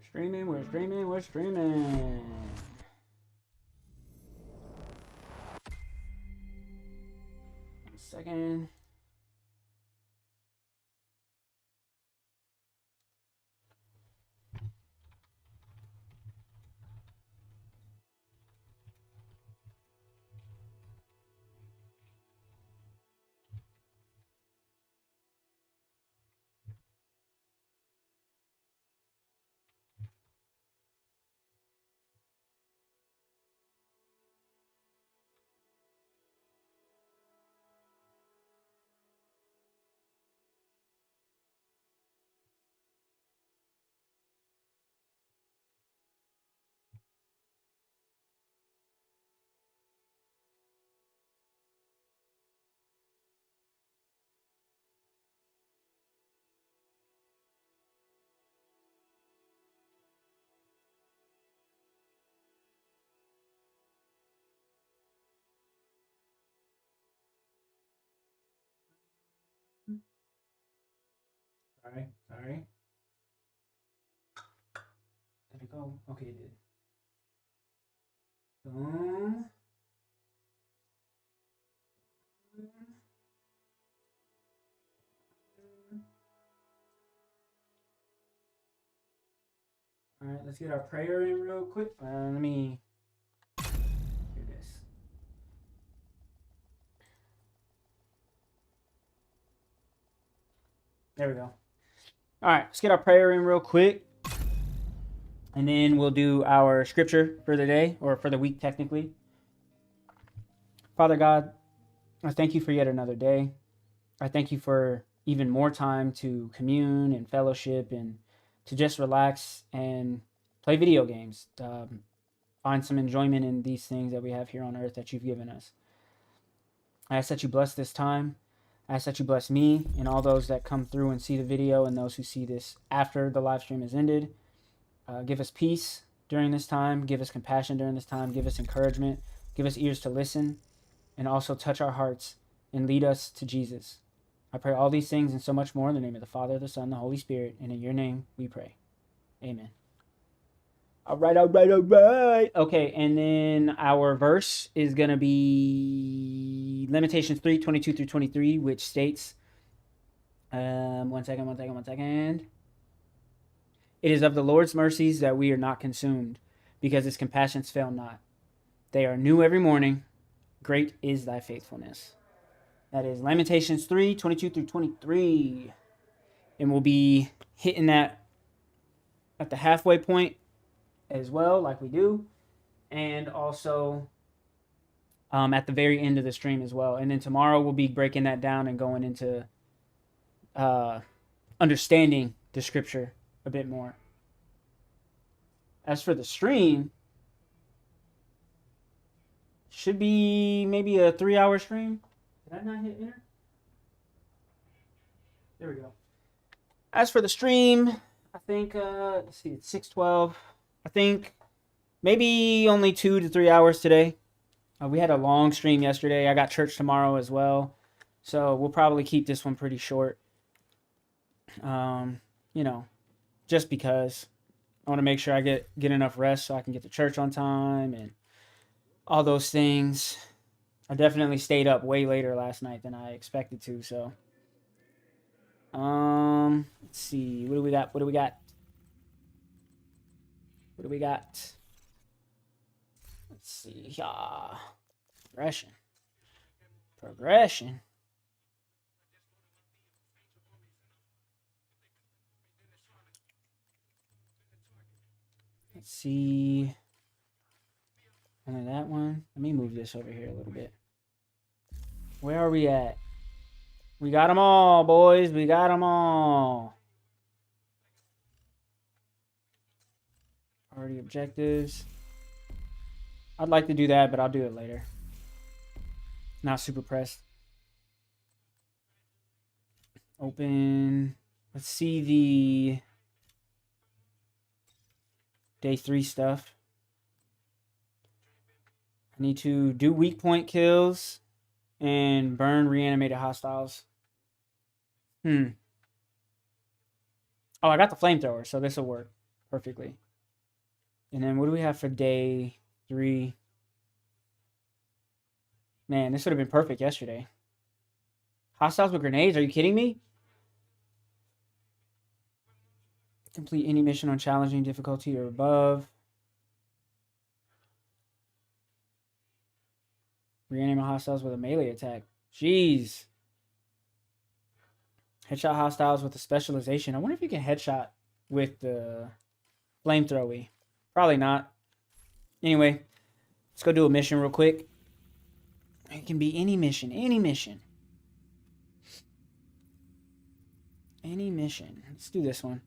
streaming. We're streaming. We're streaming. One second. Sorry. Did it go? Okay, it did. Boom. All right, let's get our prayer in real quick. Let me do this. There we go. All right, let's get our prayer in real quick. And then we'll do our scripture for the day, or for the week technically. Father God, I thank you for yet another day. I thank you for even more time to commune and fellowship and to just relax and play video games. Find some enjoyment in these things that we have here on earth that you've given us. I ask that you bless this time. I ask that you bless me and all those that come through and see the video and those who see this after the live stream has ended. Give us peace during this time. Give us compassion during this time. Give us encouragement. Give us ears to listen. And also touch our hearts and lead us to Jesus. I pray all these things and so much more in the name of the Father, the Son, the Holy Spirit. And in your name we pray. Amen. All right. Okay, and then our verse is going to be Lamentations 3:22-23, which states, one second. It is of the Lord's mercies that we are not consumed, because his compassions fail not. They are new every morning. Great is thy faithfulness. That is Lamentations 3:22-23. And we'll be hitting that at the halfway point as well, like we do. And also at the very end of the stream as well. And then tomorrow we'll be breaking that down and going into understanding the scripture a bit more. As for the stream, should be maybe a 3-hour stream. Did I not hit enter? There we go. As for the stream, I think, let's see, it's 6:12. I think maybe only 2 to 3 hours today. We had a long stream yesterday. I got church tomorrow as well. So we'll probably keep this one pretty short. Just because I want to make sure I get enough rest so I can get to church on time and all those things. I definitely stayed up way later last night than I expected to, so. Let's see. What do we got? Let's see. Progression. Let's see. Only that one. Let me move this over here a little bit. Where are we at? We got them all, boys. We got them all. Already objectives. I'd like to do that, but I'll do it later. Not super pressed. Open. Let's see the day 3 stuff. I need to do weak point kills and burn reanimated hostiles. Oh, I got the flamethrower, so this will work. perfectly. And then what do we have for day 3? Man, this would have been perfect yesterday. Hostiles with grenades? Are you kidding me? Complete any mission on challenging difficulty or above. Reanimate hostiles with a melee attack. Jeez. Headshot hostiles with a specialization. I wonder if you can headshot with the flamethrower. Probably not. Anyway, let's go do a mission real quick. It can be any mission. Any mission. Any mission. Let's do this one.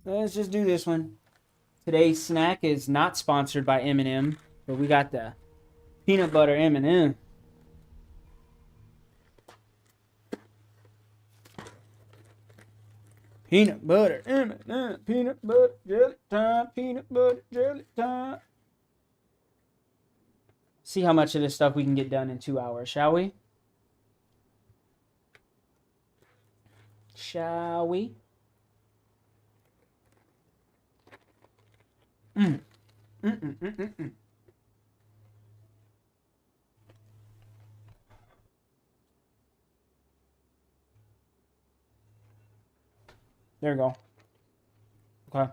Let's just do this one. Today's snack is not sponsored by M&M, but we got the peanut butter M&M. Peanut butter M&M. Peanut butter jelly time. Peanut butter jelly time. See how much of this stuff we can get done in 2 hours, shall we? Shall we? There we go. Okay.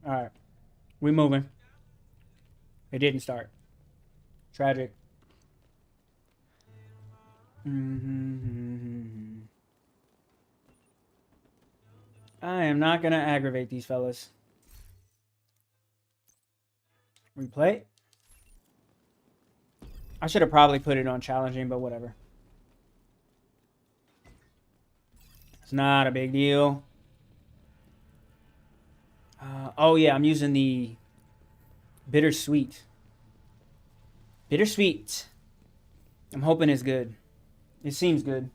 All right. We moving. It didn't start. Tragic. I am not going to aggravate these fellas. Replay. I should have probably put it on challenging, but whatever. It's not a big deal. Oh, yeah, I'm using the bittersweet. Bittersweet. I'm hoping it's good. It seems good.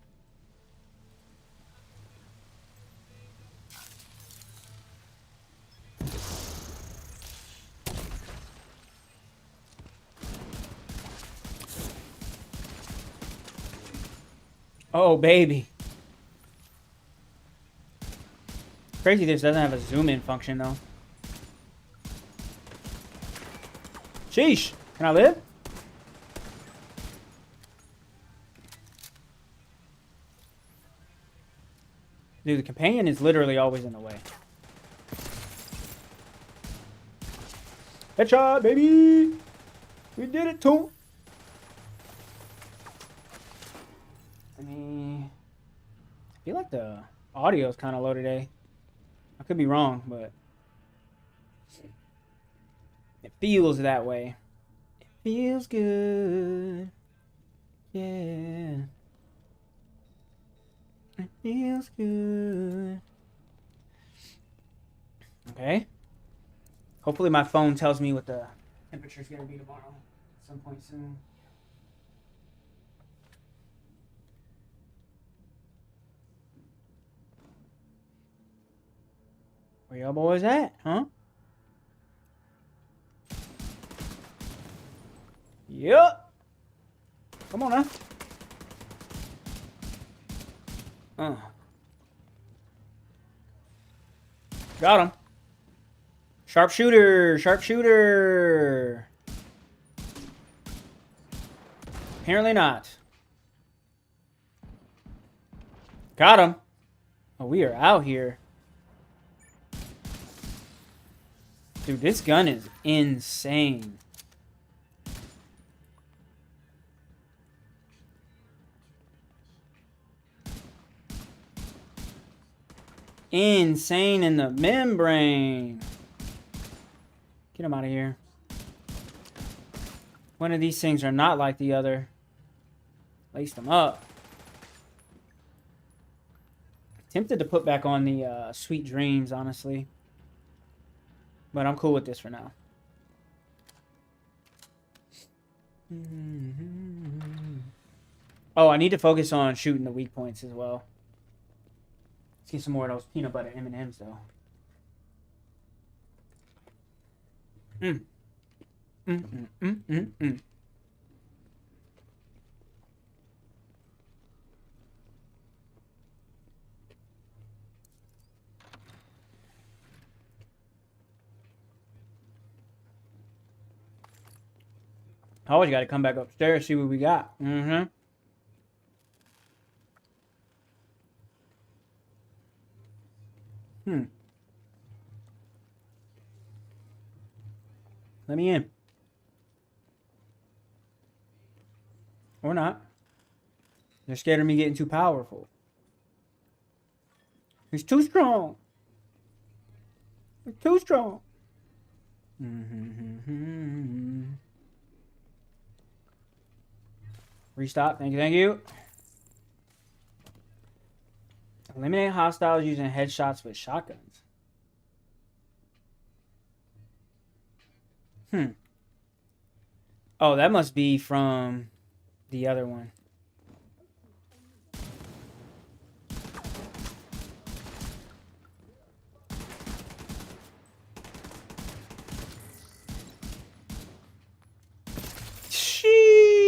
Oh, baby. Crazy this doesn't have a zoom in function, though. Sheesh. Can I live? Dude, the companion is literally always in the way. Headshot, baby! We did it, too! I feel like the audio is kind of low today. I could be wrong, but it feels that way. It feels good. Yeah. It feels good. Okay. Hopefully my phone tells me what the temperature is going to be tomorrow at some point soon. Where y'all boys at, huh? Yup. Come on now. Got him. Sharpshooter. Sharpshooter. Apparently not. Got him. Oh, we are out here. Dude, this gun is insane. Insane in the membrane. Get him out of here. One of these things are not like the other. Lace them up. Tempted to put back on the Sweet Dreams, honestly. But I'm cool with this for now. Oh, I need to focus on shooting the weak points as well. Let's get some more of those peanut butter M&Ms though. Mm. Mm, mm, mm, mm, mm. I always got to come back upstairs, see what we got. Mm-hmm. Let me in. Or not. They're scared of me getting too powerful. He's too strong. He's too strong. Restock. Thank you, thank you. Eliminate hostiles using headshots with shotguns. Oh, that must be from the other one. Sheesh.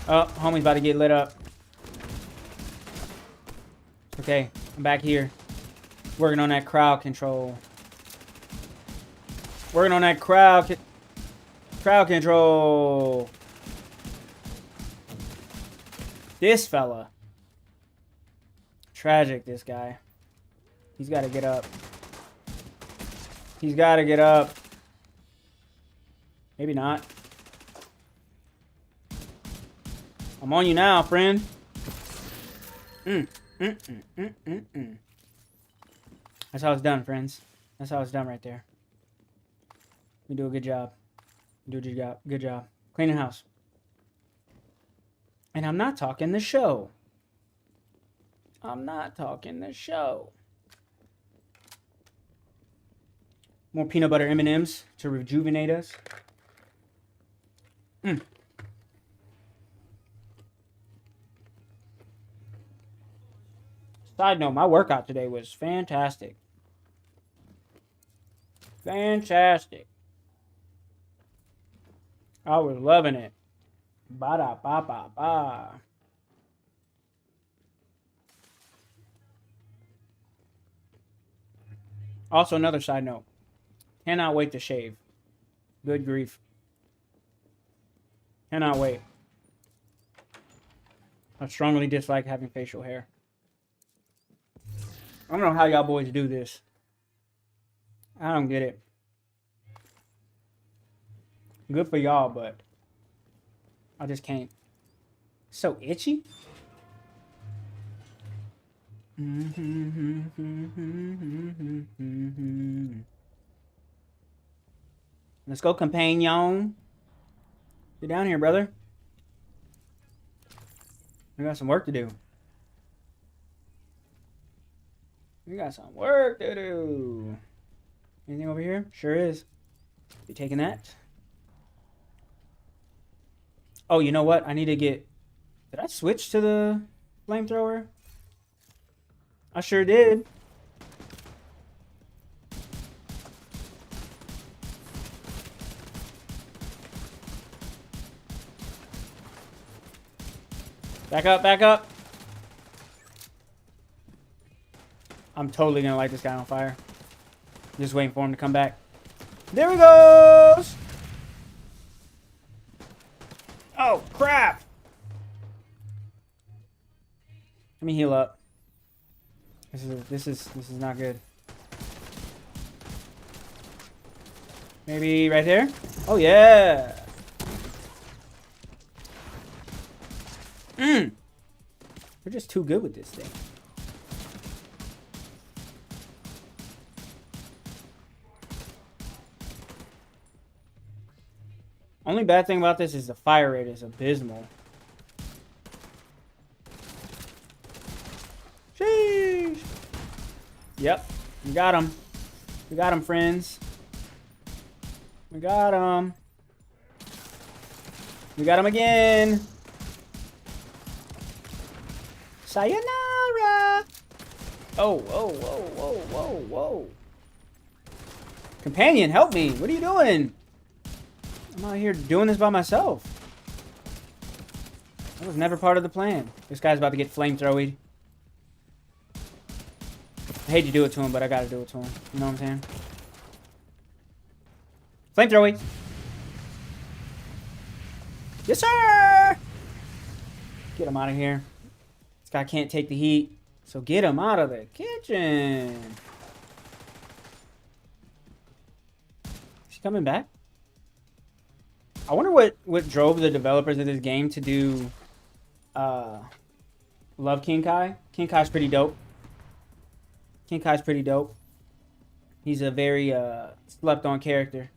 Oh, homie's about to get lit up. Okay, I'm back here. Working on that crowd control. Working on that crowd control. This fella. Tragic, this guy. He's got to get up. He's got to get up. Maybe not. I'm on you now, friend. That's how it's done, friends. That's how it's done right there. You do a good job. You do a good job. Good job. Cleaning house. And I'm not talking the show. I'm not talking the show. More peanut butter M&Ms to rejuvenate us. Side note, my workout today was fantastic. Fantastic. I was loving it. Ba-da-ba-ba-ba. Also, another side note. Cannot wait to shave. Good grief. Cannot wait. I strongly dislike having facial hair. I don't know how y'all boys do this. I don't get it. Good for y'all, but I just can't. So itchy. Let's go, companion. Get down here, brother. We got some work to do. We got some work to do. Anything over here? Sure is. You taking that? Oh, you know what? I need to get... Did I switch to the flamethrower? I sure did. Back up, back up. I'm totally gonna light this guy on fire. Just waiting for him to come back. There he goes! Oh, crap! Let me heal up. This is not good. Maybe right there? Oh yeah! We're just too good with this thing. Only bad thing about this is the fire rate is abysmal. Sheesh. Yep. We got him. We got him, friends. We got him. We got him again. Sayonara. Oh, whoa, whoa, whoa, whoa, whoa. Companion, help me. What are you doing? I'm out here doing this by myself. That was never part of the plan. This guy's about to get flamethrowered. I hate to do it to him, but I gotta do it to him. You know what I'm saying? Flamethrower. Yes, sir! Get him out of here. This guy can't take the heat. So get him out of the kitchen. Is he coming back? I wonder what drove the developers of this game to do love King Kai. King Kai's pretty dope. King Kai's pretty dope. He's a very slept on character.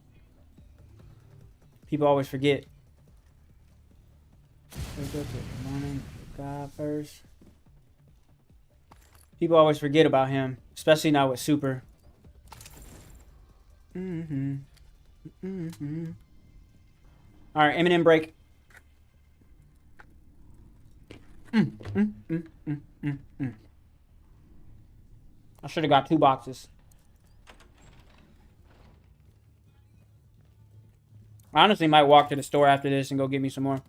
People always forget. God first. People always forget about him, especially now with Super. All right, Eminem break. I should have got 2 boxes. I honestly might walk to the store after this and go get me some more.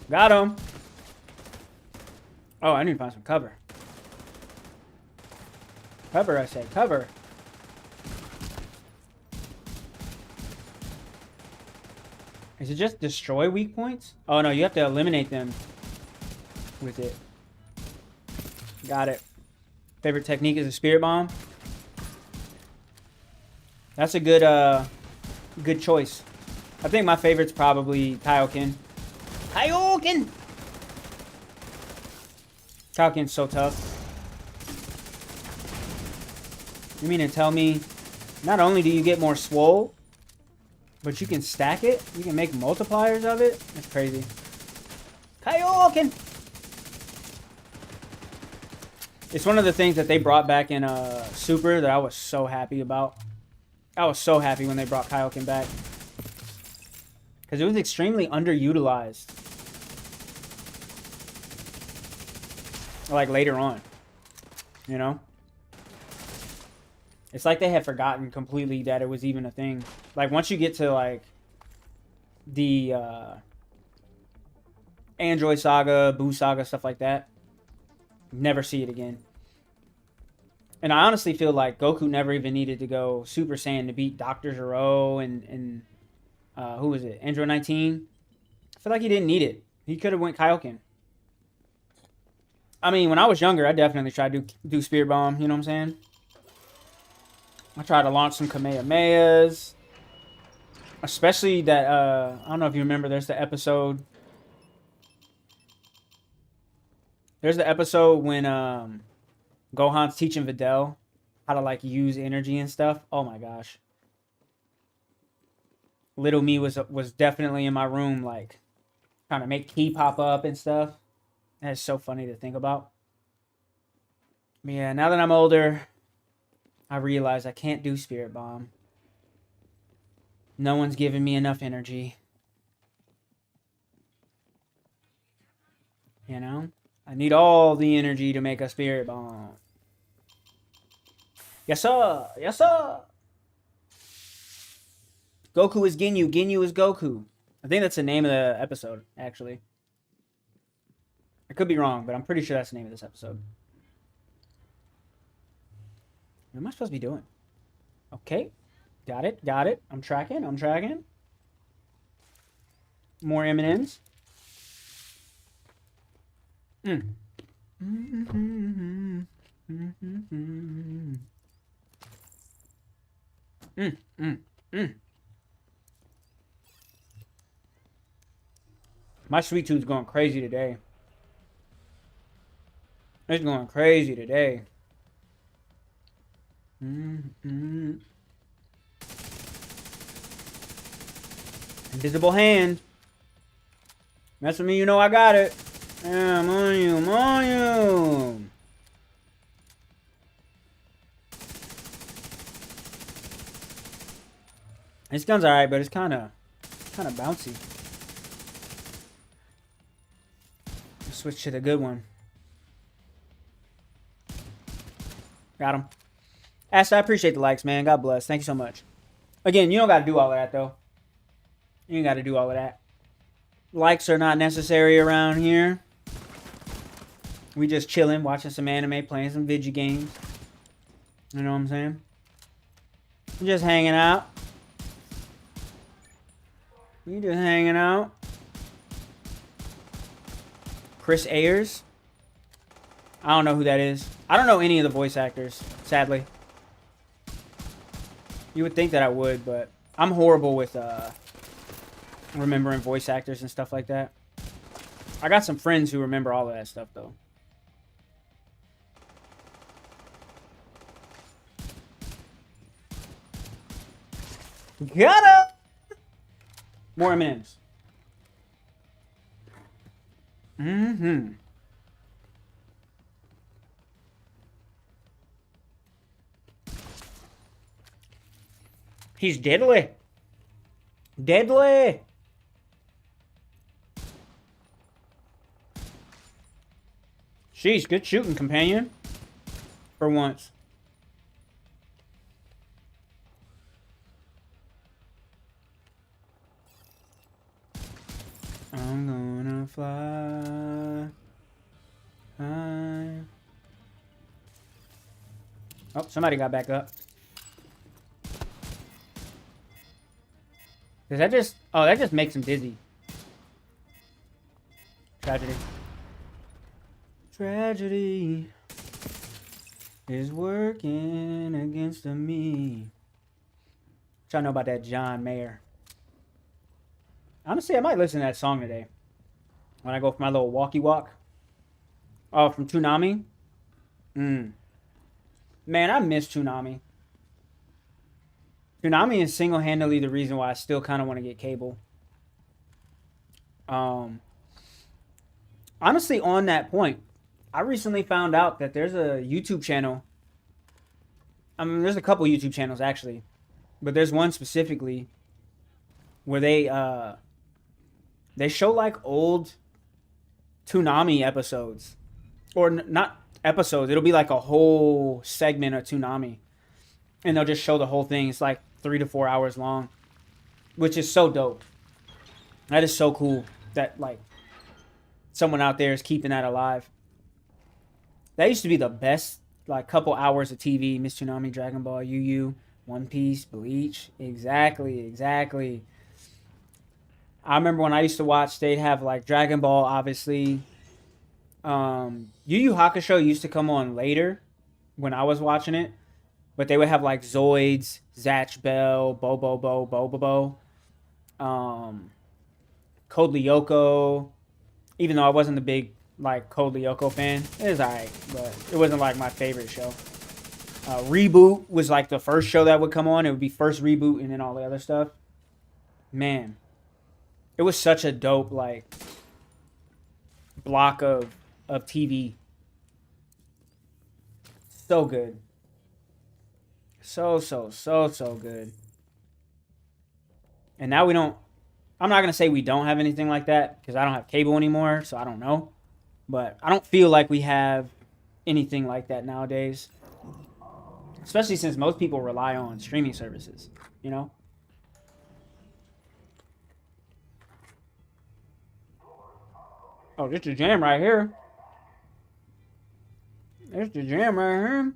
Got him. Oh, I need to find some cover. Cover, I said. Cover. Is it just destroy weak points? Oh, no, you have to eliminate them with it. Got it. Favorite technique is a spirit bomb. That's a good choice. I think my favorite's probably Kaioken. Kaioken! Kaioken's so tough. You mean to tell me not only do you get more swole, but you can stack it? You can make multipliers of it? That's crazy. Kaioken! It's one of the things that they brought back in Super that I was so happy about. I was so happy when they brought Kaioken back. Because it was extremely underutilized. Like later on. You know? It's like they had forgotten completely that it was even a thing. Like once you get to like the Android Saga, Boo Saga, stuff like that, never see it again. And I honestly feel like Goku never even needed to go Super Saiyan to beat Dr. Gero and who was it? Android 19? I feel like he didn't need it. He could have went Kaioken. I mean, when I was younger, I definitely tried to do Spirit Bomb, you know what I'm saying? I tried to launch some Kamehamehas. Especially that, I don't know if you remember, there's the episode. There's the episode when Gohan's teaching Videl how to like use energy and stuff. Oh my gosh. Little me was definitely in my room like trying to make ki pop up and stuff. That's so funny to think about. But yeah, now that I'm older, I realize I can't do Spirit Bomb. No one's giving me enough energy. You know? I need all the energy to make a Spirit Bomb. Yes, sir! Yes, sir! Goku is Ginyu. Ginyu is Goku. I think that's the name of the episode, actually. I could be wrong, but I'm pretty sure that's the name of this episode. What am I supposed to be doing? Okay. Got it. Got it. I'm tracking. I'm tracking. More M&Ms. My sweet tooth's going crazy today. It's going crazy today. Invisible hand. Mess with me, you know I got it. Yeah, I'm on you, I'm on you. This gun's alright, but it's kind of bouncy. Let's switch to the good one. Got him. Asta, I appreciate the likes, man. God bless. Thank you so much. Again, you don't got to do all of that, though. You ain't got to do all of that. Likes are not necessary around here. We just chilling, watching some anime, playing some video games. You know what I'm saying? We're just hanging out. We just hanging out. Chris Ayers. I don't know who that is. I don't know any of the voice actors, sadly. You would think that I would, but I'm horrible with remembering voice actors and stuff like that. I got some friends who remember all of that stuff, though. Got him! More M&Ms. Mm-hmm. He's deadly. Deadly. Jeez, good shooting, companion. For once. I'm gonna fly high. Oh, somebody got back up. Does that just... Oh, that just makes him dizzy. Tragedy. Tragedy is working against me. What y'all know about that John Mayer? Honestly, I might listen to that song today. When I go for my little walkie walk. Oh, from Toonami? Man, I miss Toonami. Toonami is single-handedly the reason why I still kind of want to get cable. Honestly, on that point, I recently found out that there's a YouTube channel. I mean, there's a couple YouTube channels, actually. But there's one specifically where they show, like, old Toonami episodes. Or not episodes. It'll be, like, a whole segment of Toonami. And they'll just show the whole thing. It's, like, 3 to 4 hours long. Which is so dope. That is so cool that, like, someone out there is keeping that alive. That used to be the best, like, couple hours of TV. Miss Toonami, Dragon Ball, Yu Yu, One Piece, Bleach. Exactly. I remember when I used to watch, they'd have, like, Dragon Ball, obviously. Yu Yu Hakusho used to come on later when I was watching it. But they would have, like, Zoids, Zatch Bell, Bobobo, Code Lyoko. Even though I wasn't a big, like, Code Lyoko fan. It was alright, but it wasn't, like, my favorite show. Reboot was, like, the first show that would come on. It would be first Reboot and then all the other stuff. Man. It was such a dope, like, block of TV. So good. So good. And now we don't... I'm not going to say we don't have anything like that, because I don't have cable anymore, so I don't know. But I don't feel like we have anything like that nowadays. Especially since most people rely on streaming services, you know? Oh, this is the jam right here. There's the jam right here.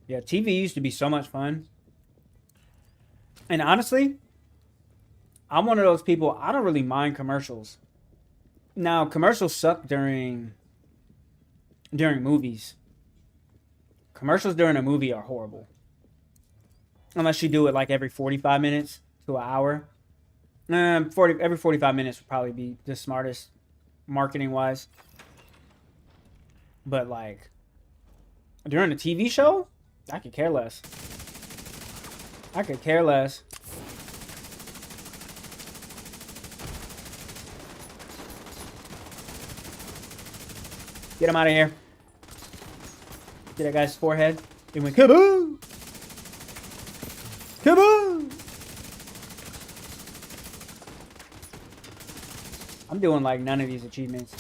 Yeah, TV used to be so much fun. And honestly, I'm one of those people, I don't really mind commercials. Now, commercials suck during movies. Commercials during a movie are horrible. Unless you do it like every 45 minutes to an hour. Every 45 minutes would probably be the smartest marketing wise. But like during a TV show, I could care less. I could care less. Get him out of here. Get that guy's forehead. He went kaboom! Kaboom! I'm doing like none of these achievements.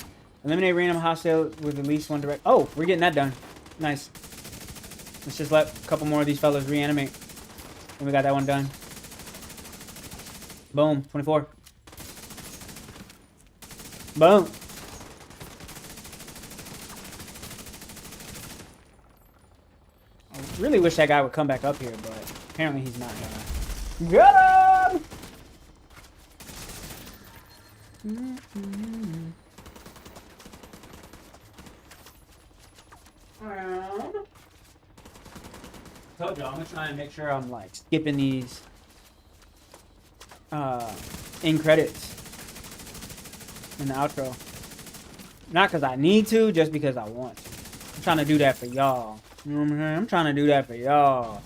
Eliminate random hostile with at least one direct. Oh, we're getting that done. Nice. Let's just let a couple more of these fellas reanimate. And we got that one done. Boom. 24. Boom. I really wish that guy would come back up here, but apparently he's not gonna. Get him! Told you, I'm gonna try and make sure I'm like skipping these end credits in the outro. Not because I need to, just because I want to. I'm trying to do that for y'all. You know what I'm saying? I'm trying to do that for y'all.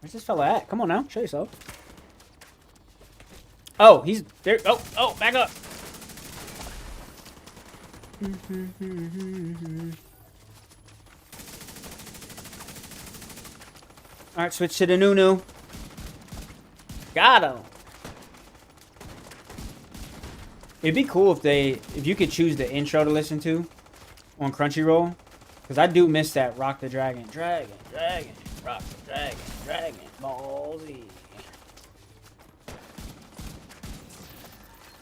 Where's this fella at? Come on now, show yourself. Oh, he's there. Oh, back up. All right, switch to the new. Got him. It'd be cool if you could choose the intro to listen to on Crunchyroll, because I do miss that Rock the Dragon, Rock the Dragon, Ball Z.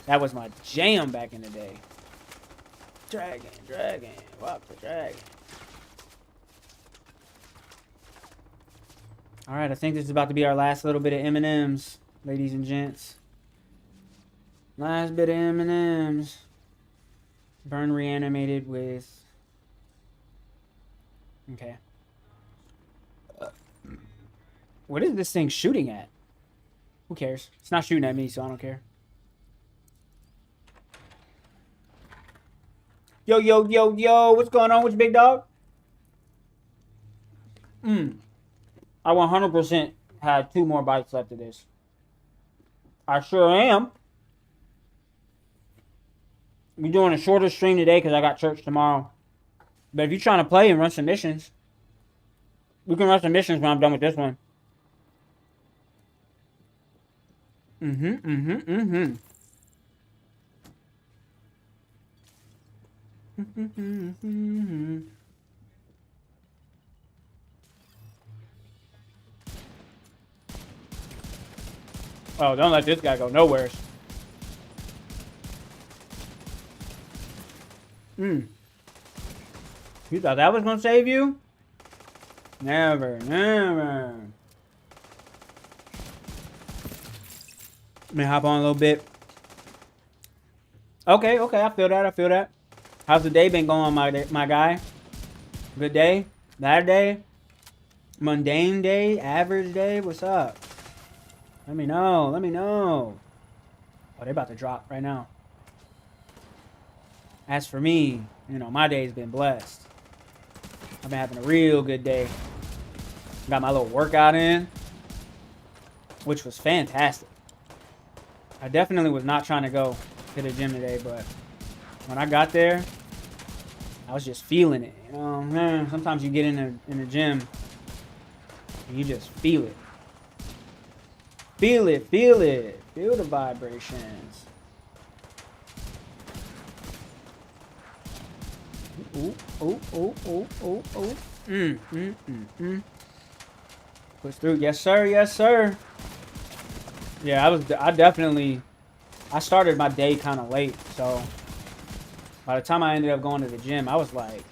That was my jam back in the day. Dragon, Rock the Dragon. All right, I think this is about to be our last little bit of M&Ms, ladies and gents. Last bit of M&Ms. Burn Reanimated with... Okay. What is this thing shooting at? Who cares? It's not shooting at me, so I don't care. Yo, what's going on with you, big dog? I 100% had 2 more bites left of this. I sure am. We're doing a shorter stream today because I got church tomorrow. But if you're trying to play and run some missions, we can run some missions when I'm done with this one. Oh, don't let this guy go nowhere. You thought that was gonna save you? Never. Let me hop on a little bit. Okay, I feel that. How's the day been going, my guy? Good day? Bad day? Mundane day? Average day? What's up? Let me know. Oh, they're about to drop right now. As for me, my day's been blessed. I've been having a real good day. Got my little workout in, which was fantastic. I definitely was not trying to go to the gym today, but when I got there, I was just feeling it. Man, sometimes you get in the gym and you just feel it. Feel it. Feel the vibrations. Oh. Push through. Yes, sir. Yeah, I started my day kind of late, so by the time I ended up going to the gym, I was like,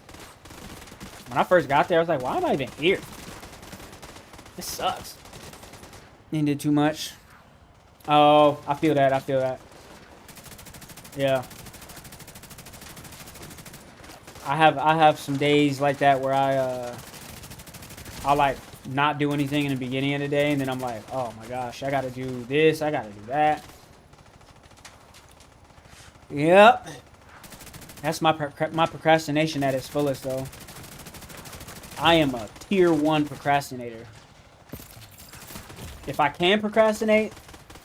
when I first got there, I was like, why am I even here? This sucks. Did too much. Oh, I feel that. Yeah. I have some days like that where I'll like not do anything in the beginning of the day, and then I'm like, oh my gosh, I gotta do this, I gotta do that. Yep. That's my procrastination at its fullest, though. I am a tier 1 procrastinator. If I can procrastinate,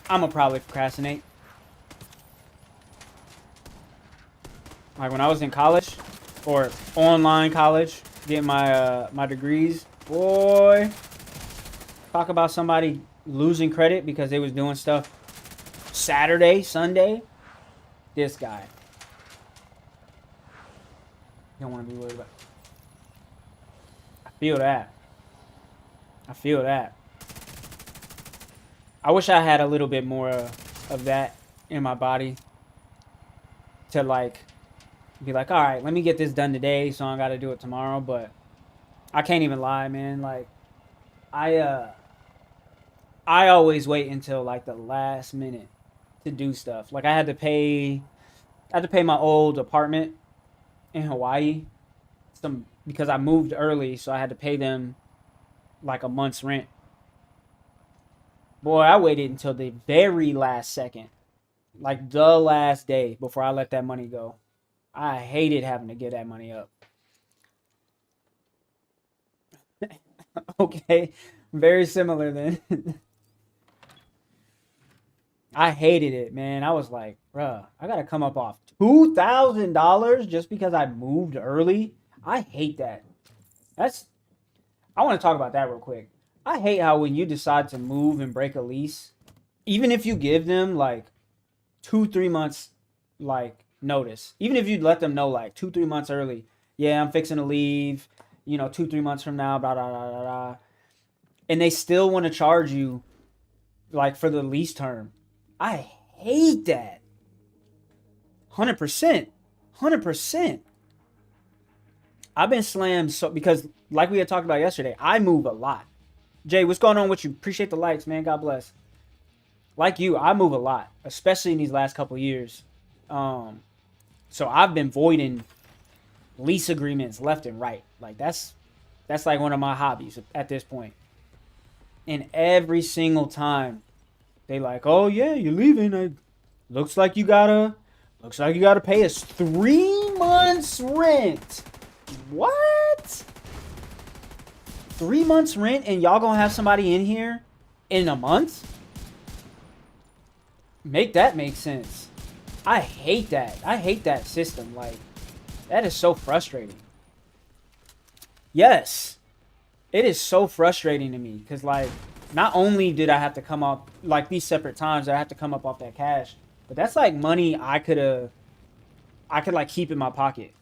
I'm gonna probably procrastinate. Like when I was in college, or online college, getting my my degrees, boy, talk about somebody losing credit because they was doing stuff Saturday, Sunday. This guy. You don't want to be worried about. I feel that. I feel that. I wish I had a little bit more of that in my body to like be like, all right, let me get this done today, so I got to do it tomorrow. But I can't even lie, man. Like I always wait until like the last minute to do stuff. Like I had to pay my old apartment in Hawaii because I moved early, so I had to pay them like a month's rent. Boy, I waited until the very last second, like the last day before I let that money go. I hated having to give that money up. Okay, very similar then. I hated it, man. I was like, bruh, I gotta come up off $2,000 just because I moved early. I hate that. I want to talk about that real quick. I hate how when you decide to move and break a lease, even if you give them like 2-3 months like notice, even if you let them know like 2-3 months early, yeah, I'm fixing to leave, 2-3 months from now, blah blah blah blah blah, and they still want to charge you like for the lease term. I hate that. 100%. 100%. I've been slammed so because like we had talked about yesterday, I move a lot. Jay, what's going on with you? Appreciate the likes, man. God bless. Like you, I move a lot, especially in these last couple years. So I've been voiding lease agreements left and right. Like that's like one of my hobbies at this point. And every single time they like, oh yeah, you're leaving. Looks like you gotta pay us 3 months rent. What? 3 months rent and y'all gonna have somebody in here in a month? Make that make sense. I hate that. I hate that system. Like, that is so frustrating. Yes. It is so frustrating to me. Because, like, not only did I have to come up, like, these separate times, I have to come up off that cash. But that's, like, money I could, like, keep in my pocket.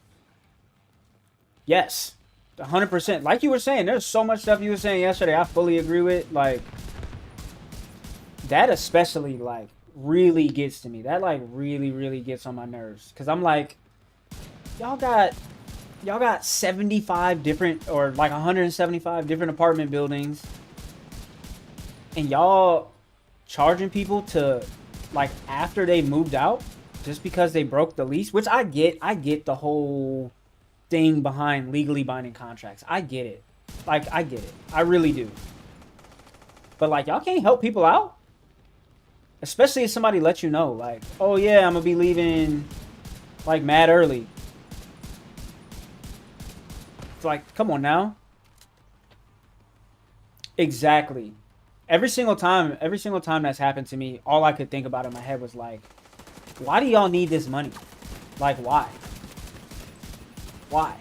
Yes. 100%. Like you were saying, there's so much stuff you were saying yesterday I fully agree with. Like, that especially, like, really gets to me. That, like, really gets on my nerves. Because I'm like, y'all got 75 different, or like 175 different apartment buildings. And y'all charging people to, like, after they moved out just because they broke the lease. Which I get the whole thing behind legally binding contracts. I get it. Like, I get it. I really do. But, like, y'all can't help people out? Especially if somebody lets you know, like, oh yeah, I'm gonna be leaving, like, mad early. It's like, come on now. Exactly. Every single time that's happened to me, all I could think about in my head was like, why do y'all need this money? Like, why? Why?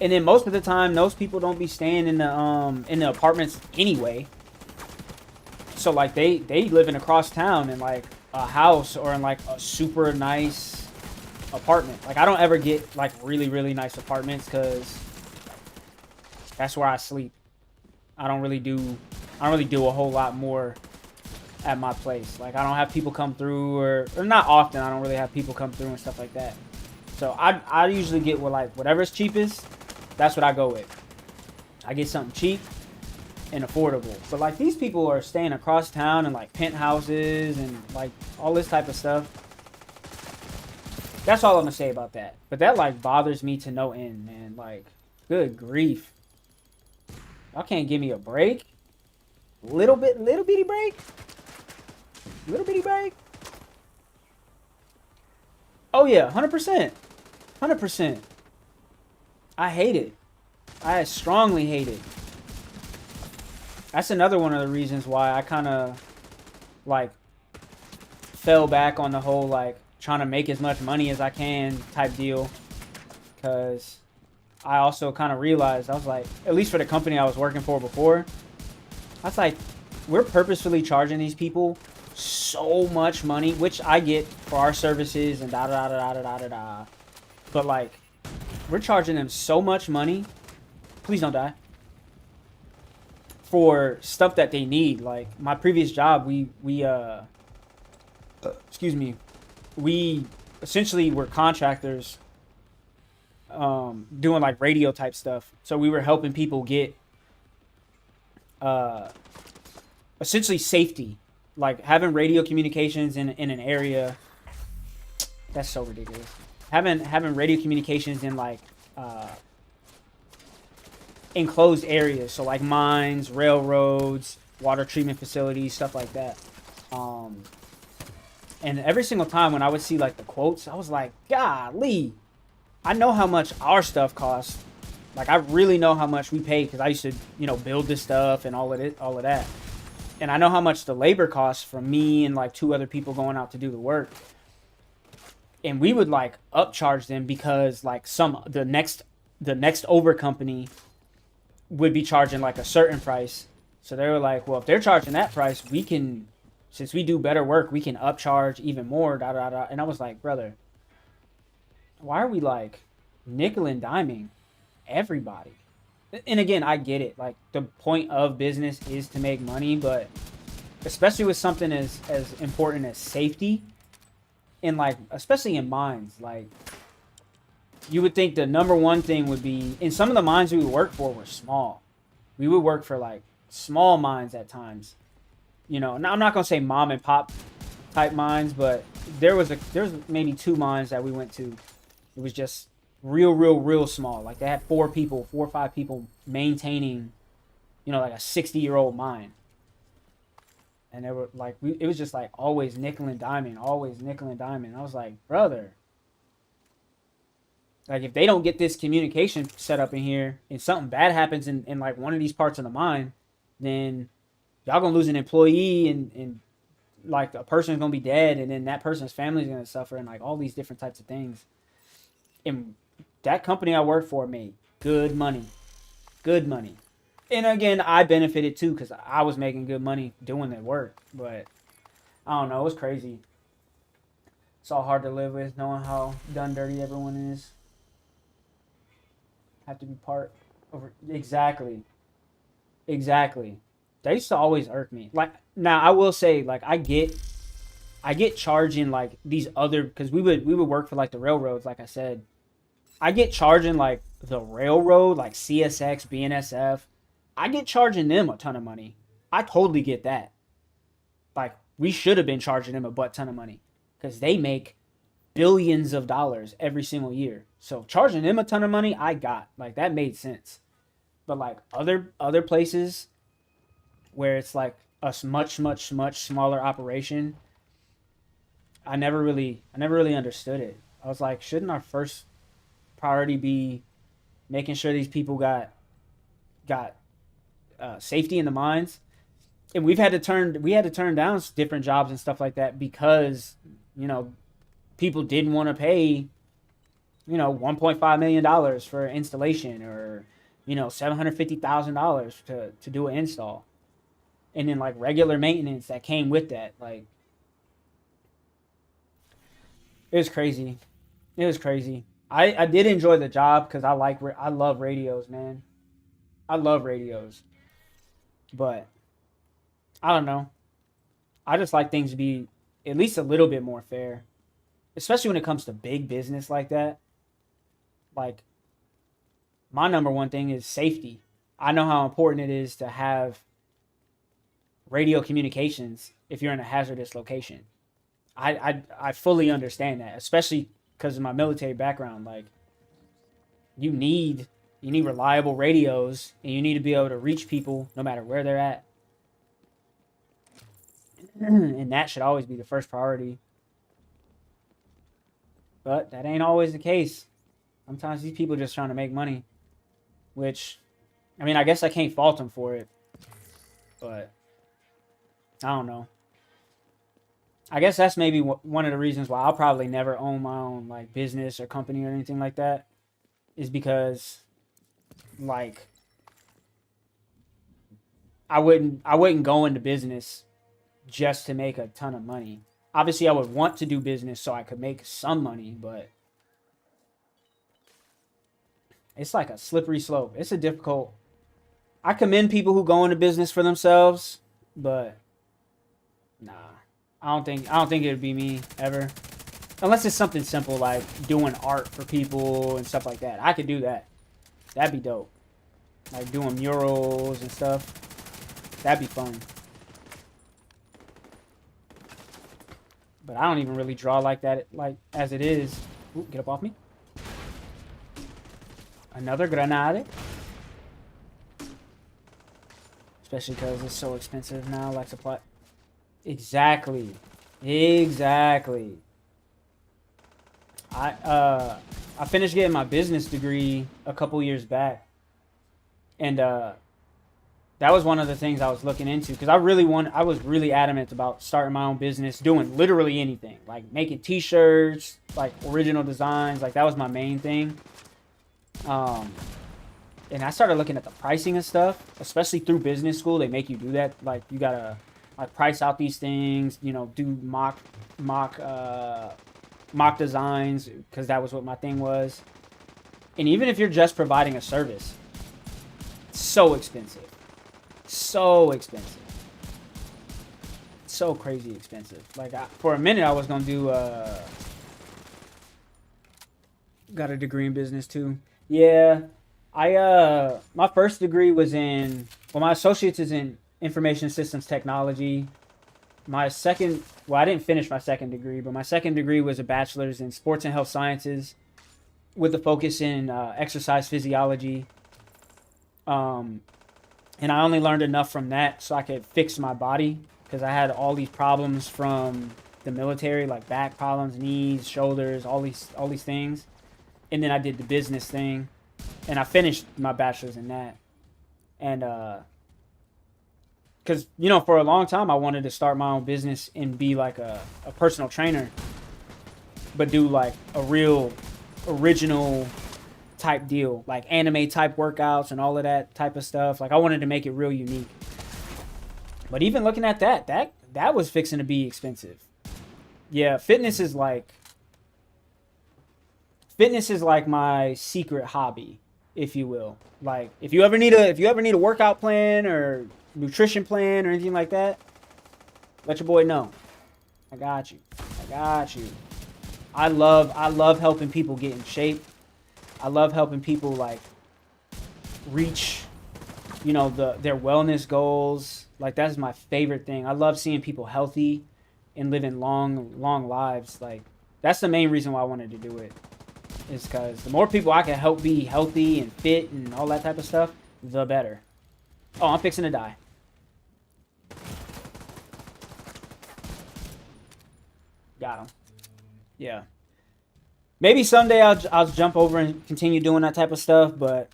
And then most of the time, those people don't be staying in the apartments anyway. So, like, they living across town in, like, a house or in, like, a super nice apartment. Like, I don't ever get, like, really nice apartments because that's where I sleep. I don't really do a whole lot more at my place. Like, I don't have people come through, or not often. I don't really have people come through and stuff like that. So, I usually get whatever's cheapest, that's what I go with. I get something cheap and affordable. But, like, these people are staying across town in, like, penthouses and, like, all this type of stuff. That's all I'm gonna say about that. But that, like, bothers me to no end, man. Like, good grief. Y'all can't give me a break. Little bitty break. Little bitty break. Oh yeah, 100%. 100%. I hate it. I strongly hate it. That's another one of the reasons why I kind of like fell back on the whole like trying to make as much money as I can type deal, because I also kind of realized, I was like, at least for the company I was working for before, I was like, we're purposefully charging these people so much money, which I get for our services and da da da da da da da. But like, we're charging them so much money. Please don't die. For stuff that they need. Like my previous job, excuse me, we essentially were contractors, doing like radio type stuff. So we were helping people get essentially safety, like having radio communications in an area. That's so ridiculous. Having radio communications in like enclosed areas, so like mines, railroads, water treatment facilities, stuff like that. And every single time when I would see like the quotes, I was like, golly, I know how much our stuff costs. Like I really know how much we pay, because I used to, build this stuff and all of it, all of that. And I know how much the labor costs from me and like 2 other people going out to do the work. And we would like upcharge them because like the next over company would be charging like a certain price. So they were like, well, if they're charging that price, we can, since we do better work, we can upcharge even more, da da da. And I was like, brother, why are we like nickel and diming everybody? And again, I get it. Like the point of business is to make money, but especially with something as important as safety, and like especially in mines, like you would think the number one thing would be, in some of the mines we would work for were small. We would work for like small mines at times. Now I'm not gonna say mom and pop type mines, but there was maybe 2 mines that we went to. It was just real small. Like they had 4 or 5 people maintaining, like a 60-year-old mine. And they were like, it was just like always nickel and diming, always nickel and diming. I was like, brother, like if they don't get this communication set up in here and something bad happens in like one of these parts of the mine, then y'all gonna lose an employee, and like a person's gonna be dead, and then that person's family's gonna suffer, and like all these different types of things. And that company I worked for made good money. And again, I benefited too, because I was making good money doing that work. But I don't know, it was crazy. It's all hard to live with, knowing how done dirty everyone is. Have to be part over. Exactly. That used to always irk me. Like now, I will say, like I get charging like these other, because we would work for like the railroads, like I said. I get charging like the railroad, like CSX, BNSF. I get charging them a ton of money. I totally get that. Like we should have been charging them a butt ton of money, because they make billions of dollars every single year. So charging them a ton of money, I got, like that made sense. But like other places where it's like a much smaller operation, I never really understood it. I was like, shouldn't our first priority be making sure these people got safety in the mines? And we had to turn down different jobs and stuff like that, because people didn't want to pay $1.5 million for installation, or $750,000 to do an install, and then like regular maintenance that came with that. Like it was crazy. I did enjoy the job, because I love radios, man. I love radios. But I don't know. I just like things to be at least a little bit more fair, especially when it comes to big business like that. Like my number one thing is safety. I know how important it is to have radio communications if you're in a hazardous location. I fully understand that, especially because of my military background. Like you need You need reliable radios, and you need to be able to reach people no matter where they're at. And that should always be the first priority. But that ain't always the case. Sometimes these people just trying to make money. Which, I mean, I guess I can't fault them for it. But, I don't know. I guess that's maybe one of the reasons why I'll probably never own my own, like, business or company or anything like that. Is because, like, I wouldn't go into business just to make a ton of money. Obviously, I would want to do business so I could make some money, but it's like a slippery slope. It's a difficult. I commend people who go into business for themselves, but nah, I don't think it would be me ever. Unless it's something simple like doing art for people and stuff like that. I could do that. That'd be dope. Like doing murals and stuff. That'd be fun. But I don't even really draw like that, like as it is. Ooh, get up off me. Another grenade. Especially because it's so expensive now, like supply. Exactly. Exactly. I finished getting my business degree a couple years back. And that was one of the things I was looking into because I was really adamant about starting my own business, doing literally anything, like making t-shirts, like original designs, like that was my main thing. And I started looking at the pricing and stuff, especially through business school. They make you do that. Like you gotta like price out these things, you know, do mock designs because that was what my thing was. And even if you're just providing a service, it's so expensive. So expensive. So crazy expensive. Like for a minute I was gonna do got a degree in business too. Yeah. My first degree was my associate's is in information systems technology. My second, well, I didn't finish my second degree, but my second degree was a bachelor's in sports and health sciences with a focus in exercise physiology. And I only learned enough from that so I could fix my body because I had all these problems from the military, like back problems, knees, shoulders, all these things. And then I did the business thing, and I finished my bachelor's in that. And because you know, for a long time I wanted to start my own business and be like a personal trainer, but do like a real original type deal, like anime type workouts and all of that type of stuff. Like I wanted to make it real unique. But even looking at that was fixing to be expensive. Yeah, fitness is like my secret hobby, if you will. Like if you ever need a workout plan or nutrition plan or anything like that, let your boy know. I got you. I love helping people get in shape. I love helping people like reach, you know, their wellness goals. Like that's my favorite thing. I love seeing people healthy and living long lives. Like that's the main reason why I wanted to do it. Is because the more people I can help be healthy and fit and all that type of stuff, the better. Oh, I'm fixing to die. Got him. Yeah. Maybe someday I'll jump over and continue doing that type of stuff, but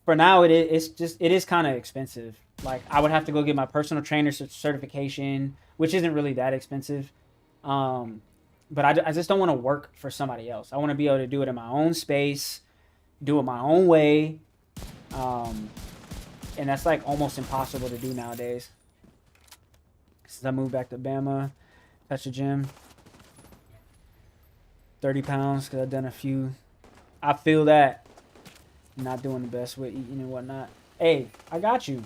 for now it is kind of expensive. Like I would have to go get my personal trainer certification, which isn't really that expensive. But I just don't want to work for somebody else. I want to be able to do it in my own space, do it my own way. And that's like almost impossible to do nowadays. Since I moved back to Bama, touch the gym. 30 pounds because I've done a few. I feel that. Not doing the best with eating and whatnot. Hey, I got you.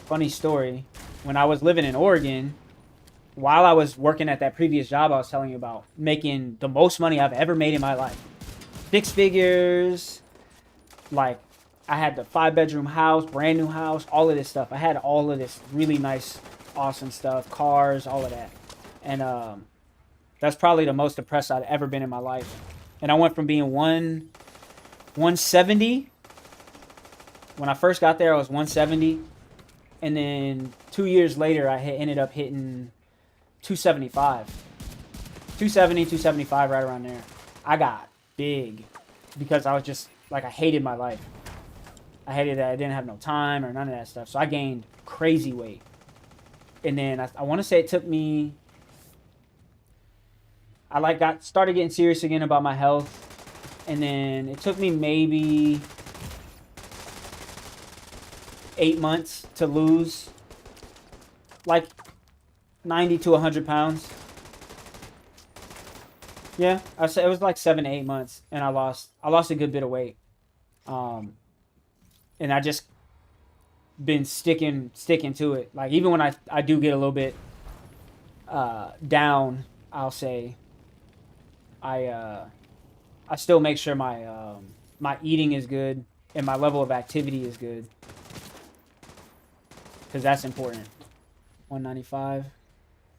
Funny story. When I was living in Oregon, while I was working at that previous job I was telling you about, making the most money I've ever made in my life. 6 figures. Like, I had the 5-bedroom house, brand new house, all of this stuff. I had all of this really nice, awesome stuff. Cars, all of that. And, that's probably the most depressed I'd ever been in my life. And I went from being one 170. When I first got there, I was 170. And then 2 years later, I ended up hitting 275. 270, 275, right around there. I got big because I was just, like, I hated my life. I hated that I didn't have no time or none of that stuff. So I gained crazy weight. And then I want to say it took me, I like started getting serious again about my health. And then it took me maybe 8 months to lose like 90 to 100 pounds. Yeah, I said it was like 7 to 8 months, and I lost a good bit of weight. And I just been sticking to it. Like, even when I do get a little bit down, I'll say I still make sure my my eating is good and my level of activity is good, because that's important. 195.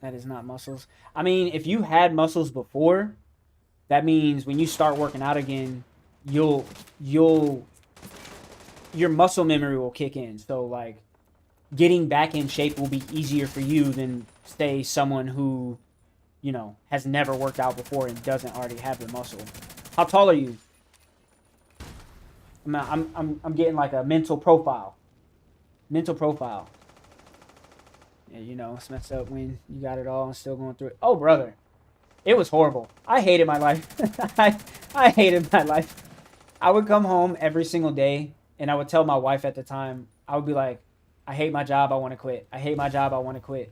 That is not muscles. I mean, if you had muscles before, that means when you start working out again, your muscle memory will kick in. So, like, getting back in shape will be easier for you than, say, someone who, you know, has never worked out before and doesn't already have the muscle. How tall are you? I'm getting like a mental profile. Mental profile. Yeah, you know, it's messed up when you got it all and still going through it. Oh, brother. It was horrible. I hated my life. I hated my life. I would come home every single day, and I would tell my wife at the time, I would be like, I hate my job, I want to quit. I hate my job, I want to quit.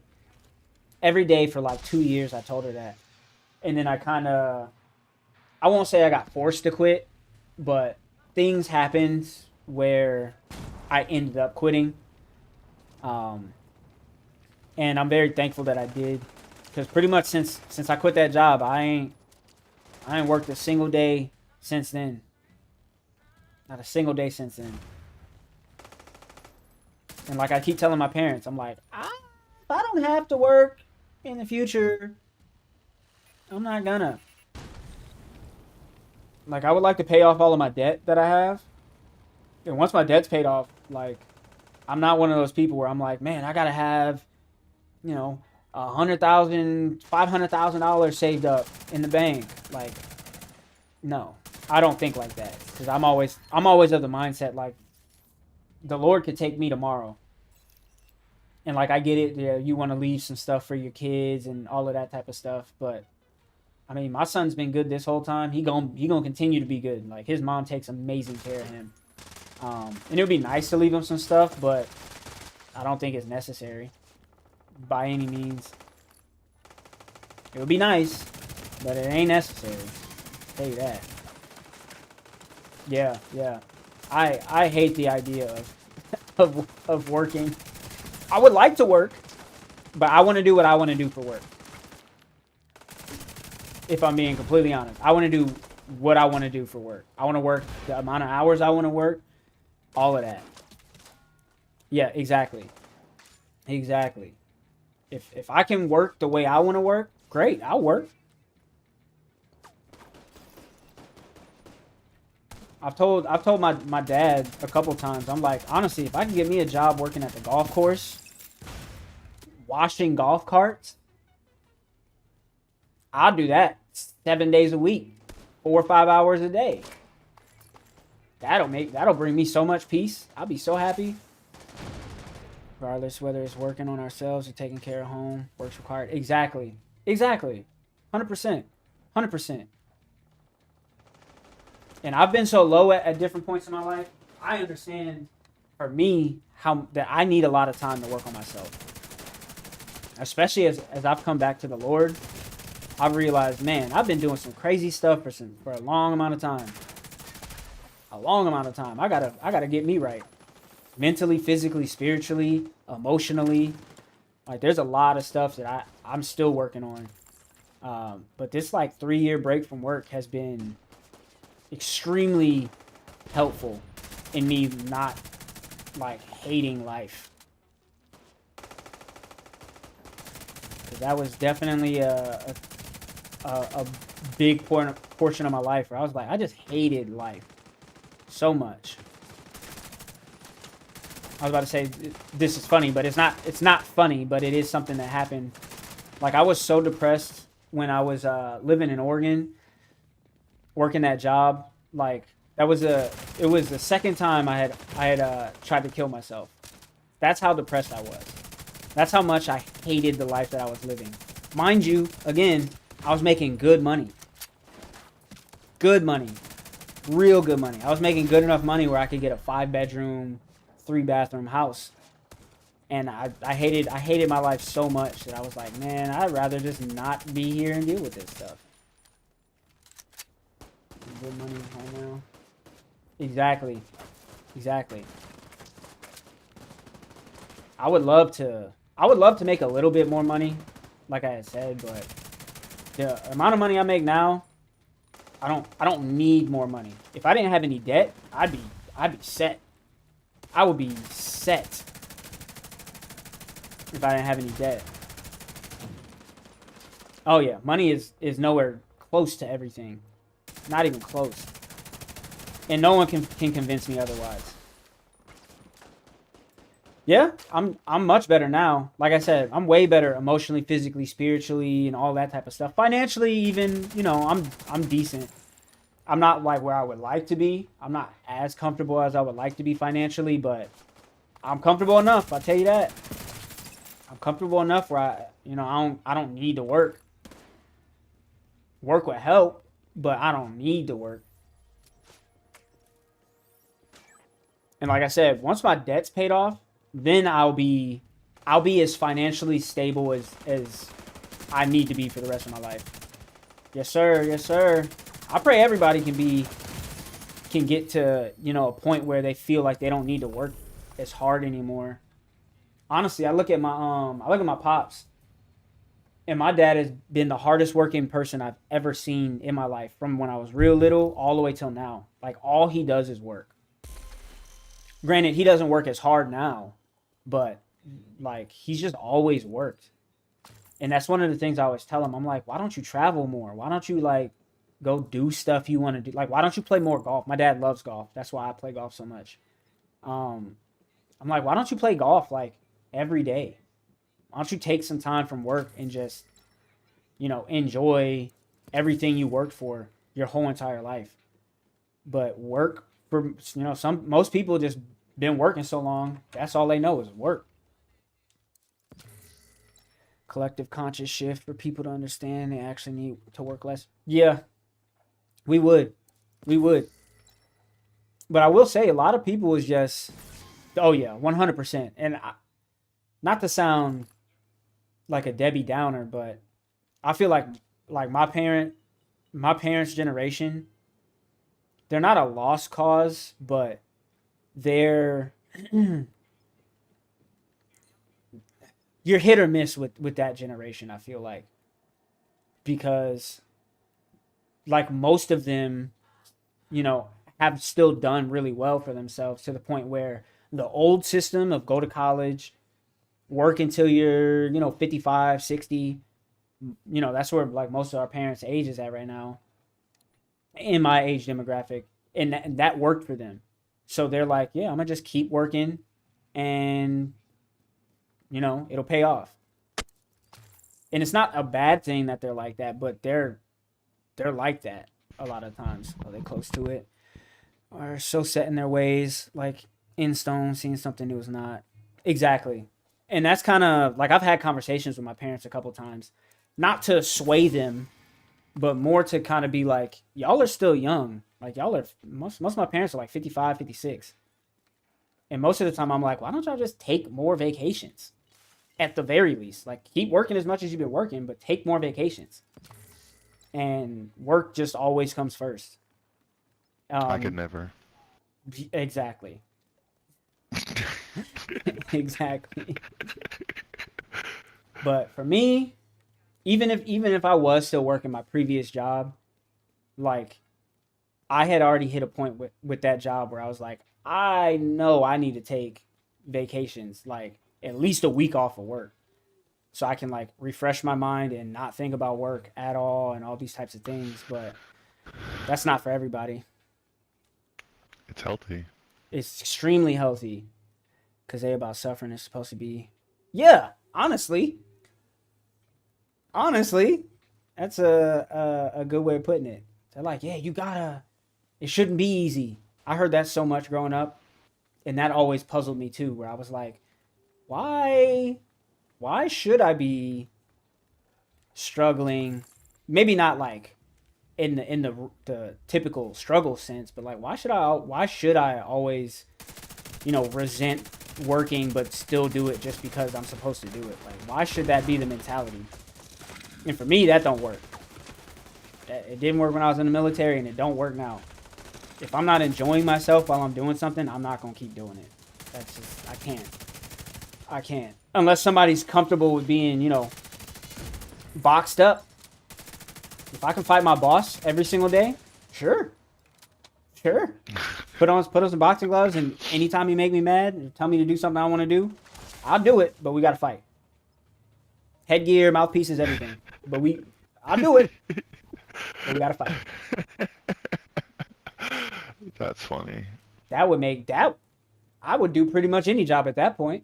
Every day for like 2 years, I told her that. And then I won't say I got forced to quit, but things happened where I ended up quitting. And I'm very thankful that I did, because pretty much since I quit that job, I ain't worked a single day since then. Not a single day since then. And like I keep telling my parents, I'm like, if I don't have to work in the future, I'm not gonna. Like, I would like to pay off all of my debt that I have. And once my debt's paid off, like, I'm not one of those people where I'm like, man, I gotta have, you know, $100,000, $500,000 saved up in the bank. Like, no, I don't think like that, because I'm always of the mindset, like, the Lord could take me tomorrow. And like, I get it, yeah, you want to leave some stuff for your kids and all of that type of stuff, but I mean, my son's been good this whole time. He gonna continue to be good. Like, his mom takes amazing care of him. And it would be nice to leave him some stuff, but I don't think it's necessary by any means. It would be nice, but it ain't necessary. I'll tell you that. Yeah. I hate the idea of working. I would like to work, but I want to do what I want to do for work. If I'm being completely honest, I want to do what I want to do for work. I want to work the amount of hours I want to work, all of that. Yeah, exactly. If I can work the way I want to work, great, I'll work. I've told my dad a couple times, I'm like, honestly, if I can get me a job working at the golf course, washing golf carts, I'll do that 7 days a week, 4 or 5 hours a day. That'll bring me so much peace. I'll be so happy. Regardless whether it's working on ourselves or taking care of home, work's required. Exactly. 100%. And I've been so low at different points in my life. I understand, for me, how that I need a lot of time to work on myself. Especially as I've come back to the Lord, I've realized, man, I've been doing some crazy stuff for a long amount of time. I gotta get me right. Mentally, physically, spiritually, emotionally. Like, there's a lot of stuff that I'm still working on. But this, like, 3-year break from work has been extremely helpful in me not, like, hating life. Because that was definitely a big portion of my life where I was like, I just hated life. so much. I was about to say this is funny, but it's not funny, but it is something that happened. Like, I was so depressed when I was living in Oregon, working that job. Like, it was the second time I had tried to kill myself. That's how depressed I was. That's how much I hated the life that I was living. Mind you, again, I was making good money. Good money. Real good money. I was making good enough money where I could get a 5-bedroom, 3-bathroom house. And I hated my life so much that I was like, man, I'd rather just not be here and deal with this stuff. Good money right now. Exactly. Exactly. I would love to make a little bit more money, like I had said, but the amount of money I make now, I don't need more money. If I didn't have any debt, I'd be set. I would be set if I didn't have any debt. Oh yeah, money is nowhere close to everything. Not even close. And no one can convince me otherwise. Yeah, I'm much better now. Like I said, I'm way better emotionally, physically, spiritually, and all that type of stuff. Financially, even, you know, I'm decent. I'm not like where I would like to be. I'm not as comfortable as I would like to be financially, but I'm comfortable enough. I'll tell you that. I'm comfortable enough where I don't need to work. Work would help, but I don't need to work. And like I said, once my debt's paid off, then I'll be as financially stable as I need to be for the rest of my life. Yes, sir. Yes, sir. I pray everybody can get to, you know, a point where they feel like they don't need to work as hard anymore. Honestly, I look at my pops, and my dad has been the hardest working person I've ever seen in my life, from when I was real little all the way till now. Like, all he does is work. Granted, he doesn't work as hard now, but like, he's just always worked. And that's one of the things I always tell him. I'm like, why don't you travel more? Why don't you like go do stuff you want to do? Like, why don't you play more golf? My dad loves golf. That's why I play golf so much. I'm like, why don't you play golf like every day? Why don't you take some time from work and just, you know, enjoy everything you worked for your whole entire life? But work, for, you know, most people just been working so long, that's all they know is work. Collective conscious shift for people to understand they actually need to work less. Yeah, we would. We would. But I will say, a lot of people is just, oh yeah, 100%. And not to sound like a Debbie Downer, but I feel like my parents' generation, they're not a lost cause, but they're you're hit or miss with that generation, I feel like. Because like, most of them, you know, have still done really well for themselves, to the point where the old system of go to college, work until you're, you know, 55, 60, you know, that's where like most of our parents' age is at right now, in my age demographic. And that worked for them. So they're like, yeah, I'm gonna just keep working, and, you know, it'll pay off. And it's not a bad thing that they're like that, but they're like that a lot of times. Are they close to it? Are so set in their ways, like in stone, seeing something new is not. Exactly. And that's kind of like, I've had conversations with my parents a couple times, not to sway them, but more to kind of be like, y'all are still young. Like, y'all are, most of my parents are like 55, 56. And most of the time I'm like, why don't y'all just take more vacations? At the very least, like, keep working as much as you've been working, but take more vacations. And work just always comes first. I could Um, never. exactly. Exactly. But for me, even if I was still working my previous job, like, I had already hit a point with that job where I was like, I know I need to take vacations, like at least a week off of work, so I can like refresh my mind and not think about work at all and all these types of things. But that's not for everybody. it's healthy. It's extremely healthy because they about suffering is supposed to be. Yeah, honestly, that's a good way of putting it. They're like, yeah, you gotta. It shouldn't be easy. I heard that so much growing up, and that always puzzled me too. Where I was like, why, why should I be struggling? Maybe not like in the typical struggle sense, but like, why should I always resent working but still do it just because I'm supposed to do it? Like, why should that be the mentality? And for me, that don't work. It didn't work when I was in the military, and it don't work now. If I'm not enjoying myself while I'm doing something, I'm not gonna keep doing it. That's just I can't. I can't unless somebody's comfortable with being boxed up. If I can fight my boss every single day, sure, sure. Put on some boxing gloves, and anytime you make me mad and tell me to do something I want to do, I'll do it. But we gotta fight. Headgear, mouthpieces, everything. I'll do it. But we gotta fight. That's funny. That would make that. I would do pretty much any job at that point.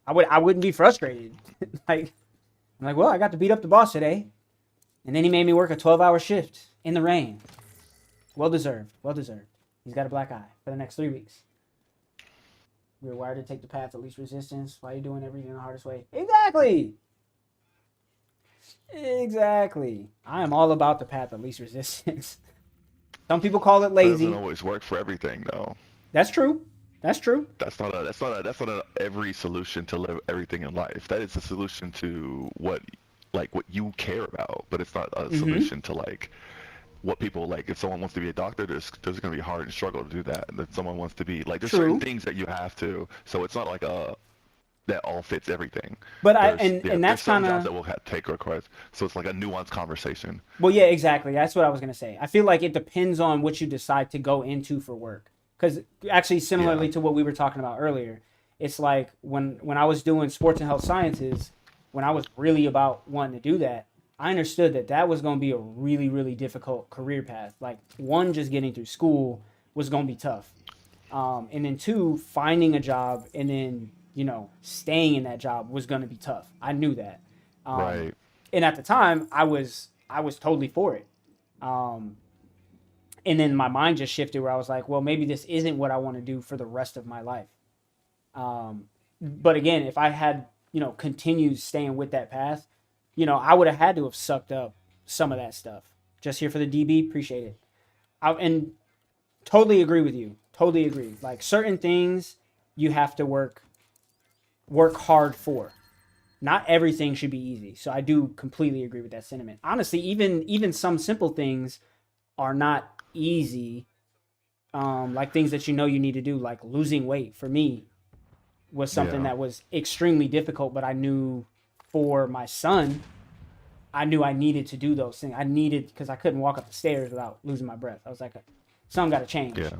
I wouldn't be frustrated. like I'm like, well, I got to beat up the boss today, and then he made me work a 12-hour shift in the rain. Well deserved. Well deserved. He's got a black eye for the next 3 weeks. We were wired to take the path of least resistance. Why are you doing everything the hardest way? Exactly. Exactly. I am all about the path of least resistance. Some people call it That doesn't lazy. always work for everything, though. That's true. That's true. That's not every solution to live everything in life. That is a solution to what you care about, but it's not a Mm-hmm. solution to like what people like. If someone wants to be a doctor, there's going to be hard and struggle to do that. And if someone wants to be like, there's certain True. things that you have to. So it's not like a that all fits everything. But I There's and yeah, and there's that's certain kind jobs of that will take requests. So it's like a nuanced conversation. well, yeah, exactly. That's what I was gonna say. I feel like it depends on what you decide to go into for work. Because actually, Yeah, similarly to what we were talking about earlier, it's like when I was doing sports and health sciences, when I was really about wanting to do that, I understood that that was going to be a really really difficult career path. Like one, just getting through school was going to be tough, and then two, finding a job and then staying in that job was going to be tough. I knew that, um, right. and at the time, I was totally for it. Um, and then my mind just shifted where I was like, well, maybe this isn't what I want to do for the rest of my life. But again, if I had continued staying with that path, I would have had to have sucked up some of that stuff. Just here for the DB, appreciate it. And totally agree with you. Totally agree. Like certain things you have to work hard for. Not everything should be easy. So I do completely agree with that sentiment. Honestly, even some simple things are not easy. Like things that you need to do, like losing weight for me was something Yeah, that was extremely difficult, but I knew for my son, I knew I needed to do those things. I needed because I couldn't walk up the stairs without losing my breath. I was like, something got to change. yeah.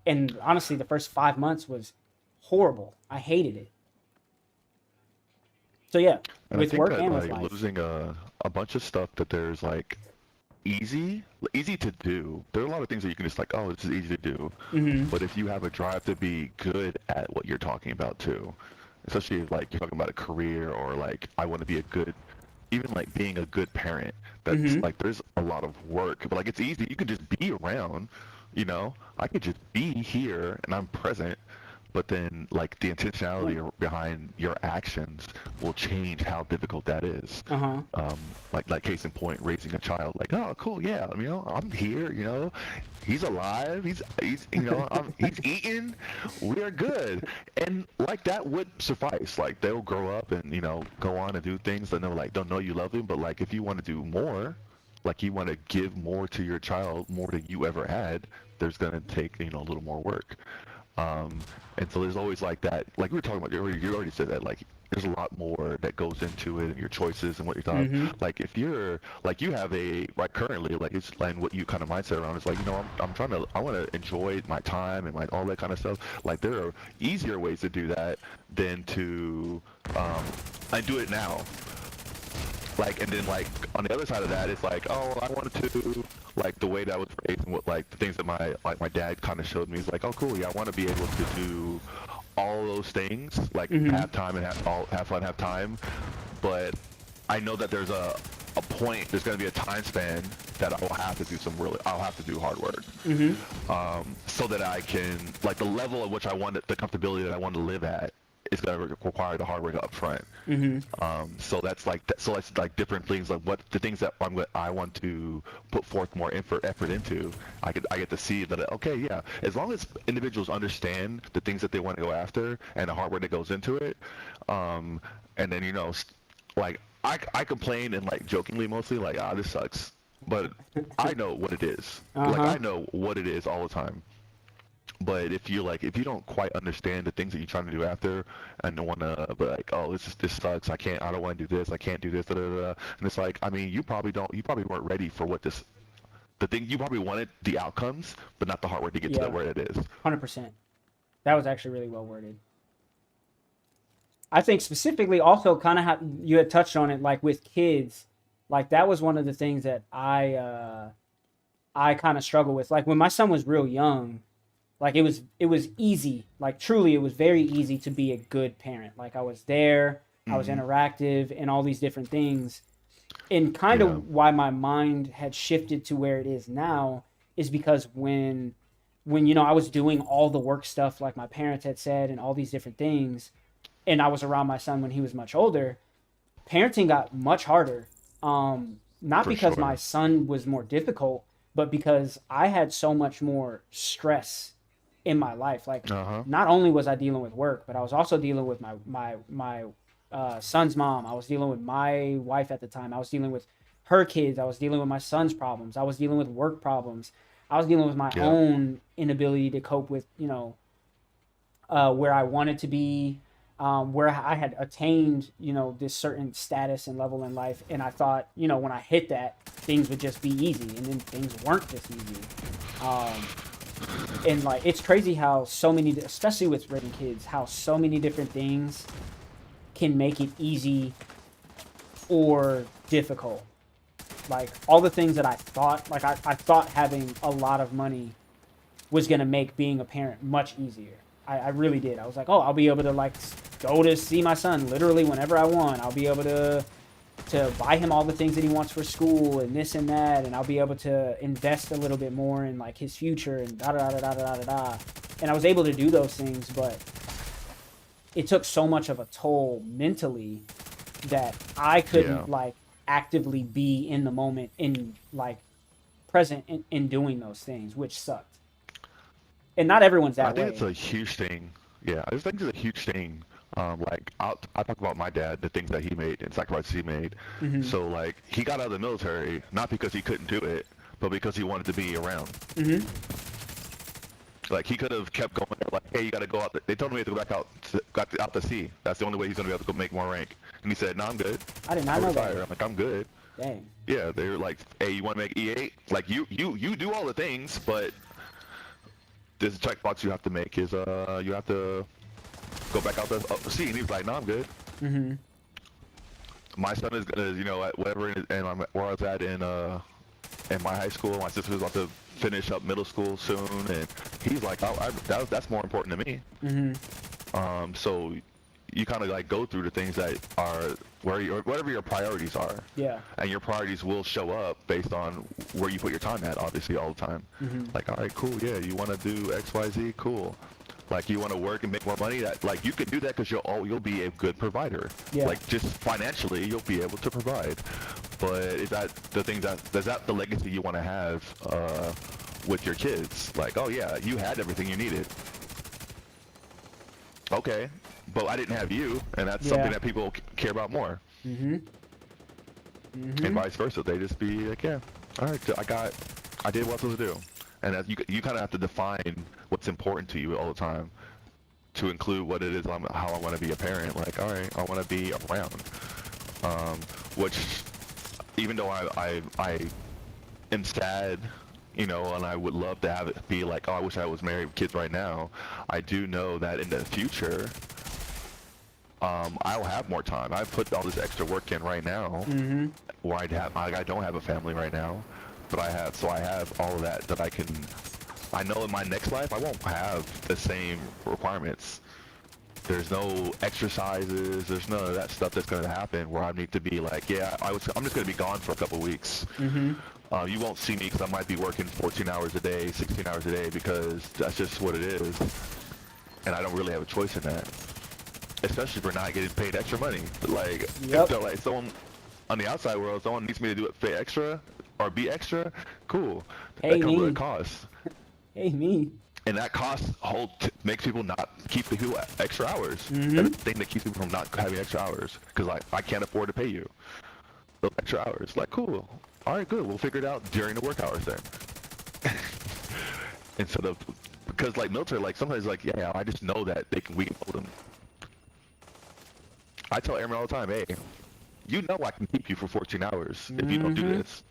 And honestly, the first 5 months was horrible. I hated it. So yeah, And I with think work that and with like life. losing a bunch of stuff that there's like easy to do. There are a lot of things that you can just like, oh, this is easy to do. Mm-hmm. But if you have a drive to be good at what you're talking about too, especially if like you're talking about a career or like I want to be a good, even like being a good parent, that's Mm-hmm. like there's a lot of work. But like it's easy. You could just be around, I could just be here and I'm present. But then like the intentionality behind your actions will change how difficult that is. Uh huh. Like case in point, raising a child. Like, oh, cool, yeah, I'm here. He's alive. He's eating. We're good, and like that would suffice. Like they'll grow up and go on and do things that don't know you love them. But like if you want to do more, like you want to give more to your child, more than you ever had, there's gonna take a little more work. Um, and so there's always like that, like we were talking about, you already said that, like, there's a lot more that goes into it and your choices and what you thought. Mm-hmm. Like, if you're, like, you have like, currently, like, it's, and what you kind of mindset around is like, I want to enjoy my time and like all that kind of stuff. Like, there are easier ways to do that than to, I do it now. like, and then like on the other side of that, it's like, oh, I wanted to, like the way that I was raised and what like the things that my dad kind of showed me is like, oh cool, yeah, I want to be able to do all those things, like Mm-hmm. have time and have fun, have time, but I know that there's a point, there's going to be a time span that I'll have to do hard work, Mm-hmm. so that I can, like the level at which I want it, the comfortability that I want to live at is going to require the hard work up front. Mm-hmm. So that's like different things, like what the things that I want to put forth more effort into. I get to see that, okay, yeah, as long as individuals understand the things that they want to go after and the hard work that goes into it, and then like I complain and like jokingly mostly like, ah, this sucks, but I know what it is. Like Uh-huh. I know what it is all the time. But if you don't quite understand the things that you're trying to do after, and don't want to be like, oh, this sucks, I don't want to do this, I can't do this, da, da, da. And it's like, I mean, you probably weren't ready for the thing. You probably wanted the outcomes, but not the hard work to get to that Yeah. where it is. 100%. That was actually really well worded. I think specifically also kind of how you had touched on it, like with kids, like that was one of the things that I kind of struggle with. Like when my son was real young, like it was easy, like truly it was very easy to be a good parent. Like I was there, I was Hmm. interactive and all these different things. And kind Yeah. of why my mind had shifted to where it is now is because when I was doing all the work stuff like my parents had said and all these different things, and I was around my son when he was much older, parenting got much harder. Not For because my sure. son was more difficult, but because I had so much more stress in my life. Like, Uh-huh. not only was I dealing with work, but I was also dealing with my son's mom. I was dealing with my wife at the time. I was dealing with her kids. I was dealing with my son's problems. I was dealing with work problems. I was dealing with my Yep. own inability to cope with, where I wanted to be, where I had attained, this certain status and level in life. And I thought, when I hit that, things would just be easy. And then things weren't just easy. Um, and like, it's crazy how so many, especially with raising kids, how so many different things can make it easy or difficult. Like all the things that I thought, like I thought having a lot of money was gonna make being a parent much easier. I really did. I was like, oh, I'll be able to like go to see my son literally whenever I want. I'll be able to buy him all the things that he wants for school and this and that, and I'll be able to invest a little bit more in like his future and da da da da da da da. And I was able to do those things, but it took so much of a toll mentally that I Yeah. couldn't like actively be in the moment in like present in doing those things, which sucked. And not everyone's I that think it's way. a huge thing. Yeah, I just think it's a huge thing. Like I talk about my dad, the things that he made and sacrifices he made. Mm-hmm. So like he got out of the military not because he couldn't do it, but because he wanted to be around. Mm-hmm. Like he could have kept going. Like, hey, you got to go out. They told him he had to go back out, out to sea. That's the only way he's gonna be able to go make more rank. And he said, "No, I'm good. I did not I'll know that. retire." I'm like, "I'm good." Dang. Yeah, they're like, "Hey, you want to make E8? Like you do all the things, but this checkbox you have to make is you have to go back out the sea." And he was like, "No, I'm good. Mm-hmm. My son is gonna, at whatever, and I'm where I was at in my high school. My sister's about to finish up middle school soon, and he's like, oh, that's more important to me." Mm-hmm. So you kind of like go through the things that are whatever your priorities are, Yeah. and your priorities will show up based on where you put your time at, obviously, all the time. Mm-hmm. Like, all right, cool, yeah, you want to do X, Y, Z, cool. Like, you want to work and make more money, that like you can do that because you'll be a good provider. Yeah. Like, just financially, you'll be able to provide. But is that the thing is that the legacy you want to have with your kids? Like, oh yeah, you had everything you needed. Okay, but I didn't have you, and that's something Yeah. that people care about more, Mm-hmm. and Mm-hmm. vice versa. They just be like, yeah, all right, I did what I was supposed to do, and that you kind of have to define what's important to you all the time to include what it is how I want to be a parent. Like, all right, I want to be around, um, which even though I am sad. And I would love to have it be like, oh, I wish I was married with kids right now. I do know that in the future, I'll have more time. I put all this extra work in right now, Mm-hmm. where I don't have a family right now, but I have all of that that I can. I know in my next life I won't have the same requirements. There's no exercises. There's none of that stuff that's going to happen where I need to be like, yeah, I'm just going to be gone for a couple weeks. Mm-hmm. You won't see me because I might be working 14 hours a day, 16 hours a day, because that's just what it is, and I don't really have a choice in that. Especially for not getting paid extra money. Like, if Yep. they're like someone on the outside world, someone needs me to do it, pay extra or be extra, cool. That Hey comes with a me. cost. Hey me. And that cost makes people not keep the people extra hours. That's Mm-hmm. the thing that keeps people from not having extra hours. Because like I can't afford to pay you those extra hours. Like cool. All right, good. We'll figure it out during the work hours then. Instead of because like military, like sometimes like yeah, I just know that we can hold them. I tell airmen all the time, hey, you know I can keep you for 14 hours if you don't do Mm-hmm. this.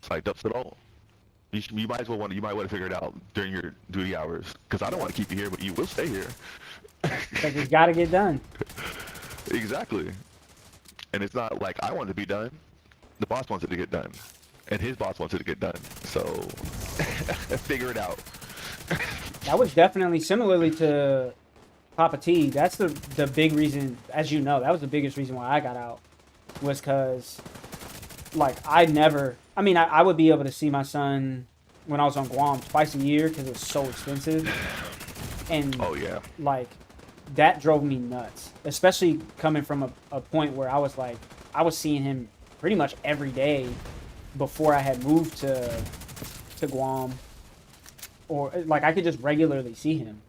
It's like so don't. You might as well you might want to figure it out during your duty hours because I don't want to keep you here, but you will stay here. Because it's got to get done. Exactly. And it's not like I want it to be done. The boss wants it to get done, and his boss wants it to get done. So figure it out. That was definitely similarly to Papa T. That's the big reason, as you know, that was the biggest reason why I got out, was because like I never. I mean, I would be able to see my son when I was on Guam twice a year because it was so expensive, and Oh yeah. like that drove me nuts. Especially coming from a point where I was like, I was seeing him pretty much every day before I had moved to Guam, or like I could just regularly see him,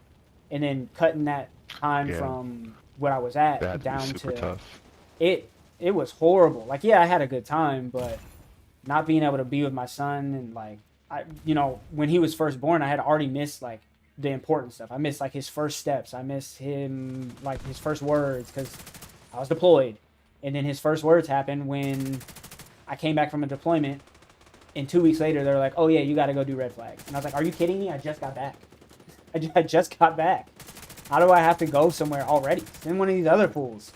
and then cutting that time Yeah. from what I was at That had to be down super to tough. it. It was horrible. Like yeah, I had a good time, but not being able to be with my son and like when he was first born, I had already missed like the important stuff. I missed like his first steps. I missed him like his first words because I was deployed, and then his first words happened when I came back from a deployment. And 2 weeks later, they're like, "Oh yeah, you got to go do red flag." And I was like, "Are you kidding me? I just got back. I just got back. How do I have to go somewhere already? It's in one of these other pools."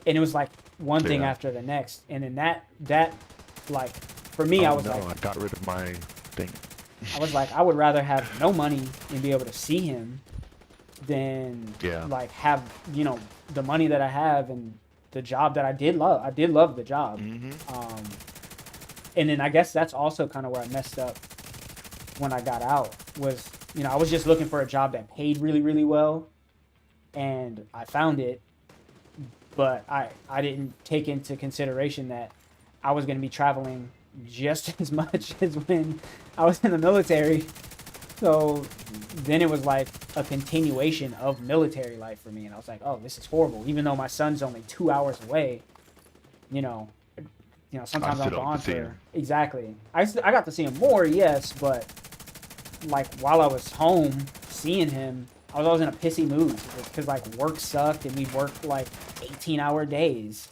And it was like one thing Yeah. after the next, and then that like for me, I Oh was no, like, I got rid of my thing. I would rather have no money and be able to see him than Yeah. like have the money that I have and the job that I did love. I did love the job. Mm-hmm. And then I guess that's also kind of where I messed up when I got out was, I was just looking for a job that paid really, really well, and I found it, but I didn't take into consideration that I was going to be traveling just as much as when I was in the military. So then it was like a continuation of military life for me, and I was like, oh, this is horrible. Even though my son's only 2 hours away, you know, sometimes I I'm still don't gone see for him. exactly. I got to see him more, yes, but like while I was home seeing him, I was always in a pissy mood because like work sucked and we worked like 18-hour days,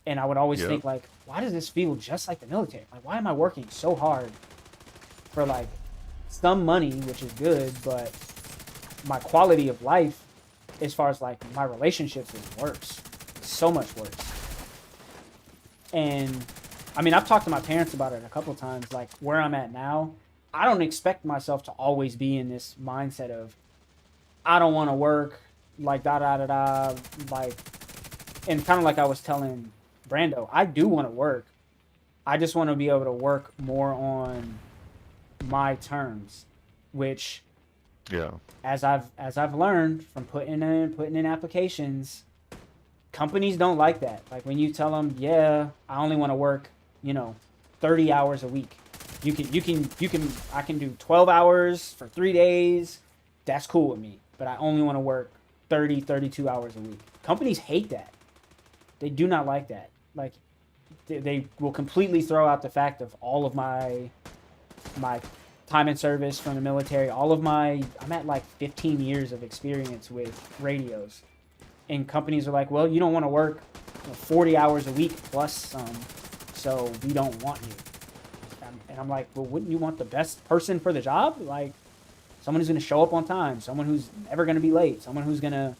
and I would always Yep. think like, why does this feel just like the military? Like, why am I working so hard for like some money, which is good, but my quality of life, as far as like my relationships, is worse, so much worse. And I mean, I've talked to my parents about it a couple times. Like where I'm at now, I don't expect myself to always be in this mindset of I don't want to work, like da da da da, like, and kind of like I was telling Brando, I do want to work. I just want to be able to work more on my terms, which Yeah. as I've learned from putting in applications, companies don't like that. Like when you tell them, yeah, I only want to work, 30 hours a week. I can do 12 hours for 3 days. That's cool with me. But I only want to work 32 hours a week. Companies hate that. They do not like that. Like they will completely throw out the fact of all of my time in service from the military, I'm at like 15 years of experience with radios. And companies are like, well, you don't want to work 40 hours a week plus some, so we don't want you. And I'm like, well, wouldn't you want the best person for the job? Like someone who's going to show up on time, someone who's never going to be late, someone who's going to,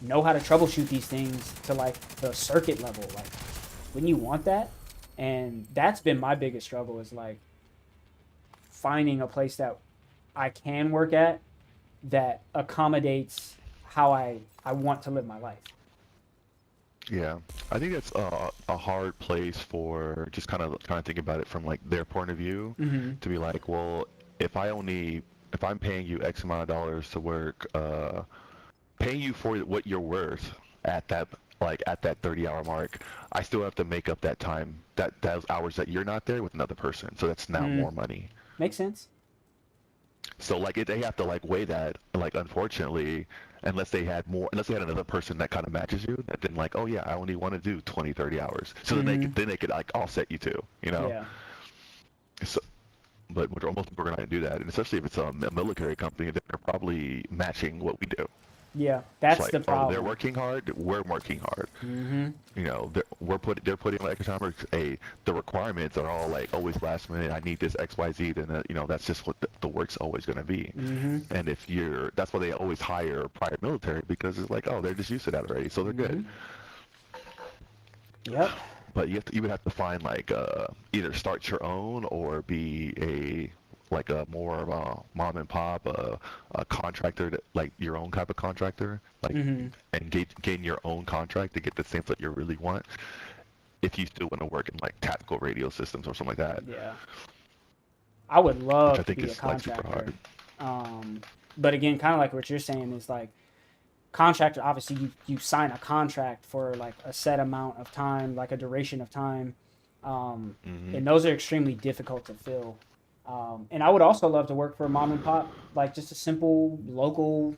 know how to troubleshoot these things to like the circuit level. Like, wouldn't you want that? And that's been my biggest struggle is like finding a place that I can work at that accommodates how I want to live my life. Yeah, I think that's a hard place for just kind of think about it from like their point of view, Mm-hmm. to be like, well, if I only if I'm paying you X amount of dollars to work, paying you for what you're worth at that at that 30-hour mark, I still have to make up that time, those hours that you're not there with another person. So that's now Mm, more money. makes sense. So like they have to like weigh that. Like unfortunately, unless they had another person that kind of matches you, that then like, oh yeah, I only want to do 20, 30 hours. So Mm-hmm. then they could like offset you too, you know. Yeah. So, but most people are not gonna do that, and especially if it's a military company, they're probably matching what we do. Yeah. It's That's like, the oh, they're problem. working hard, we're working hard. Mm-hmm. You know, they're putting like extra time. The requirements are all like always last minute. I need this X Y Z. Then you know that's just what the work's always going to be. Mm-hmm. And if that's why they always hire prior military, because it's like, oh, they're just used to that already, so they're Mm-hmm. good. Yep. But you would have to find like either start your own or be a more of a mom and pop, a contractor, like your own type of contractor, like Mm-hmm. and gain your own contract to get the things that you really want. If you still want to work in like tactical radio systems or something like that, Yeah. I would which I love to think be a is like super contractor. hard. Um, but again, kind of like what you're saying is like contractor. Obviously, you sign a contract for like a set amount of time, like a duration of time, um, Hmm. and those are extremely difficult to fill. And I would also love to work for a mom and pop, like just a simple local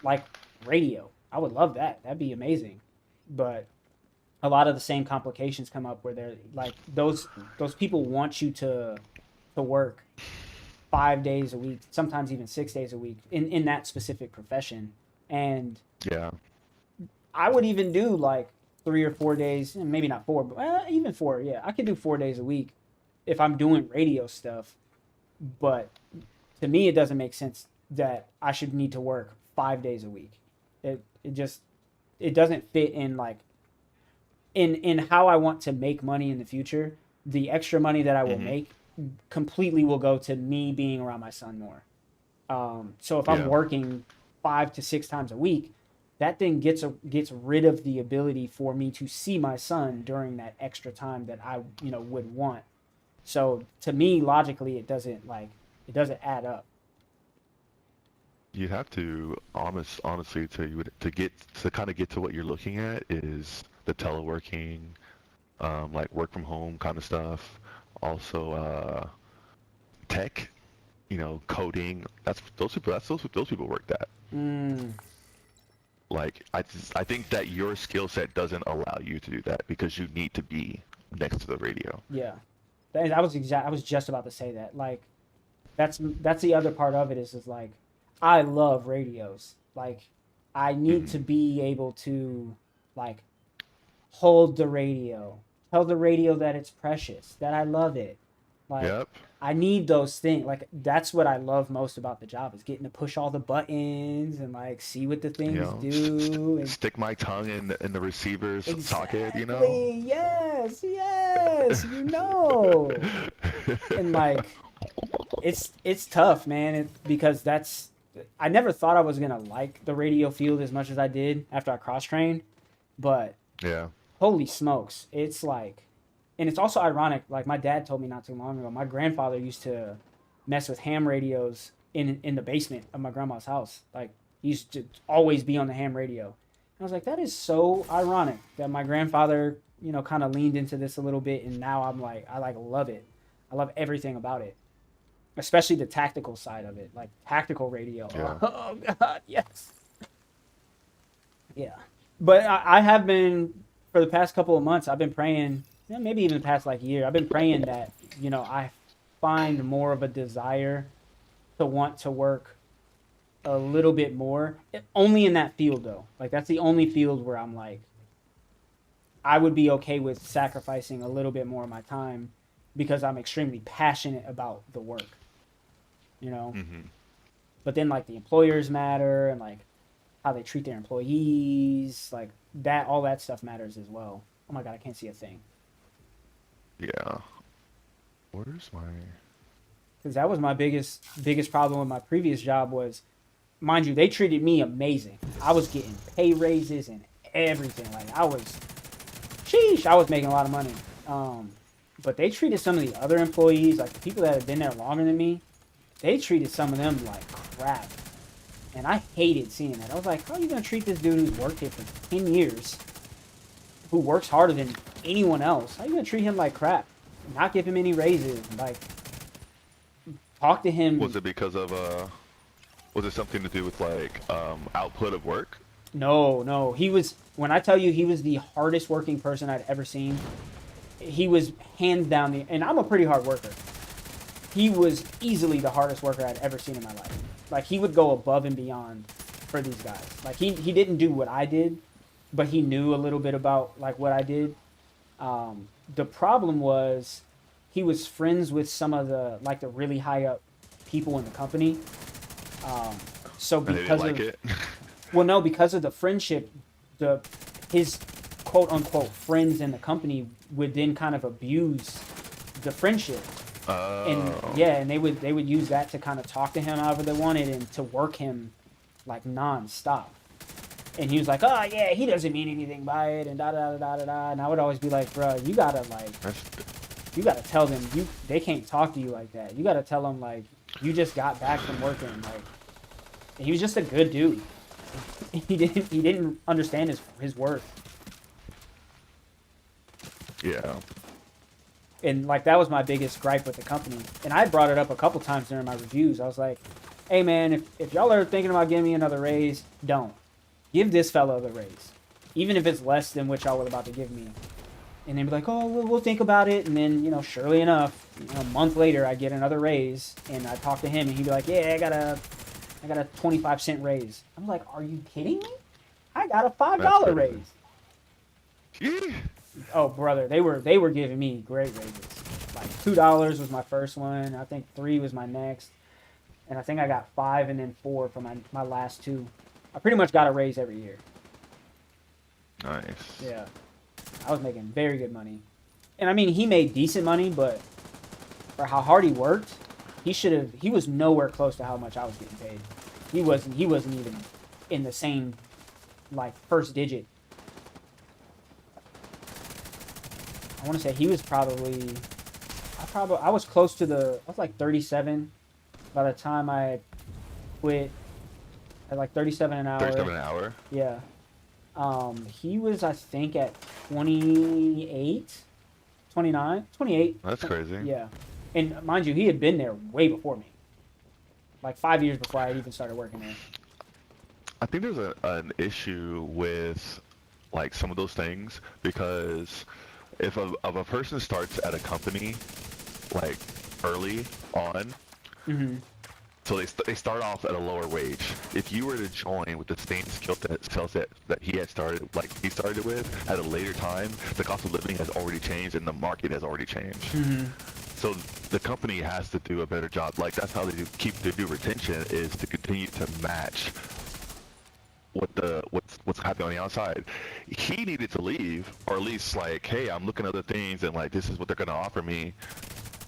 like radio. I would love that. That'd be amazing. But a lot of the same complications come up where they're like those people want you to work 5 days a week, sometimes even 6 days a week in that specific profession. And Yeah. I would even do like 3 or 4 days, maybe not four, but even four. Yeah, I could do 4 days a week if I'm doing radio stuff. But to me, it doesn't make sense that I should need to work 5 days a week. It just it doesn't fit in like in how I want to make money in the future. The extra money that I will Hmm. make completely will go to me being around my son more. So if I'm Yeah. working 5 to 6 times a week, that then gets rid of the ability for me to see my son during that extra time that I would want. So to me, logically, it doesn't add up. You'd have to honestly to kind of get to what you're looking at is the teleworking, like work from home kind of stuff. Also, tech, coding. That's those people. Those people work that. Mm, Like I think that your skill set doesn't allow you to do that because you need to be next to the radio. yeah, I was just about to say that. Like that's the other part of it is like I love radios. Like I need Hmm. to be able to like hold the radio, tell the radio that it's precious, that I love it. Like Yep. I need those things. Like that's what I love most about the job is getting to push all the buttons and like see what the things do and Stick my tongue in the receiver's socket. exactly. Yes, yes, And like it's tough, man, because that's I never thought I was gonna like the radio field as much as I did after I cross trained, but Yeah. holy smokes, it's like, and it's also ironic. Like my dad told me not too long ago, my grandfather used to mess with ham radios in the basement of my grandma's house. Like he used to always be on the ham radio. And I was like, that is so ironic that my grandfather, kind of leaned into this a little bit, and now I'm like, I like love it. I love everything about it, especially the tactical side of it, like tactical radio. Yeah. Oh God, yes, yeah. But I have been for the past couple of months. I've been praying, maybe even the past like year. I've been praying that I find more of a desire to want to work a little bit more. Only in that field though. Like that's the only field where I'm like, I would be okay with sacrificing a little bit more of my time because I'm extremely passionate about the work. You know. Hmm. But then like the employers matter and like how they treat their employees, like that. All that stuff matters as well. Oh my god, I can't see a thing. Yeah. Where's my? Because that was my biggest problem with my previous job was, mind you, they treated me amazing. I was getting pay raises and everything. Like I was, sheesh, I was making a lot of money. But they treated some of the other employees, like the people that had been there longer than me, they treated some of them like crap. And I hated seeing that. I was like, how are you going to treat this dude who's worked here for 10 years, who works harder than anyone else? How are you going to treat him like crap? Not give him any raises? Like, talk to him. Was it because of Was it something to do with like output of work? No. He was, when I tell you he was the hardest working person I'd ever seen, he was hands down and I'm a pretty hard worker. He was easily the hardest worker I'd ever seen in my life. Like, he would go above and beyond for these guys. Like, he didn't do what I did, but he knew a little bit about, like, what I did. The problem was he was friends with some of the, like, the really high up people in the company. So because like it. Well, no, because of the friendship, his quote unquote friends in the company would then kind of abuse the friendship. And they would use that to kind of talk to him however they wanted and to work him like non-stop. And he was like, oh yeah, he doesn't mean anything by it, and da da da da da. And I would always be like, bro, you gotta tell them they can't talk to you like that. You gotta tell them like you just got back from working. Like, and he was just a good dude. He didn't understand his worth. Yeah. And like that was my biggest gripe with the company. And I brought it up a couple times during my reviews. I was like, hey man, if y'all are thinking about giving me another raise, don't. Give this fellow the raise. Even if it's less than what y'all were about to give me. And they'd be like, oh, we'll think about it. And then, surely enough, a month later, I get another raise. And I talk to him and he'd be like, yeah, I got a 25-cent raise. I'm like, are you kidding me? I got a $5 raise. Yeah. Oh, brother, they were giving me great raises. Like $2 was my first one. I think 3 was my next. And I think I got 5 and then 4 for my last 2. I pretty much got a raise every year. Nice. Yeah. I was making very good money. And I mean, he made decent money, but for how hard he worked, he was nowhere close to how much I was getting paid. He wasn't even in the same, like, first digit. I want to say he was I was close to I was like 37 by the time I quit. At like 37 an hour. 37 an hour? Yeah. He was, I think, at 28, 29, 28. That's crazy. Yeah. And mind you, he had been there way before me. Like 5 years before I even started working there. I think there's an issue with like some of those things because if a person starts at a company like early on, Mm-hmm. so they start off at a lower wage. If you were to join with the same skill set that he started with at a later time, the cost of living has already changed and the market has already changed. Mm-hmm. So the company has to do a better job. Like that's how they do retention is to continue to match what's happening on the outside. He needed to leave, or at least like, hey, I'm looking at other things and like this is what they're gonna offer me.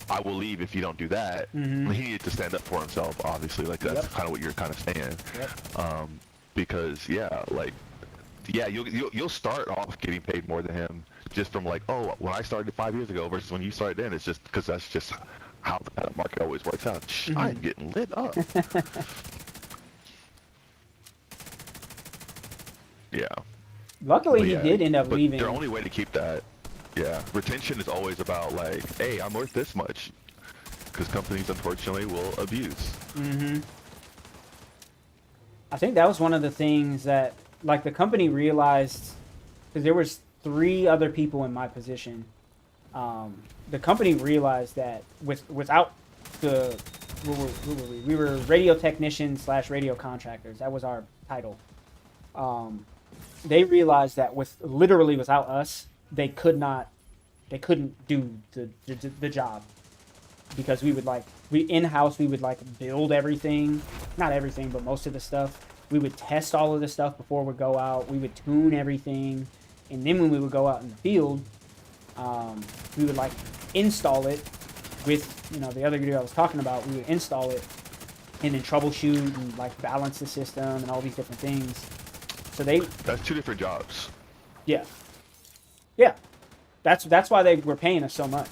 I will leave if you don't do that. Mm-hmm. He needed to stand up for himself, obviously. Like that's kind of what you're kind of saying. Yep. Because you'll start off getting paid more than him just from like, oh, when I started 5 years ago versus when you started then. It's just because that's just how the market always works out. Mm-hmm. I'm getting lit up. Yeah. Luckily, he did end up leaving. Their only way to keep that, retention is always about like, hey, I'm worth this much, because companies unfortunately will abuse. Mm-hmm. I think that was one of the things that, like, the company realized, because there was 3 other people in my position. The company realized that without the we were radio technicians / radio contractors. That was our title. They realized that without us, they couldn't do the job, because we in-house we would like build everything, not everything, but most of the stuff. We would test all of the stuff before we go out. We would tune everything, and then when we would go out in the field, we would like install it with the other dude I was talking about. We would install it and then troubleshoot and like balance the system and all these different things. So That's two different jobs. yeah, yeah. That's why they were paying us so much.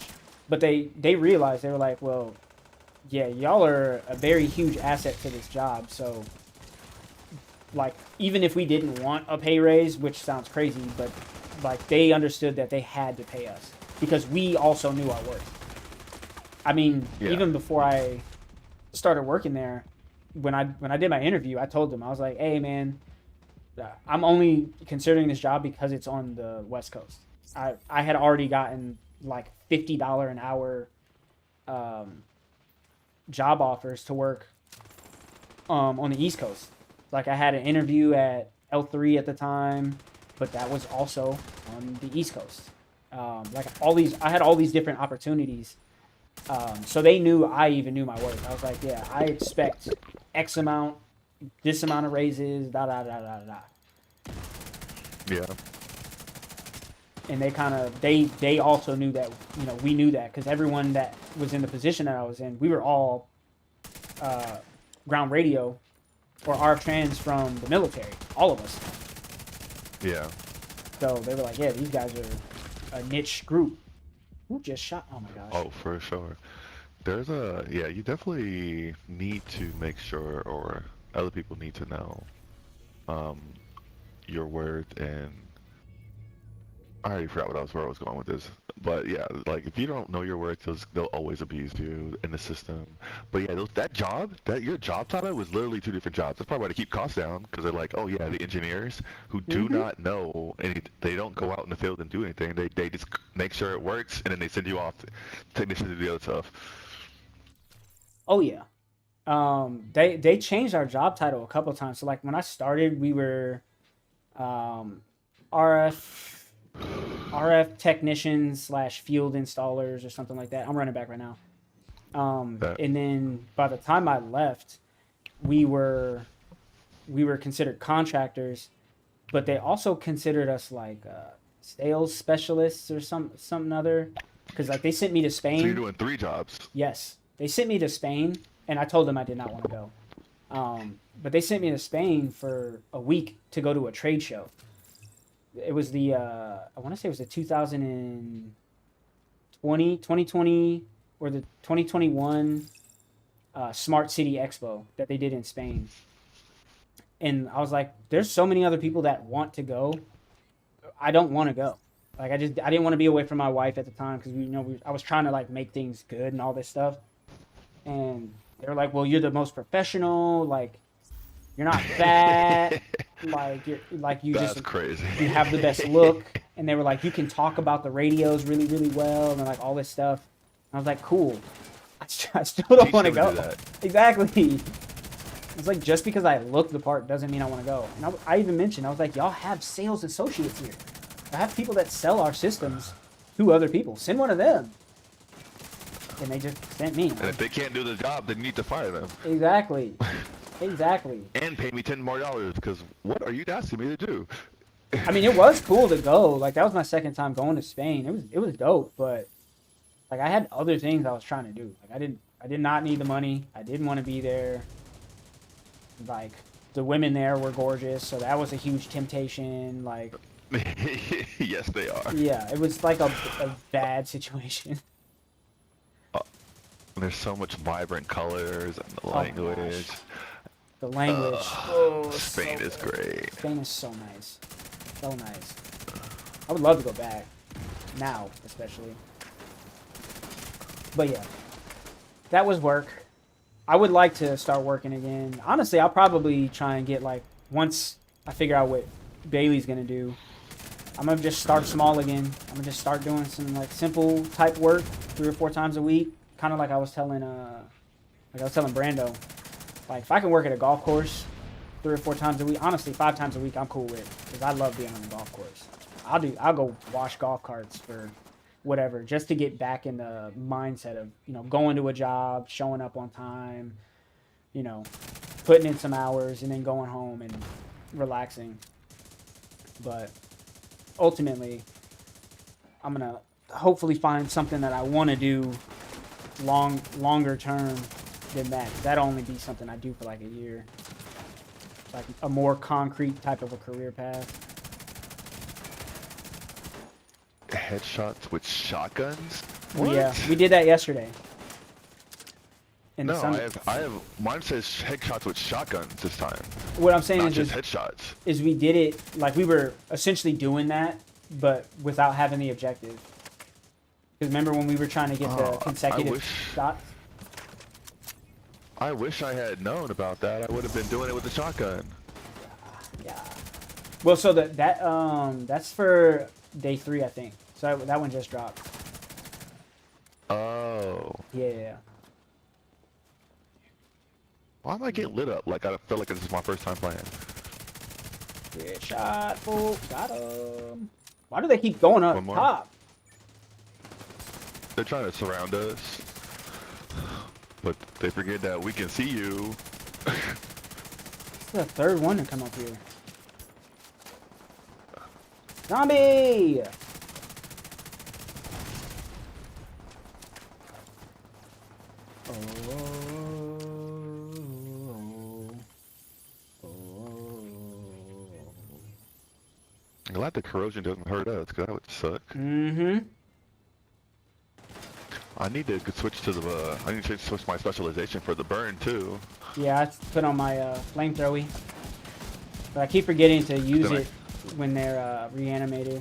But they realized, they were like, well, yeah, y'all are a very huge asset to this job. So like, even if we didn't want a pay raise, which sounds crazy, but like they understood that they had to pay us because we also knew our worth. I mean, Yeah. even before I started working there, when I did my interview, I told them, I was like, hey man, I'm only considering this job because it's on the West Coast. I had already gotten like $50 an hour job offers to work on the East Coast. Like I had an interview at L3 at the time, but that was also on the East Coast. Like I had all these different opportunities. So they knew I even knew my worth. I was like, yeah, I expect X amount, this amount of raises, da da da da da. Yeah. And they also knew that, we knew that because everyone that was in the position that I was in, we were all ground radio or RF trans from the military, all of us. Yeah. So they were like, yeah, these guys are a niche group. Who just shot? Oh my gosh. Oh, for sure. You definitely need to make sure, or other people need to know, um, your worth. And I already forgot where I was going with this. But yeah, like if you don't know your worth, they'll always abuse you in the system. But yeah, your job title was literally two different jobs. That's probably why they keep costs down, because they're like, oh yeah, the engineers who do Mm-hmm. not know any, they don't go out in the field and do anything. They just make sure it works, and then they send you off technicians to do the other stuff. Oh yeah. They changed our job title a couple of times. So like when I started, we were um, RF technicians slash field installers or something like that. I'm running back right now. That And then by the time I left, we were considered contractors, but they also considered us like sales specialists or something other, because like they sent me to so you're Spain. doing three jobs. Yes, they sent me to Spain, and I told them I did not want to go. But they sent me to Spain for a week to go to a trade show. It was I want to say it was the 2020 or the 2021 Smart City Expo that they did in Spain. And I was like, there's so many other people that want to go. I don't want to go. Like I didn't want to be away from my wife at the time because I was trying to like make things good and all this stuff. And they were like, well, you're the most professional. Like you're not fat. Like you That's just crazy. you have the best look. And they were like, you can talk about the radios really really well and like all this stuff. And I was like, cool. I still don't Teach want to them to go. do that. Exactly. It's like just because I look the part doesn't mean I want to go. And I even mentioned, I was like, y'all have sales associates here. I have people that sell our systems to other people. Send one of them. And they just sent me. And if they can't do the job, then you need to fire them. Exactly. Exactly. And pay me $10 more, because what are you asking me to do? I mean, it was cool to go. Like that was my second time going to Spain. It was dope, but like I had other things I was trying to do. Like I did not need the money. I didn't want to be there. Like the women there were gorgeous, so that was a huge temptation. Like Yes, they are. yeah, it was like a bad situation. Uh, there's so much vibrant colors and the Oh my language. gosh. The language. Oh, Spain so is good. great. Spain is so nice. So nice. I would love to go back. Now, especially. But yeah. That was work. I would like to start working again. Honestly, I'll probably try and get like, once I figure out what Bailey's gonna do, I'm gonna just start small again. I'm gonna just start doing some like simple type work 3 or 4 times a week. Kind of like I was telling Brando. Like if I can work at a golf course 3 or 4 times a week, honestly 5 times a week, I'm cool with, because I love being on the golf course. I'll go wash golf carts for whatever, just to get back in the mindset of going to a job, showing up on time, you know, putting in some hours and then going home and relaxing. But ultimately, I'm gonna hopefully find something that I want to do longer term than that. That'll only be something I do for like a year, like a more concrete type of a career path. Headshots with shotguns? What? What? Yeah, we did that yesterday. No, I have. Mine says headshots with shotguns this time. What I'm saying Not is just headshots. is we did it like we were essentially doing that, but without having the objective. Because remember when we were trying to get the consecutive shots? I wish I had known about that. I would have been doing it with the shotgun. Yeah. Well, so that's for day 3, I think. So that one just dropped. Oh. Yeah. Why am I getting lit up? Like I feel like this is my first time playing. Good shot, folks. Got him. Why do they keep going up top? They're trying to surround us. But they forget that we can see you. This is the third one to come up here. Zombie! I'm glad the corrosion doesn't hurt us, because that would suck. Mm-hmm. I need to switch to the, I need to switch my specialization for the burn, too. Yeah, I put on my flamethrower. But I keep forgetting to use it when they're reanimated.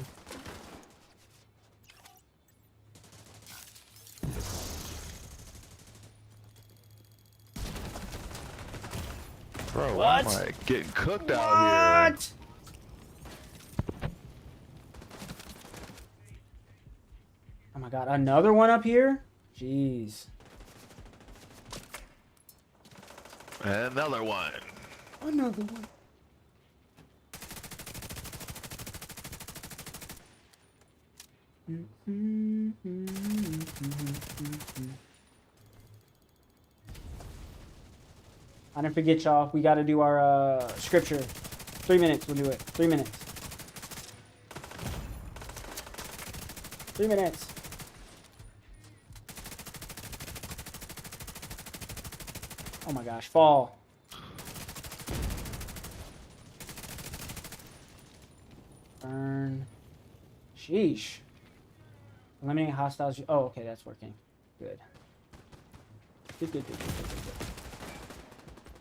Bro, What? why am I getting cooked out here? Oh my god, another one up here? Jeez. Another one. Another one. I didn't forget y'all. We got to do our scripture. 3 minutes. We'll do it. 3 minutes. 3 minutes. Oh my gosh. Fall. Burn. Sheesh. Eliminate hostiles. Oh, okay. That's working. Good. Good.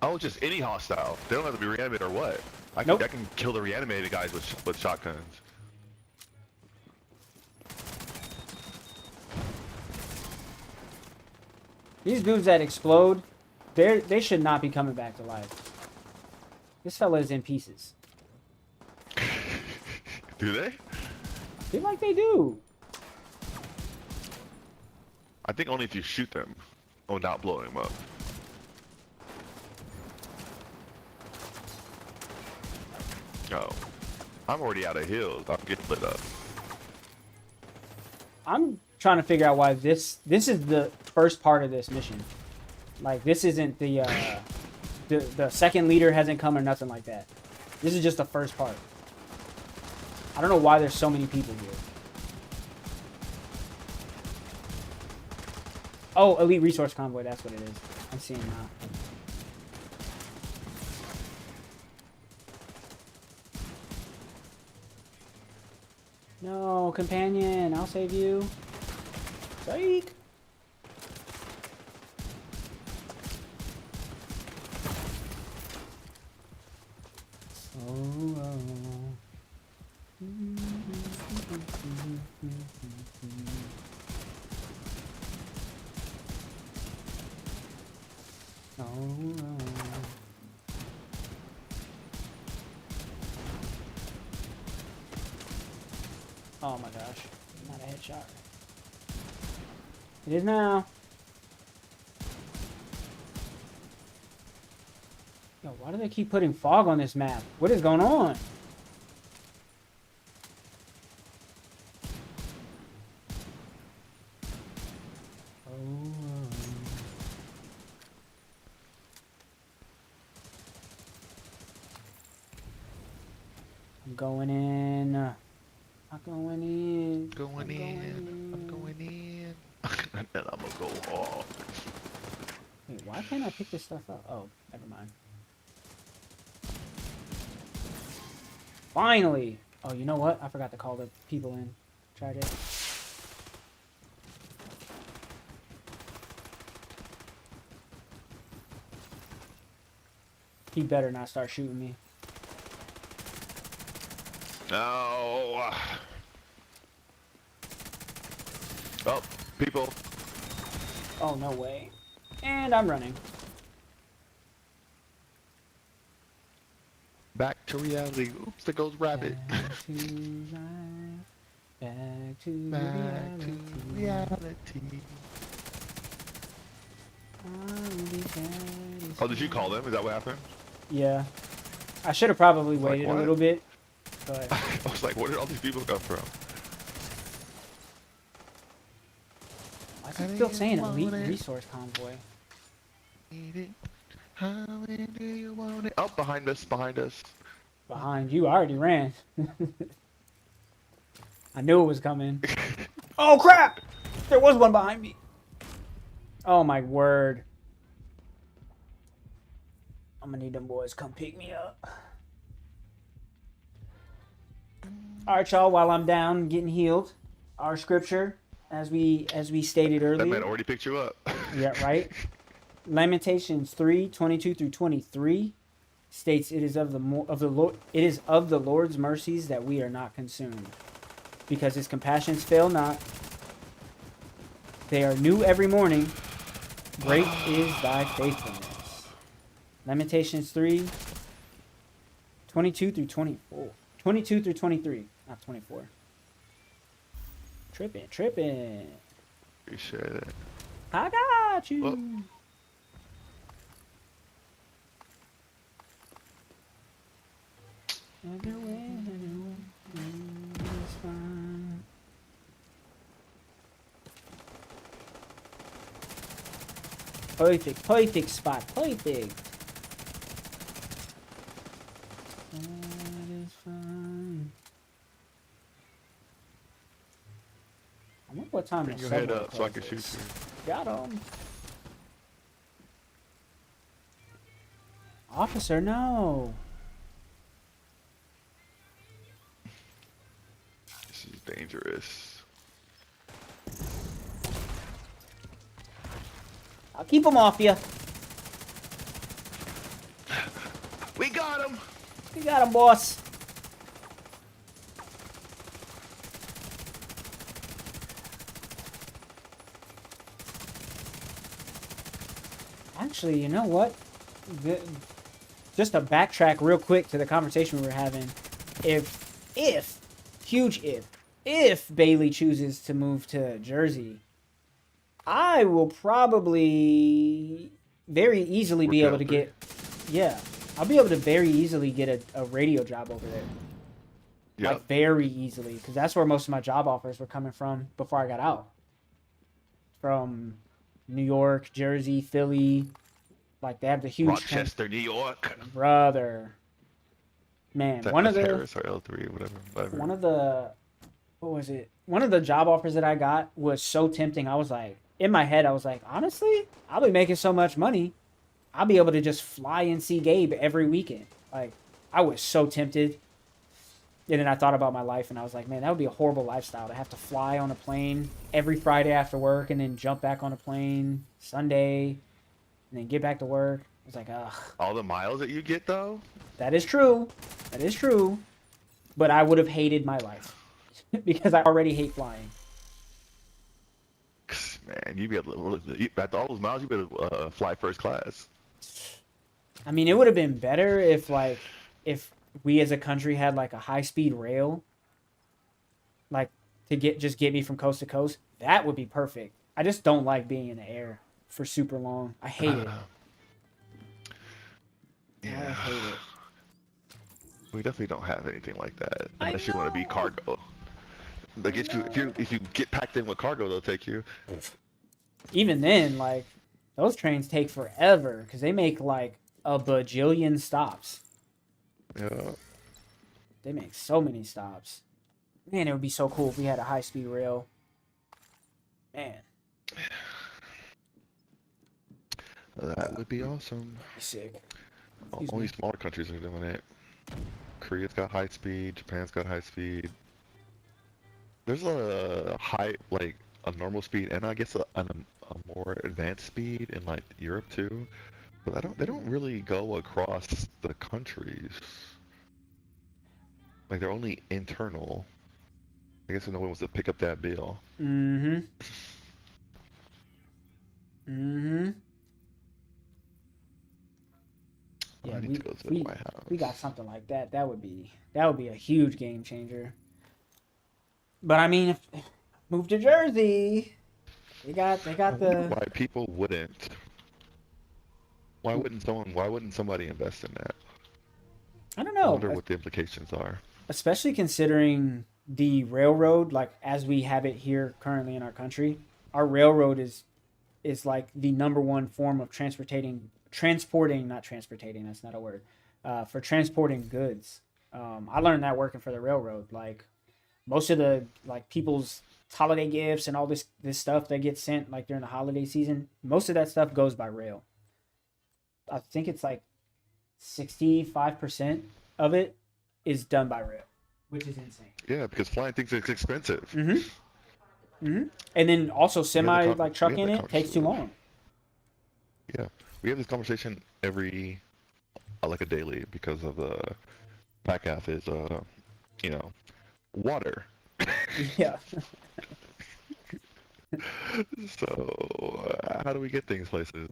Oh, just any hostile. They don't have to be reanimated or what? I can kill the reanimated guys with shotguns. These dudes that explode, they should not be coming back to life. This fella is in pieces. Do they? I feel like they do. I think only if you shoot them without blowing them up. Oh. I'm already out of heals. I'm getting lit up. I'm trying to figure out why this is the first part of this mission. Like, this isn't the second leader hasn't come or nothing like that. This is just the first part. I don't know why there's so many people here. Oh, Elite Resource Convoy, that's what it is. I'm seeing now. No, companion, I'll save you. Psych! Oh my gosh, not a headshot. It is now. Yo, why do they keep putting fog on this map? What is going on? going in. I'm going in. Going in. I'm going in. And then I'm gonna go hard. Wait, why can't I pick this stuff up? Oh, never mind. Finally! Oh, you know what? I forgot to call the people in. Tried it. He better not start shooting me. No. Oh, people. Oh, no way. And I'm running. Back to reality. Oops, there goes rabbit. Back to life. Back to Back to reality. Oh, did you call them? Is that what happened? Yeah. I should have probably waited a what? little bit, but I was like, where did all these people come from? why is it still saying elite resource convoy? How do you want it? Oh, behind us, behind us. Behind you, I already ran. I knew it was coming. Oh crap! There was one behind me. Oh my word. I'm gonna need them boys to come pick me up. Alright, y'all, while I'm down getting healed, our scripture, as we stated earlier. That man already picked you up. Yeah, right. Lamentations 3:22-23 states, "It is of the Lord's mercies that we are not consumed, because his compassions fail not. They are new every morning. Great is thy faithfulness." Lamentations 3:22-24. 22-23, not 24. Tripping. Appreciate it. I got you. Well, Perfect spot, perfect. That is fine. I wonder what time bring the your head subway up so I can closes. shoot you. Got him. Officer, no. This is dangerous. I'll keep him off you. We got him! You got him, boss. Actually, you know what? Just to backtrack real quick to the conversation we were having. If Bailey chooses to move to Jersey, I will probably very easily be able to get, I'll be able to very easily get a radio job over there. Yeah. Like, very easily, because that's where most of my job offers were coming from before I got out. From New York, Jersey, Philly. Like, they have the huge... Rochester, New York. Brother. Man, one of the... Harris or L3, whatever. One of the... What was it? One of the job offers that I got was so tempting. I was like... In my head, I was like, honestly, I'll be making so much money. I'll be able to just fly and see Gabe every weekend. Like, I was so tempted. And then I thought about my life, and I was like, man, that would be a horrible lifestyle to have to fly on a plane every Friday after work and then jump back on a plane Sunday and then get back to work. I was like, ugh. All the miles that you get, though? That is true. That is true. But I would have hated my life because I already hate flying. Man, you'd be able to, after all those miles, you'd be able to fly first class. I mean, it would have been better if we as a country had like a high-speed rail, like to get me from coast to coast. That would be perfect. I just don't like being in the air for super long. I hate it. Yeah. I hate it. We definitely don't have anything like that unless you want to be cargo. They get you if you get packed in with cargo, they'll take you. Even then, like, those trains take forever because they make like a bajillion stops. Yeah. They make so many stops. Man, it would be so cool if we had a high-speed rail. Man, That would be awesome. that'd be sick. Excuse Only me. smaller countries are doing it. Korea's got high speed. Japan's got high speed. There's a high, like a normal speed, and I guess a more advanced speed in like Europe too. But they don't really go across the countries. Like they're only internal. I guess no one wants to pick up that bill. Mm-hmm. Mm-hmm. Yeah, I need to go to the White we got House. something like that. That would be a huge game changer. But I mean, if move to Jersey, they I got wonder the. why people wouldn't. Why wouldn't somebody invest in that? I don't I know, wonder what the implications are. especially considering the railroad, like as we have it here currently in our country. Our railroad is like the number one form of not transportating. That's not a word. For transporting goods. I learned that working for the railroad. Like most of the like people's holiday gifts and all this stuff that gets sent like during the holiday season, most of that stuff goes by rail. I think it's like 65% of it is done by rail, which is insane. Yeah, because flying things is expensive. Mm-hmm. Mm-hmm. And then also semi like We have trucking that it takes too conversation. long. Yeah, we have this conversation every like a daily because of the back half is you know water. Yeah. So how do we get things places?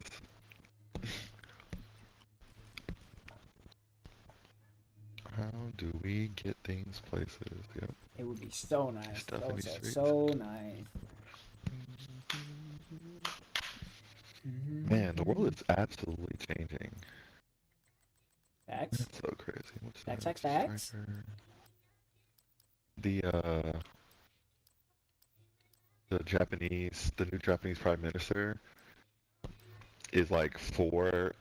How do we get things places? Yep, It would be so nice. stuff in That these said streets. so nice. Man, the world is absolutely changing. Facts. That's so crazy. What's Facts, that? facts, facts. Striker. The the new Japanese prime minister is like for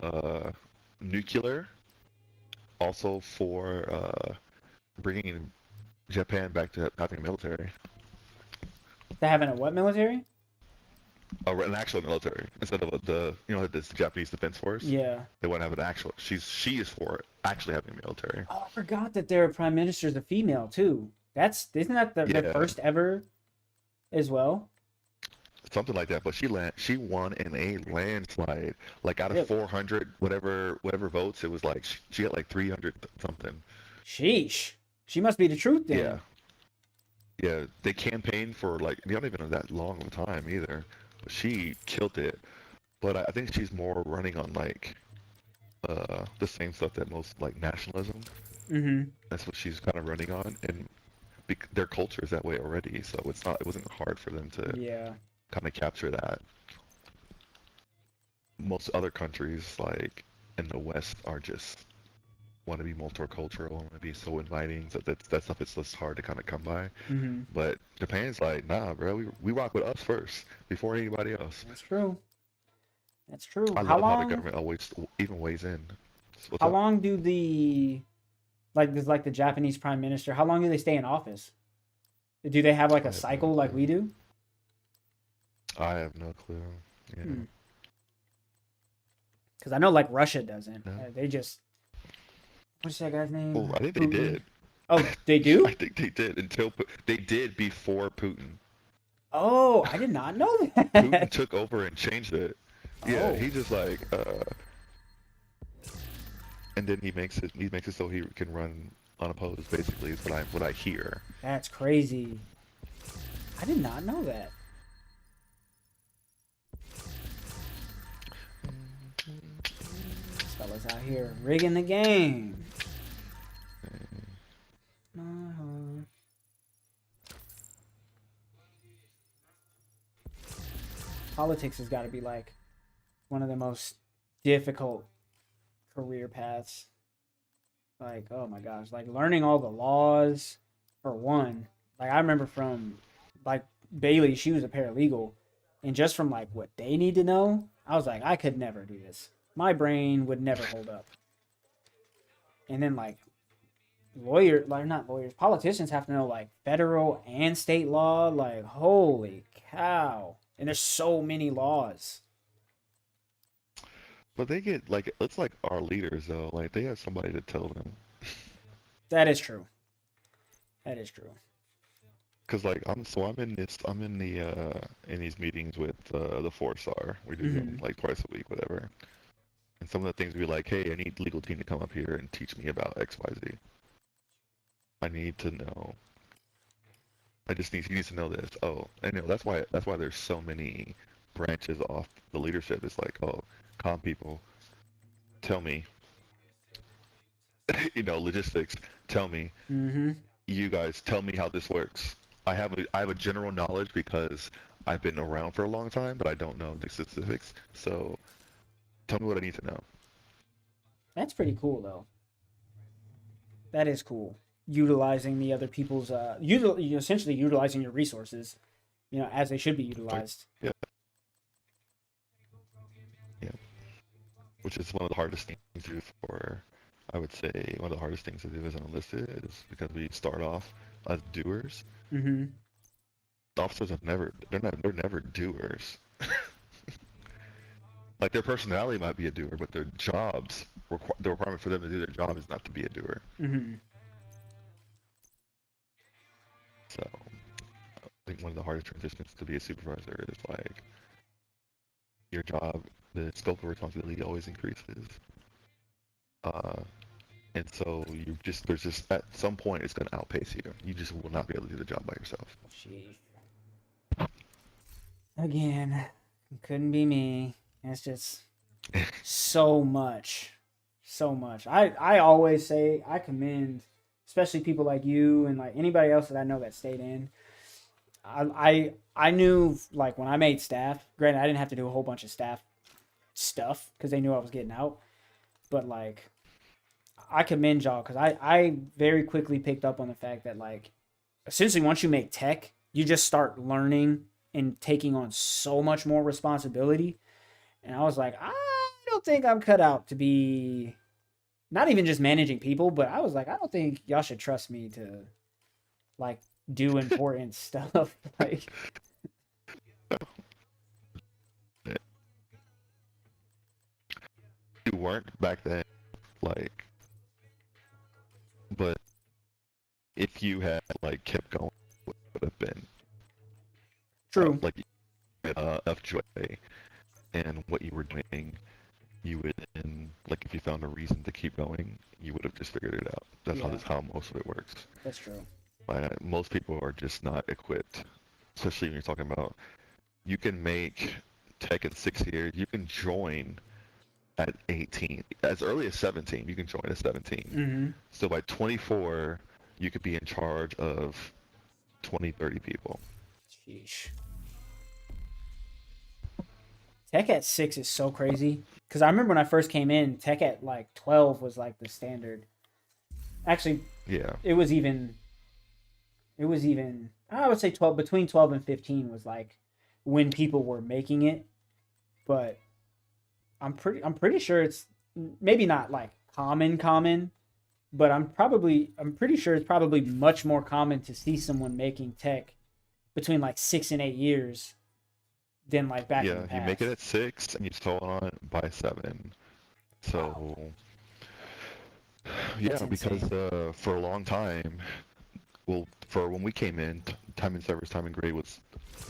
nuclear, also for bringing Japan back to having a military, They having a what military? an actual military instead of this Japanese defense force. Yeah. They want to have an actual. She is for actually having a military. Oh, I forgot that their prime minister's a female too. Isn't that the Yeah, first ever as well? something like that. But she won in a landslide. Like out of Really? 400 whatever votes, it was like she got like 300 something. Sheesh. She must be the truth Yeah. then. Yeah, they campaigned for like not even that long of a time either. But she killed it. But I think she's more running on like the same stuff that most like nationalism. Mm-hmm. That's what she's kind of running on, and their culture is that way already. So it wasn't hard for them to Yeah. kind of capture that. Most other countries like in the West are just want to be multicultural, want to be so inviting. So that stuff is just hard to kind of come by. Mm-hmm. But Japan's like, nah, bro, we rock with us first before anybody else. That's true. That's true. I love how the government always even weighs in. What's How up? long do the Japanese prime minister, how long do they stay in office? Do they have like I a have no cycle like clue. we do? I have no clue. Yeah. Because I know like Russia doesn't. No. They just what's that guy's name? Well, I think they Putin? did. Oh, they do? I think they did they did before Putin. Oh, I did not know Putin that. took over and changed it. Yeah, Oh, he just like and then he makes it so he can run unopposed. Basically, is what I hear. that's crazy. I did not know that. This fella's out here rigging the game. My heart. Politics has got to be like one of the most difficult career paths. Like, oh my gosh, like learning all the laws for one. Like I remember from like Bailey, she was a paralegal, and just from like what they need to know, I was like, I could never do this. My brain would never hold up. And then like like not lawyers, politicians have to know like federal and state law. Like, holy cow! And there's so many laws. But they get like it's like our leaders though. Like they have somebody to tell them. That is true. That is true. Cause like I'm in the in these meetings with the 4-star. We do them Hmm. like twice a week, whatever. And some of the things would be like, hey, I need legal team to come up here and teach me about XYZ. I need to know. I just need he needs to know this. Oh, I know that's why there's so many branches off the leadership. It's like, oh, calm people, tell me, logistics, tell me, Hmm. you guys tell me how this works. I have a general knowledge because I've been around for a long time, but I don't know the specifics. So tell me what I need to know. That's pretty cool though. That is cool. Utilizing the other people's essentially utilizing your resources, as they should be Like, utilized. yeah, yeah. Which is one of the hardest things to do for, I would say, one of the hardest things to do as an enlisted is because we start off as doers. Hmm. Officers they're never doers. Like their personality might be a doer, but their the requirement for them to do their job is not to be a doer. Hmm. So I think one of the hardest transitions to be a supervisor is like your job, the scope of responsibility always increases. Uh, and so there's just at some point it's going to outpace you. You just will not be able to do the job by yourself. Sheesh. Again, couldn't be me. It's just so much, so much. I always say I commend, especially people like you and like anybody else that I know that stayed in. I knew like when I made staff. Granted, I didn't have to do a whole bunch of staff stuff because they knew I was getting out. But like, I commend y'all because I very quickly picked up on the fact that like essentially once you make tech, you just start learning and taking on so much more responsibility. And I was like, I don't think I'm cut out to be not even just managing people, but I was like, I don't think y'all should trust me to like do important stuff. Like, You weren't back then, like, but if you had like kept going, it would have been true. like of joy and what you were doing. You would then like if you found a reason to keep going, you would have just figured it out. Yeah, That's how most of it works. that's true. Most people are just not equipped, especially when you're talking about you can make tech in 6 years. You can join at 18, as early as 17. You can join at 17. Mm-hmm. So by 24, you could be in charge of 20, 30 people. Sheesh. Tech at 6 is so crazy. Because I remember when I first came in, tech at like 12 was like the standard. Actually, Yeah, it was even, I would say 12, between 12 and 15 was like when people were making it. But I'm pretty sure it's maybe not like common, but I'm pretty sure it's probably much more common to see someone making tech between like 6 and 8 years than like back in the yeah. You make it past. at 6 and you stall on by 7. Wow, So that's yeah, because insane. for a long time, well, for when we came in, time and service, time and grade was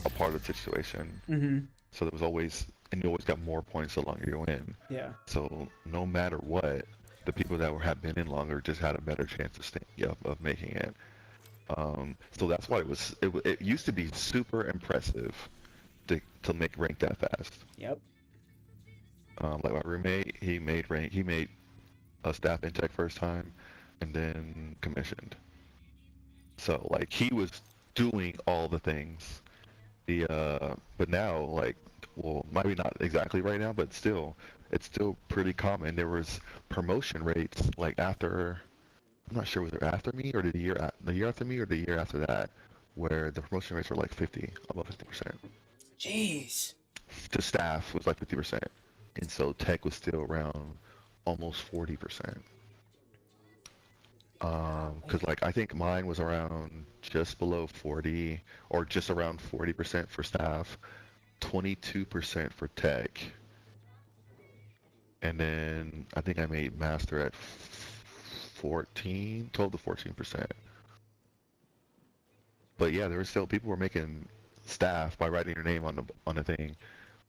a part of the situation. Mm-hmm. So there was always, and you always got more points the longer you in. Yeah. So no matter what, the people that had been in longer just had a better chance of staying up, of making it. So that's why it used to be super impressive to make rank that fast. Yep. Like my roommate, he made rank, he made a staff intake first time, and then commissioned. So like he was doing all the things. But now like, well, maybe not exactly right now, but still, it's still pretty common. There was promotion rates like after, I'm not sure was it after me or the year after me or the year after that, where the promotion rates were like 50, above 50%. Jeez. The staff was like 50%, and so tech was still around almost 40%. Because like I think mine was around just below 40 or just around 40% for staff, 22% for tech, and then I think I made master at 14, 12 to 14%. But yeah, there were still people were making staff by writing your name on the thing,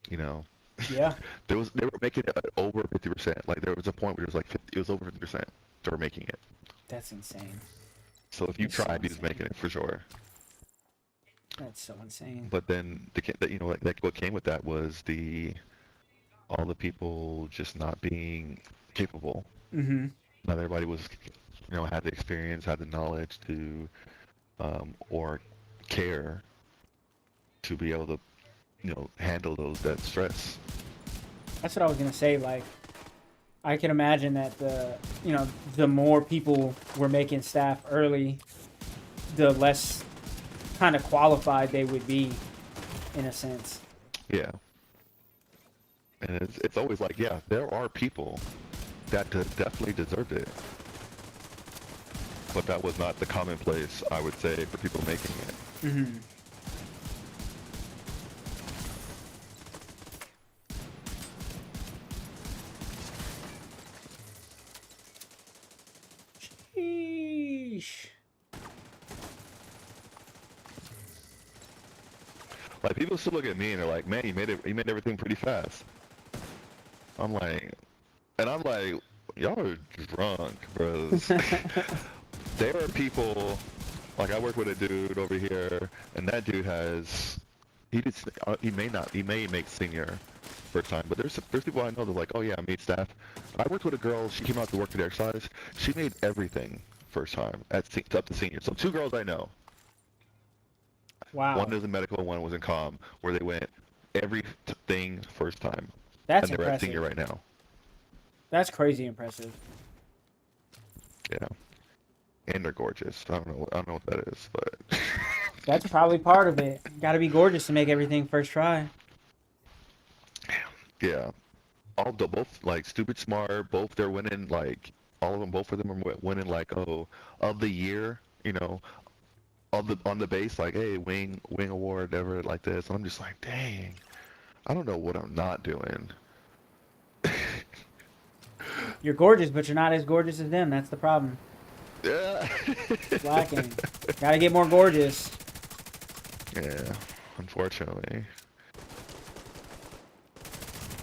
you know. Yeah, They were making it over 50%. Like there was a point where it was like 50, it was over 50%. They were making it. that's insane. So if you That's so tried, you was insane. making it for sure. That's so insane. But then you know, like what came with that was the all the people just not being capable. Mm-hmm. Not everybody was, you know, had the experience, had the knowledge to, or care to be able to, you know, handle that stress. That's what I was gonna say. Like, I can imagine that the more people were making staff early, the less kind of qualified they would be, in a sense. Yeah, and it's always like, yeah, there are people that definitely deserved it, but that was not the commonplace, I would say, for people making it. Mm-hmm. Sheesh. Like people still look at me and they're like, man, you made everything pretty fast. I'm like, and I'm like, y'all are drunk, bros. There are people, like I work with a dude over here, and that dude has, he may make senior first time, but there's people I know that are like, oh yeah, I made staff. I worked with a girl, she came out to work at the exercise, she made everything first time up to senior. So two girls I know, one Wow, was in medical, one was in comm, where they went everything first time, that's and they're at senior impressive. right now. That's crazy impressive. Yeah, and they're gorgeous. I don't know what that is, but That's probably part of it. Got to be gorgeous to make everything first try. yeah. Both like stupid smart, both they're winning like all of them, both of them are winning like, oh, of the year, you know, on the base, like, hey, wing award ever like this. And I'm just like, dang, I don't know what I'm not doing. You're gorgeous, but you're not as gorgeous as them. That's the problem. Yeah. It's lacking. Got to get more gorgeous. Yeah, unfortunately.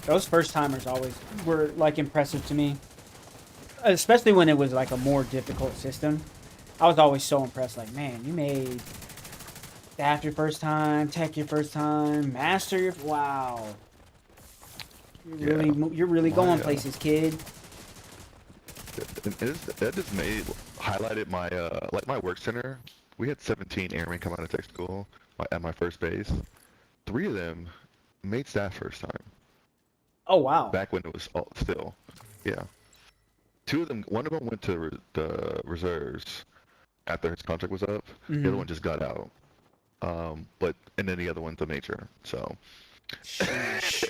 Those first timers always were like impressive to me, especially when it was like a more difficult system. I was always so impressed. Like, man, you made staff your first time, tech your first time, master your wow. Yeah, You're really my going places, kid. that just made highlighted my like my work center. We had 17 airmen come out of tech school at my first base. Three of them made staff first time. Oh wow. Back when it was still, yeah. Two of them, one of them went to the reserves after his contract was up. The other Hmm. one just got out. But and then the other one's a major. So Sheesh.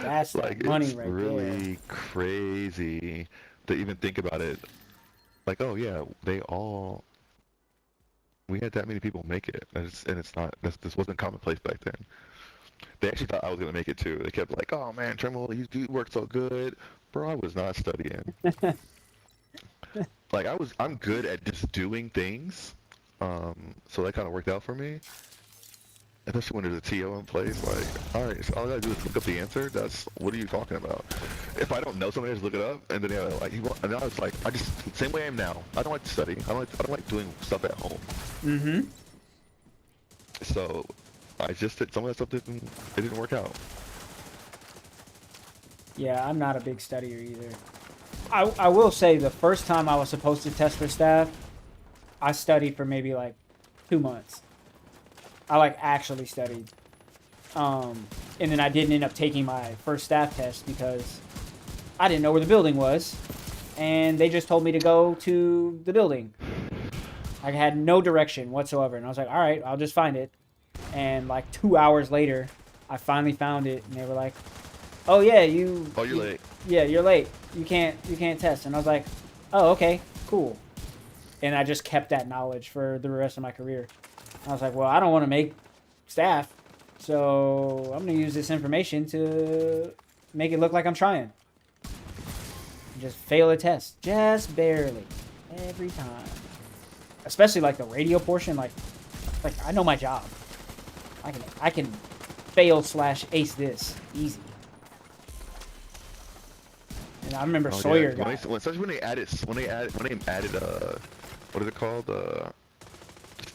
That's that like money it's right there. really crazy to even think about it. Like, oh yeah, we had that many people make it, and it's not. This wasn't commonplace back then. They actually thought I was gonna make it too. They kept like, "Oh man, Trimble, you work so good, bro." I was not studying. Like I'm good at just doing things. So that kind of worked out for me. Especially when there's a TO in place. Like, all right, so all I gotta do is look up the answer. What are you talking about? If I don't know something, I just look it up, and then yeah, like, and I was like, I just same way I am now. I don't like to study. I don't like doing stuff at home. Mm-hmm. So I just did some of that stuff it didn't work out. Yeah, I'm not a big studier either. I will say the first time I was supposed to test for staff, I studied for maybe like 2 months. I like actually studied. And then I didn't end up taking my first staff test because I didn't know where the building was, and they just told me to go to the building. I had no direction whatsoever, and I was like, "All right, I'll just find it." And like 2 hours later, I finally found it, and they were like, "Oh yeah, Oh, you're late. yeah, you're late. You can't test." And I was like, oh, okay, cool. And I just kept that knowledge for the rest of my career. I was like, well, I don't want to make staff, so I'm going to use this information to make it look like I'm trying. Just fail a test, just barely, every time. Especially like the radio portion, like I know my job. I can fail slash ace this easy. And I remember Oh yeah, Sawyer got. especially when they added what is it called, the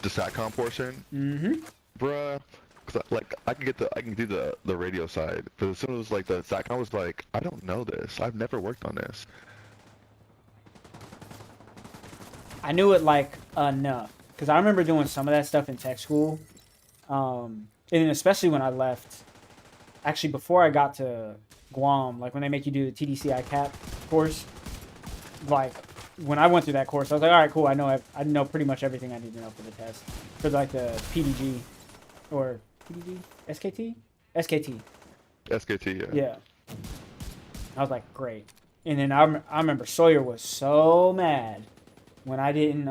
satcom portion, Mm-hmm. bruh. 'Cause like I can do the radio side, but as soon as like the satcom was like, I don't know this, I've never worked on this. I knew it like enough because I remember doing some of that stuff in tech school, and especially when I left. Actually, before I got to Guam, like when they make you do the TDCI CAP course, like when I went through that course, I was like, all right, cool. I know pretty much everything I need to know for the test, for like the PDG or PDG SKT SKT. SKT, yeah. Yeah, I was like, great. And then I remember Sawyer was so mad when I didn't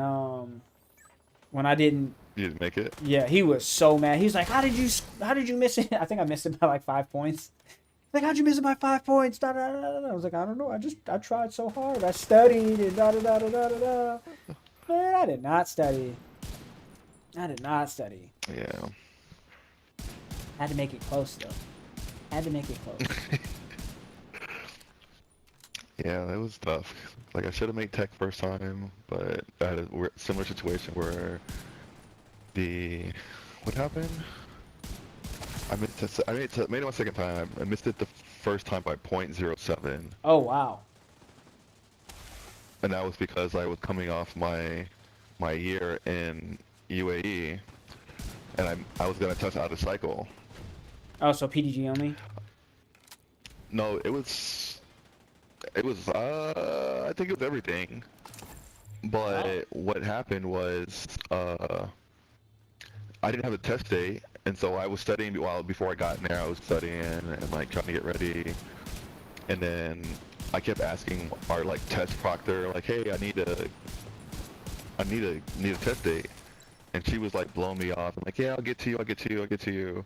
when I didn't. You didn't make it. Yeah, he was so mad. He was like, how did you miss it? I think I missed it by like 5 points. Like, how'd you miss it by 5 points? Da, da, da, da. I was like, I don't know. I tried so hard. I studied and da da da da da da da. Man, I did not study. I did not study. Yeah. Had to make it close though. Had to make it close. Yeah, it was tough. Like I should have made tech first time, but I had a similar situation where the what happened? I made it my second time. I missed it the first time by .07, Oh wow. and that was because I was coming off my year in UAE, and I was gonna test out of cycle. Oh, so PDG only. No, it was I think it was everything. But Oh. what happened was I didn't have a test date, and so I was studying before I got in there. I was studying and like trying to get ready, and then I kept asking our like test proctor, like, "Hey, I need a test date," and she was like blowing me off. I'm like, "Yeah, I'll get to you. I'll get to you. I'll get to you."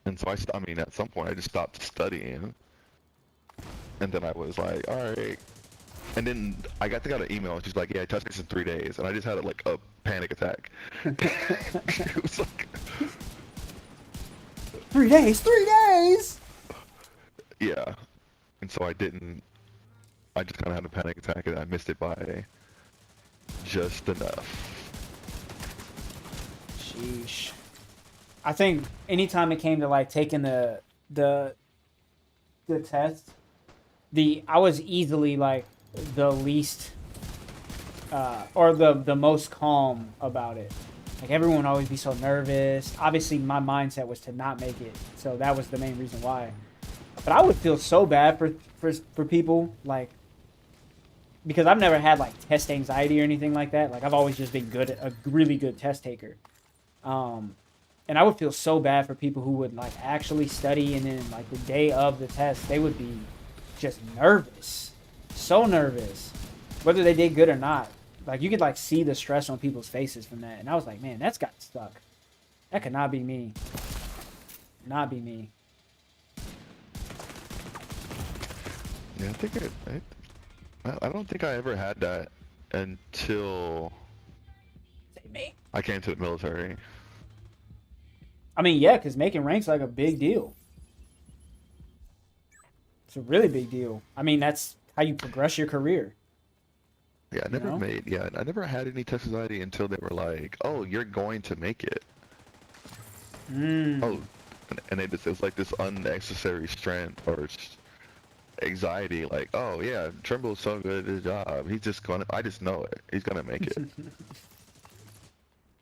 And so I mean, at some point, I just stopped studying, and then I was like, "All right." And then got an email, and she's like, "Yeah, test date's in 3 days," and I just had like a panic attack. It was like, 3 days. 3 days. yeah. And so I just kind of had a panic attack, and I missed it by just enough. Sheesh. I think anytime it came to like taking the the test, I was easily like the least or the most calm about it. Like everyone would always be so nervous. Obviously, my mindset was to not make it, so that was the main reason why. But I would feel so bad for people like because I've never had like test anxiety or anything like that. Like I've always just been a really good test taker. Um, and I would feel so bad for people who would like actually study and then like the day of the test they would be just nervous, so nervous, whether they did good or not. Like you could like see the stress on people's faces from that, and I was like, man, that's got stuck. That could not be me. Not be me. Yeah, I don't think I ever had that until Say me. I came to the military. I mean, yeah, because making rank's like a big deal. It's a really big deal. I mean, that's how you progress your career. Yeah, You know? I never had any test anxiety until they were like, "Oh, you're going to make it." Mm. Oh, and it was like this unnecessary strength or anxiety, like, "Oh yeah, Trimble's so good at his job. I just know it. He's gonna make it." I'm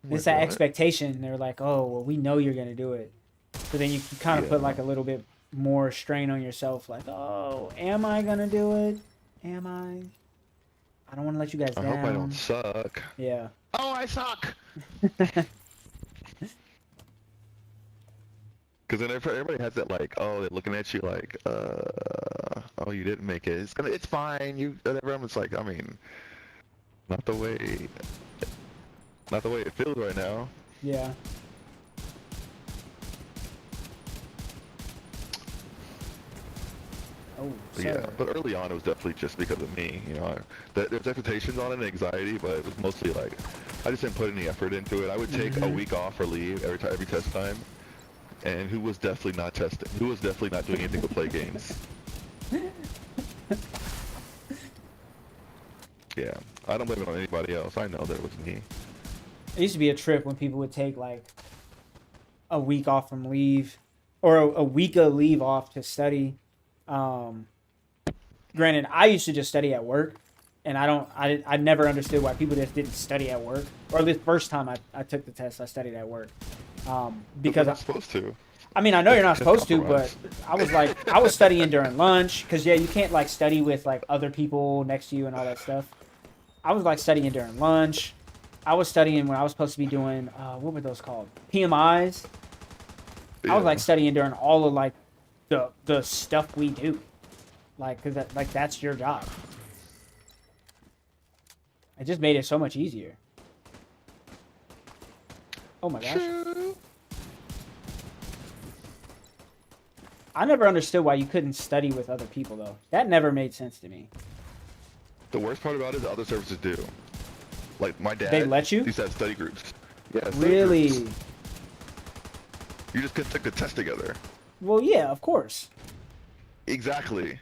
It's like, that what? expectation. They're like, oh, well, we know you're gonna do it. So then you kind of put Yeah. like a little bit more strain on yourself. Like, oh, am I gonna do it? Am I? I don't want to let you guys I hope I don't down. suck. Yeah. Oh, I suck. Because then everybody has that like, oh, they're looking at you like, oh, you didn't make it. It's fine. You, everyone's like, I mean, not the way, not the way it feels right now. Yeah. Oh, But yeah, sir. but early on it was definitely just because of me. You know, there's expectations on it and anxiety, but it was mostly like I just didn't put any effort into it. I would take a Mm-hmm. week off or leave every test time, and who was definitely not testing? Who was definitely not doing anything but play games? Yeah, I don't blame it on anybody else. I know that it was me. It used to be a trip when people would take like a week off from leave, or a week of leave off to study. Um, Granted, I used to just study at work, and I never understood why people just didn't study at work. Or the first time I took the test, I studied at work. But we're Because not supposed to. I mean, I know you're not That's supposed to, but compromise. I was studying during lunch because yeah, you can't like study with like other people next to you and all that stuff. I was like studying during lunch. I was studying when I was supposed to be doing what were those called? PMIs. I was like Yeah. studying during all of like the stuff we do, like because like that's your job. It just made it so much easier. Oh my gosh, True. I never understood why you couldn't study with other people though. That never made sense to me. The worst part about it is other services do. Like my They dad let you? used to have study groups. Yeah, study groups. Really? You just couldn't take the test together. Well, yeah, of course. Exactly.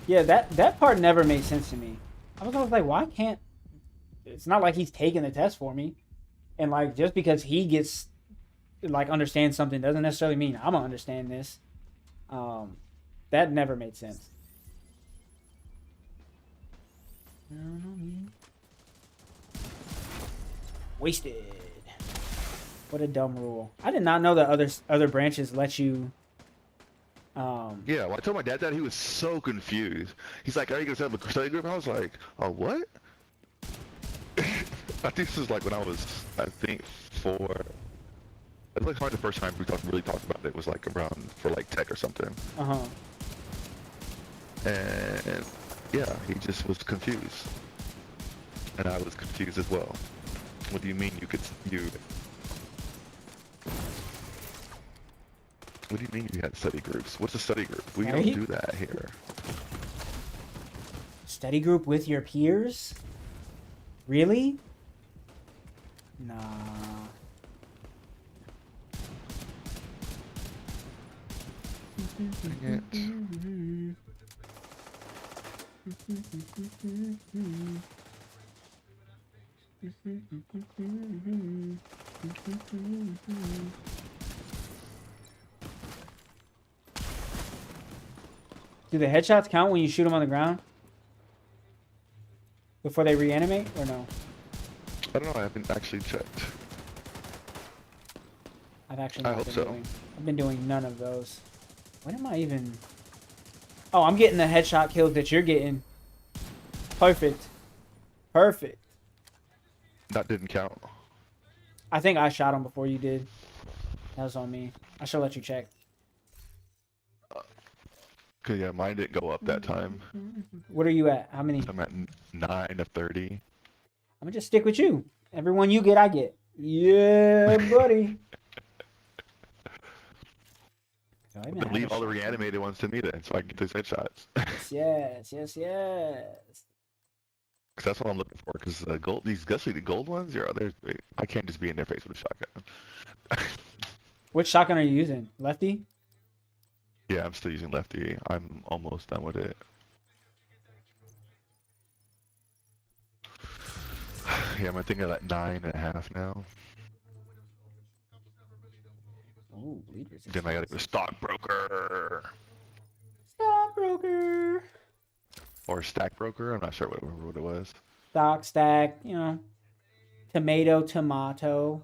Yeah, that part never made sense to me. I was always like, why can't? It's not like he's taking the test for me, and like just because he gets like understands something doesn't necessarily mean I'm gonna understand this. Um, that never made sense. Wasted. What a dumb rule. I did not know that other branches let you. Yeah, when I told my dad that, he was so confused. He's like, are you going to set up a study group? I was like, oh, what? I think this was like when I was, I think, four. It was like probably the first time we really talked about it was like around for like tech or something. Uh huh. And yeah, he just was confused. And I was confused as well. What do you mean what do you mean you had study groups? What's a study group? We don't Right? do that here. Study group with your peers? Really? Nah. Dang it. Do the headshots count when you shoot them on the ground? Before they reanimate, or no? I don't know, I haven't actually checked. I've actually I not hope been so. doing. I've been doing none of those. What am I even? Oh, I'm getting the headshot kills that you're getting. Perfect. Perfect. That didn't count. I think I shot him before you did. That was on me. I should let you check. Cause yeah, mine didn't go up that time. What are you at? How many? I'm at 9 of 30. I'm gonna just stick with you. Everyone you get, I get. Yeah, buddy. So I even Then have a leave all the shotgun. reanimated ones to me then, so I can get those headshots. Yes. Cause that's what I'm looking for. Cause gold, these especially the gold ones, I can't just be in their face with a shotgun. Which shotgun are you using? Lefty? Yeah, I'm still using lefty. I'm almost done with it. Yeah, I'm thinking at 9.5 now. Oh, bleed resistance. Then I gotta go stockbroker Stockbroker. or stackbroker. I'm not sure what it was. Stock stack, you know. Tomato,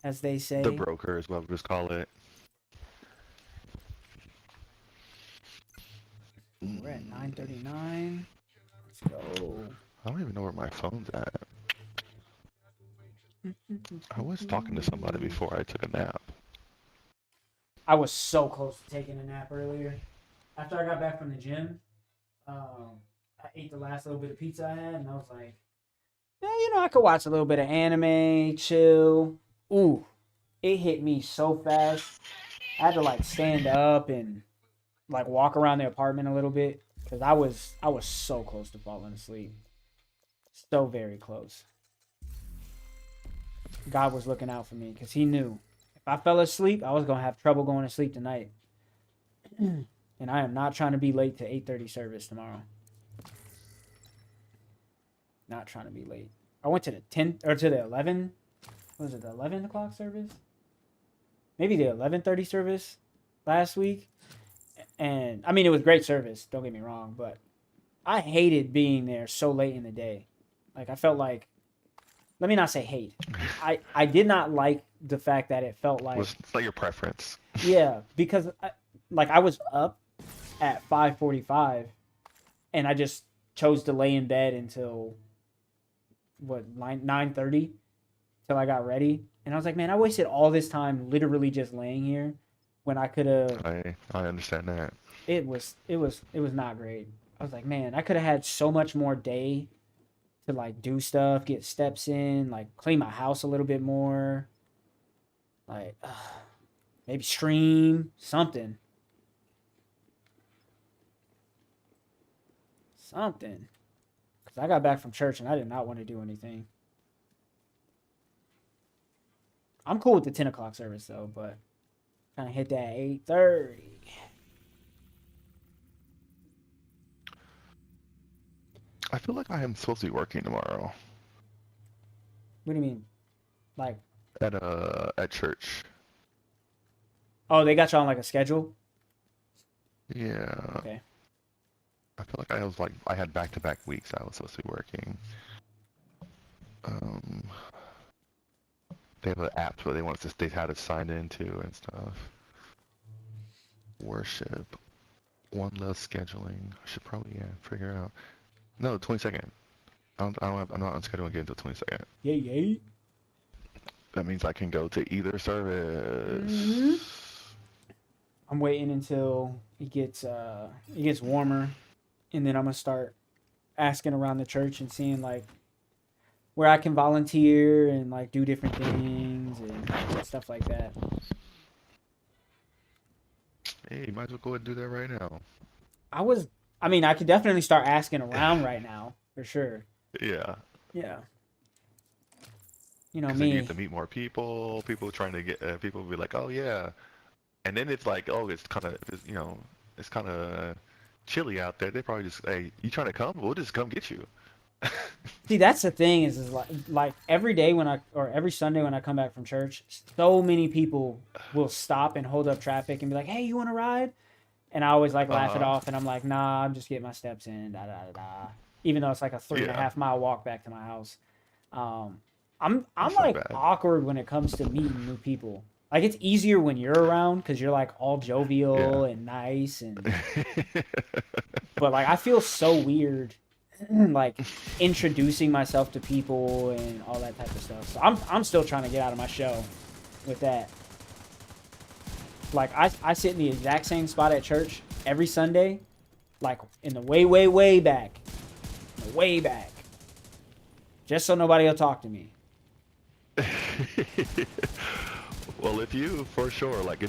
as they say. The broker is what we just call it. We're at 9:39. Let's go. I don't even know where my phone's at. I was talking to somebody before I took a nap. I was so close to taking a nap earlier. After I got back from the gym, I ate the last little bit of pizza I had, and I was like, yeah, I could watch a little bit of anime, chill. Ooh, it hit me so fast. I had to like stand up and like walk around the apartment a little bit because I was so close to falling asleep. So very close. God was looking out for me because he knew if I fell asleep, I was gonna have trouble going to sleep tonight. And I am not trying to be late to 8:30 service tomorrow. Not trying to be late. I went to the 10 or to the 11. What was it, the 11 o'clock service? Maybe the 11:30 service last week. And I mean, it was great service. Don't get me wrong, but I hated being there so late in the day. Like I felt like, let me not say hate. I did not like the fact that it felt like, Was it's not your preference. yeah, because I was up at 5:45 and I just chose to lay in bed until what 9:30 till I got ready. And I was like, man, I wasted all this time literally just laying here when I could have. I understand that. It was not great. I was like, man, I could have had so much more day to like do stuff, get steps in, like clean my house a little bit more, like maybe stream something, something. Because I got back from church and I did not want to do anything. I'm cool with the 10 o'clock service though, but kind of hit that 8:30. I feel like I am supposed to be working tomorrow What do you mean? Like, at church. oh, they got you on like a schedule? Yeah. Okay. I feel like I had back-to-back weeks I was supposed to be working. Um, they have an app where they had it signed into and stuff. Worship. One less scheduling. I should probably figure out. No, 22nd. I'm not on schedule again until 22nd. Yay, yay. That means I can go to either Mm-hmm. service. I'm waiting until it gets warmer, and then I'm gonna start asking around the church and seeing like where I can volunteer and like do different things and stuff like that. Hey, you might as well go ahead and do that right now. I was, I mean, I could definitely start asking around right now for sure. Yeah. Yeah, you know Because then you get me. to meet more people. People trying to get people will be like, oh yeah, and then it's like, oh, it's kind of chilly out there. They probably just, hey, you trying to come? We'll just come get you. See, that's the thing is like every day when I or every Sunday when I come back from church, so many people will stop and hold up traffic and be like, "Hey, you want to ride?" And I always like laugh it Uh-huh. off, and I'm like, "Nah, I'm just getting my steps in." Da da da da. Even though it's like a three and a Yeah, half mile walk back to my house, um, I'm that's not like bad. awkward when it comes to meeting new people. Like it's easier when you're around because you're like all Yeah. jovial and nice, and but like I feel so weird like introducing myself to people and all that type of stuff. So I'm still trying to get out of my shell with that. Like I sit in the exact same spot at church every Sunday, like in the way, way, way back. Way back. Just so nobody will talk to me. Well, for sure, like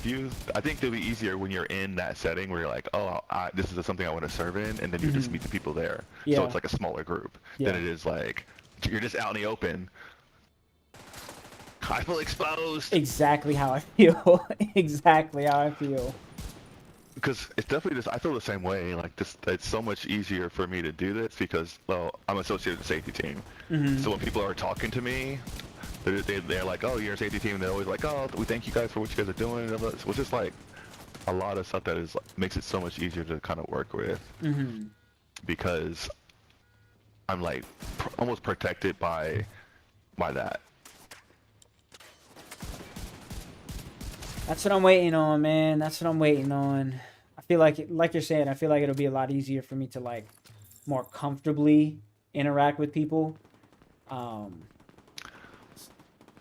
I think it'll be easier when you're in that setting where you're like, oh, this is something I want to serve in, and then you just Mm-hmm. meet the people there. So Yeah. it's like a smaller group than Yeah. it is like you're just out in the open. I feel exposed. Exactly how I feel. Exactly how I feel. Because it's definitely just, I feel the same way. Like this, it's so much easier for me to do this because, well, I'm associated with the safety team. Mm-hmm. So when people are talking to me, they're like, oh, you're a safety team. And they're always like, oh, we thank you guys for what you guys are doing. And all that. So it's just like a lot of stuff that makes it so much easier to kind of work with Mm-hmm. because I'm like almost protected by that. That's what I'm waiting on, man. That's what I'm waiting on. I feel like you're saying, I feel like it'll be a lot easier for me to like more comfortably interact with people. Um,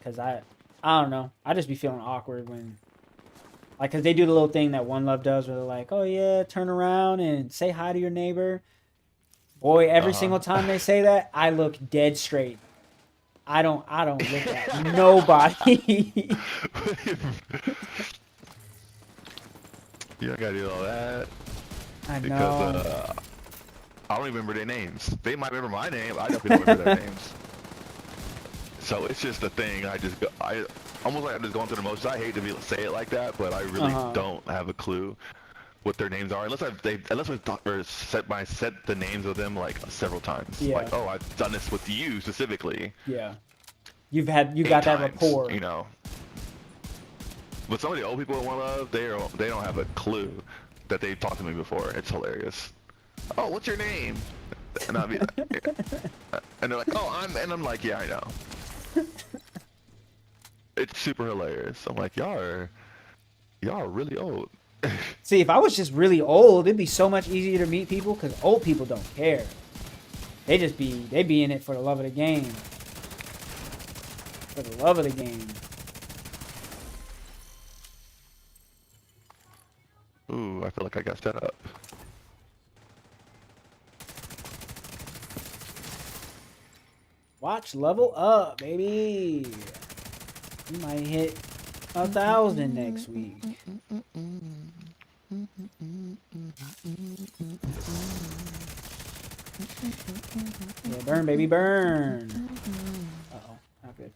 cause I don't know. I just be feeling awkward when Like, cause they do the little thing that One Love does, where they're like, "Oh yeah, turn around and say hi to your neighbor." Boy, every single time they say that, I look dead straight. I don't look at nobody. You don't gotta do all that I because know. I don't even remember their names. They might remember my name. I definitely don't remember their names. So it's just a thing. I almost like I'm just going through the motions. I hate to say it like that, but I really don't have a clue what their names are unless we've said the names of them like several times. Yeah. Like, oh, I've done this with you specifically. Yeah. You got that rapport. You know. But some of the old people in One Love, they don't have a clue that they've talked to me before. It's hilarious. Oh, what's your name? And I'll be like, and they're like, oh, I'm like, yeah, I know. It's super hilarious. I'm like, y'all are really old. See, if I was just really old, it'd be so much easier to meet people because old people don't care. They be in it for the love of the game. For the love of the game. Ooh, I feel like I got set up. Watch level up, baby. You might hit 1,000 next week. Yeah, burn, baby, burn. Uh-oh, not good.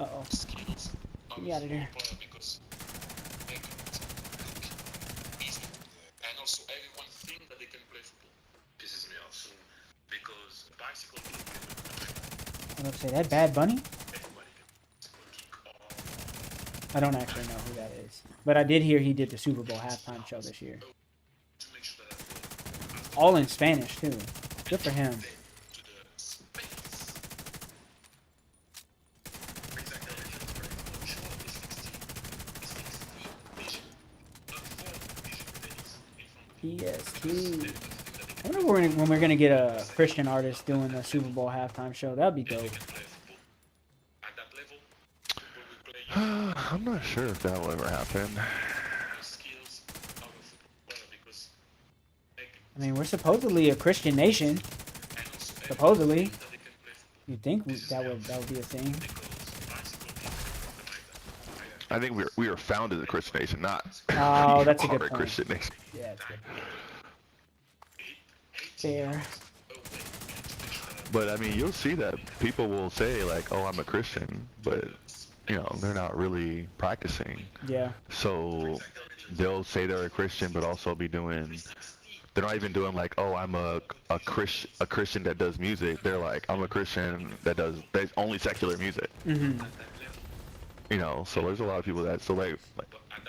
Uh-oh. Get me out of there. And also everyone think that they can play football. Pisses me off. Because bicycle I'm gonna say that Bad Bunny? everybody can kick off I don't actually know who that is. But I did hear he did the Super Bowl halftime show this year. to make sure that All in Spanish, too. Good for him. to the space. Exactly. Show up the 60 vision. Not 4 vision that is in front of PST. I wonder when we're gonna get a Christian artist doing the Super Bowl halftime show. That'd be dope. you. Can play football. At that level, people will play I'm not sure if that will ever happen. your skills out of football because I mean, we're supposedly a Christian nation. and also Supposedly. that they can play football You'd think that would be a thing. because bicycle I think we were founded as a Christian nation, not Oh, that's a we good are point. Christian nation. Yeah, it's good. Fair. But I mean, you'll see that people will say like, "Oh, I'm a Christian," but you know, they're not really practicing. Yeah. So they'll say they're a Christian, but also be doing. They're not even doing like, "Oh, I'm a Christian that does music." They're like, "I'm a Christian that's only secular music." Mm-hmm. You know, so there's a lot of people that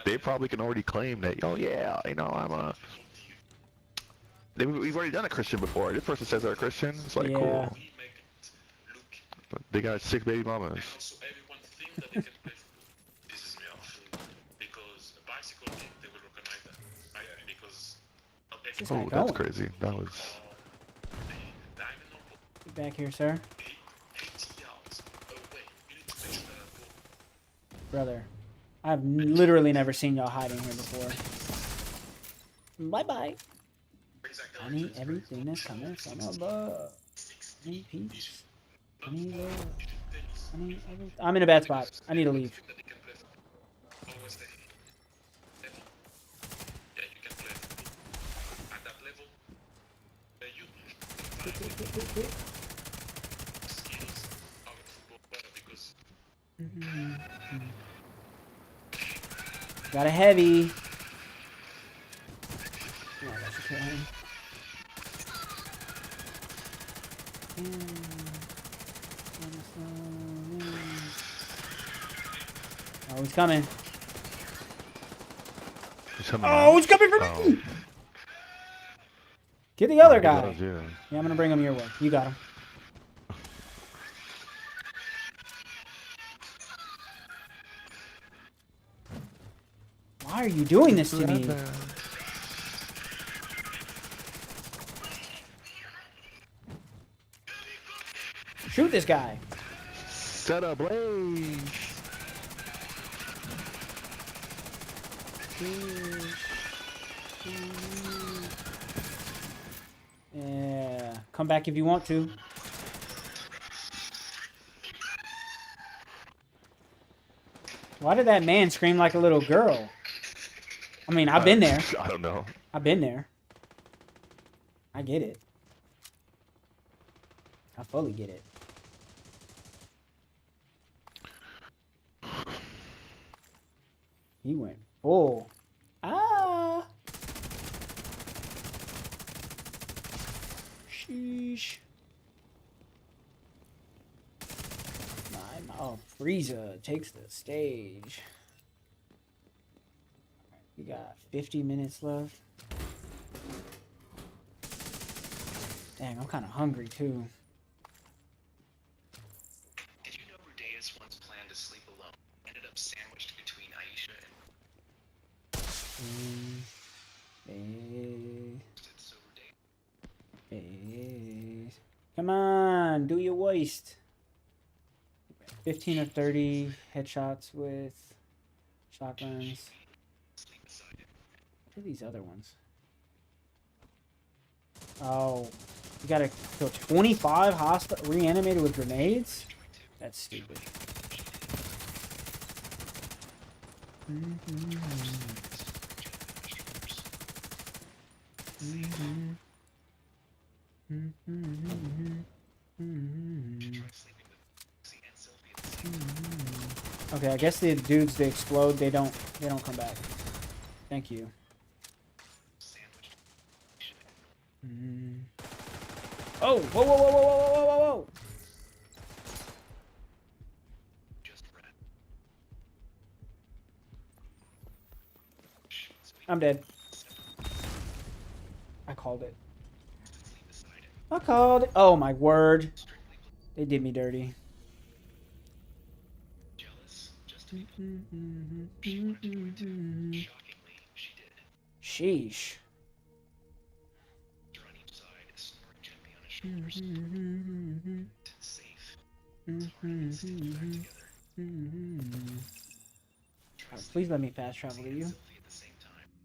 they probably can already claim that, "Oh yeah, you know, I'm a." We've already done a Christian before. This person says they're a Christian. It's like, Yeah. cool. But they got 6 baby mamas. also everyone think that they can play football. This is me off because a bicycle team they will recognize that. Right? Because not Just everyone Oh, got that's going. crazy. That was. the diamond or Get back here, sir. 80 yards away. You need to make sure that ball Brother. I've literally never seen y'all hiding here before. Bye-bye. I need everything that's coming from above. I need peace. I need love. I need everything. I'm in a bad spot. I need to leave. that they can play football. Always stay level. Yeah, you can play football. At that level, you skills out of football because Got a heavy. Oh, that's a kill him. Oh, he's coming. He's coming Oh, out. he's coming for Oh. me! Get the other That guy. was you. Yeah, I'm gonna bring him your way. You got him. Why are you doing this to me? Shoot this guy. Set a blaze. Yeah, come back if you want to. Why did that man scream like a little girl? I mean, I've been there. I don't know. I've been there. I get it. I fully get it. He went full. Ah. Sheesh. Oh, Frieza takes the stage. We got 50 minutes left. Dang, I'm kind of hungry too. Did you know Rudeus once planned to sleep alone? Ended up sandwiched between Aisha and so Rudeus. Come on, do your waist. 15 or 30 headshots with shotguns. What are these other ones? Oh, you gotta kill 25 hostile reanimated with grenades? That's stupid. Okay, I guess the dudes they explode, they don't come back. Thank you. Oh, whoa, whoa, whoa, whoa, whoa, whoa, whoa, whoa. I'm dead. I called it. I called it. Oh my word. They did me dirty. Sheesh. Please let me fast travel to you.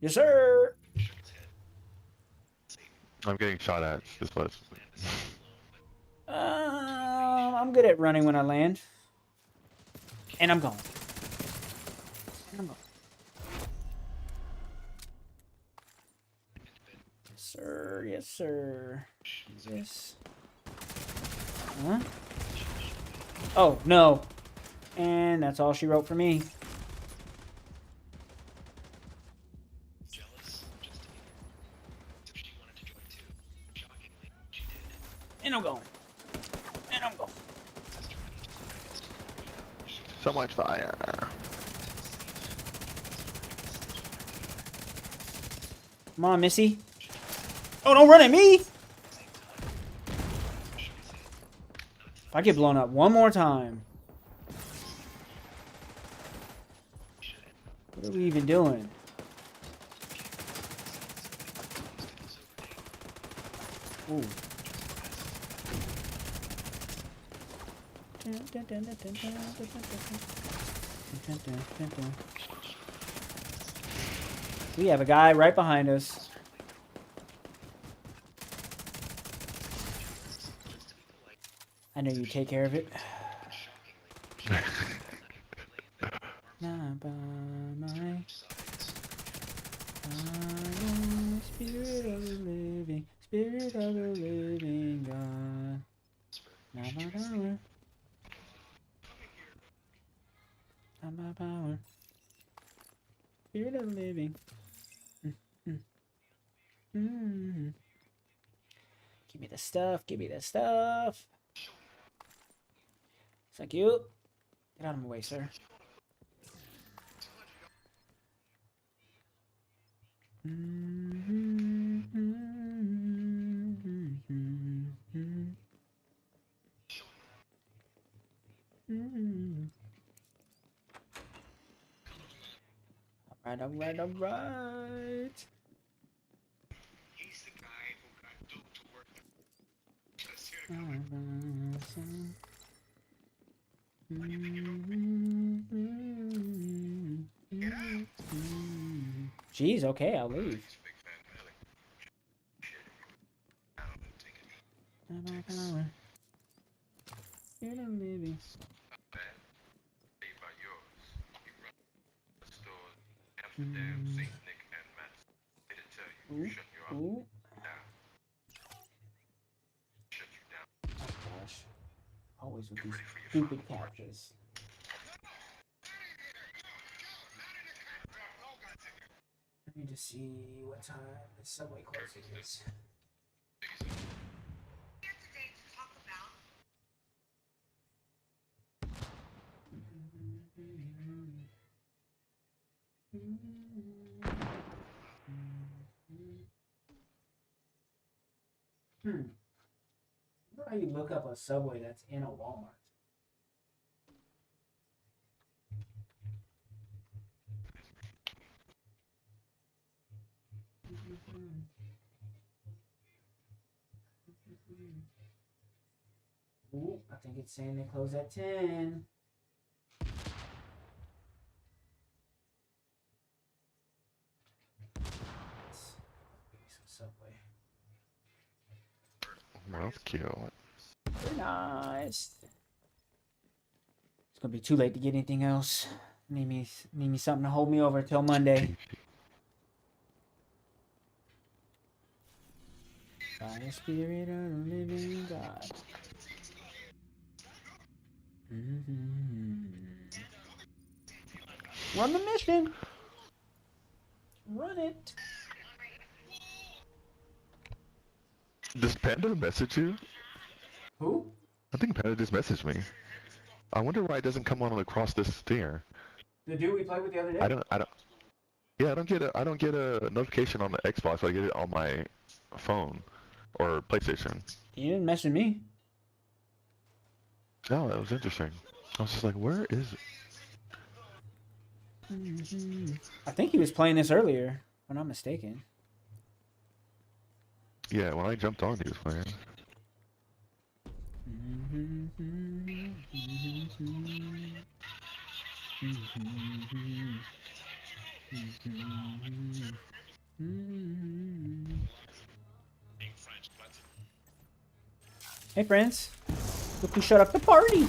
Yes, sir. I'm getting shot at. This was. I'm good at running when I land. And I'm gone. And I'm gone. Yes, sir. Yes, sir. Yes. Huh? Oh, no. And that's all she wrote for me. And I'm going. And I'm going. So much fire. Come on, Missy. Oh, don't run at me! If I get blown up one more time. What are we even doing? Ooh. We have a guy right behind us. I know you take care of it. Not by my spirit of the living God. Not by power. Not by power. Spirit of the living. Give me the stuff. Give me the stuff. Thank you. Get out of my way, sir. Alright, alright, alright. He's the guy who got told to work. Jeez, okay, I'll leave. He's a big fan of Ellie. Shit. I don't know, take it easy. Takes not bad. Tell you about yours. You run the store Amsterdam, St. Nick, and Madison. They didn't tell you. Shut you up. Ooh. Down. Shut you down. Oh gosh. Always with Get these ready for your stupid final captures. Let me just see what time the subway closing is. How you look up a subway that's in a Walmart? Ooh, I think it's saying they close at 10. Some Subway. Well, that's cute. Very nice. It's gonna be too late to get anything else. Need me something to hold me over till Monday. By the Spirit of the Living God. Run the mission. Run it. Does Panda message you? Who? I think Panda just messaged me. I wonder why it doesn't come on across this stinger. The dude we played with the other day? I don't. Yeah, I don't get a notification on the Xbox. I get it on my phone or PlayStation. He didn't message me. No, that was interesting. I was just like, where is it? I think he was playing this earlier, if I'm not mistaken. Yeah, when I jumped on, he was playing. Hey friends, look who shut up the party.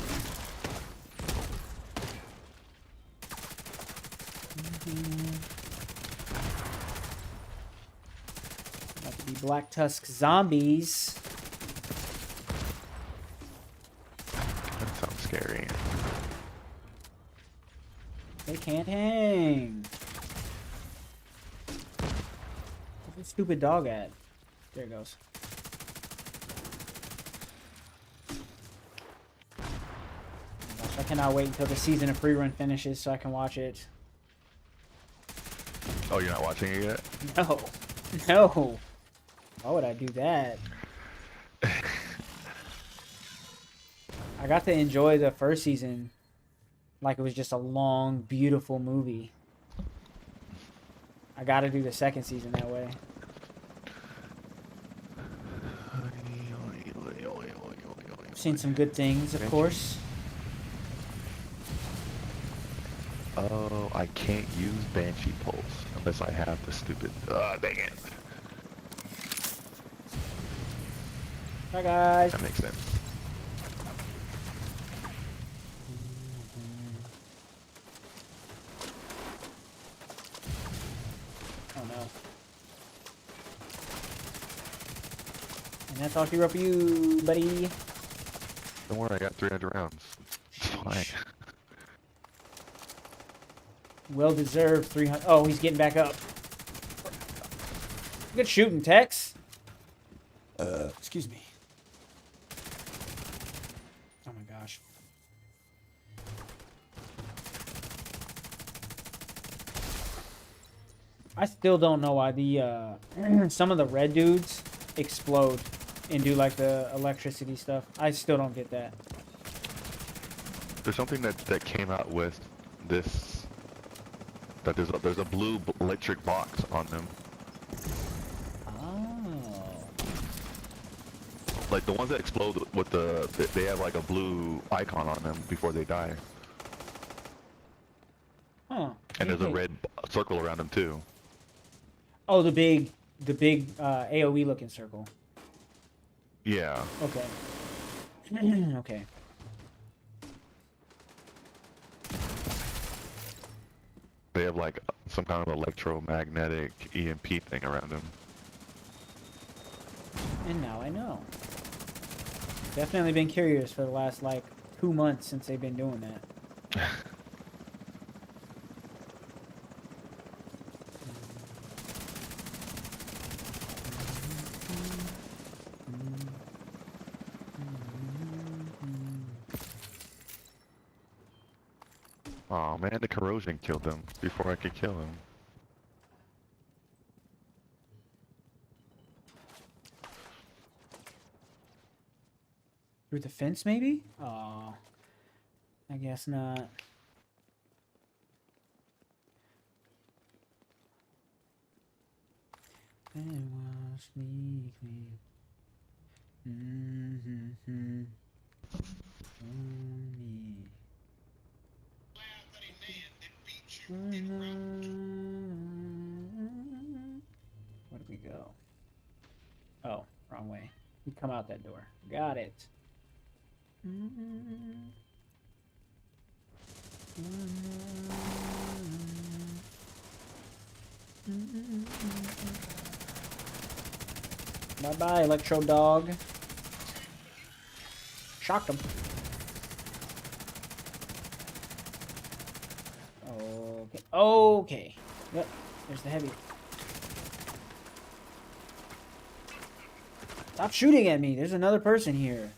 About to be Black Tusk zombies. That sounds scary. They can't hang. Where's the stupid dog at? There it goes. Gosh, I cannot wait until the season of Free Run finishes so I can watch it. Oh, you're not watching it yet? No. No. Why would I do that? I got to enjoy the first season like it was just a long, beautiful movie. I got to do the second season that way. Seen some good things, of course. Oh, I can't use Banshee Pulse unless I have the stupid... dang it. Bye, guys. That makes sense. Oh, no. And that's all she wrote for you, buddy. Don't worry, I got 300 rounds. It's fine. Well-deserved 300. Oh, he's getting back up. Good shooting, Tex. Excuse me. Oh my gosh. I still don't know why the some of the red dudes explode and do like the electricity stuff. I still don't get that. There's something that came out with this, that there's a blue electric box on them. Oh. Like the ones that explode with they have like a blue icon on them before they die. Huh. And there's a Okay. red circle around them too. Oh, the big AOE looking circle. Yeah. Okay. Okay. They have like some kind of electromagnetic EMP thing around them. And now I know. Definitely been curious for the last like 2 months since they've been doing that. Oh man, the corrosion killed him before I could kill him. Through the fence, maybe? Oh, I guess not. And watch me clean. Mm-hmm. Where do we go? Oh, wrong way. We come out that door. Got it. Bye bye, Electro Dog. Shocked him. Okay. Okay. Yep. There's the heavy. Stop shooting at me. There's another person here.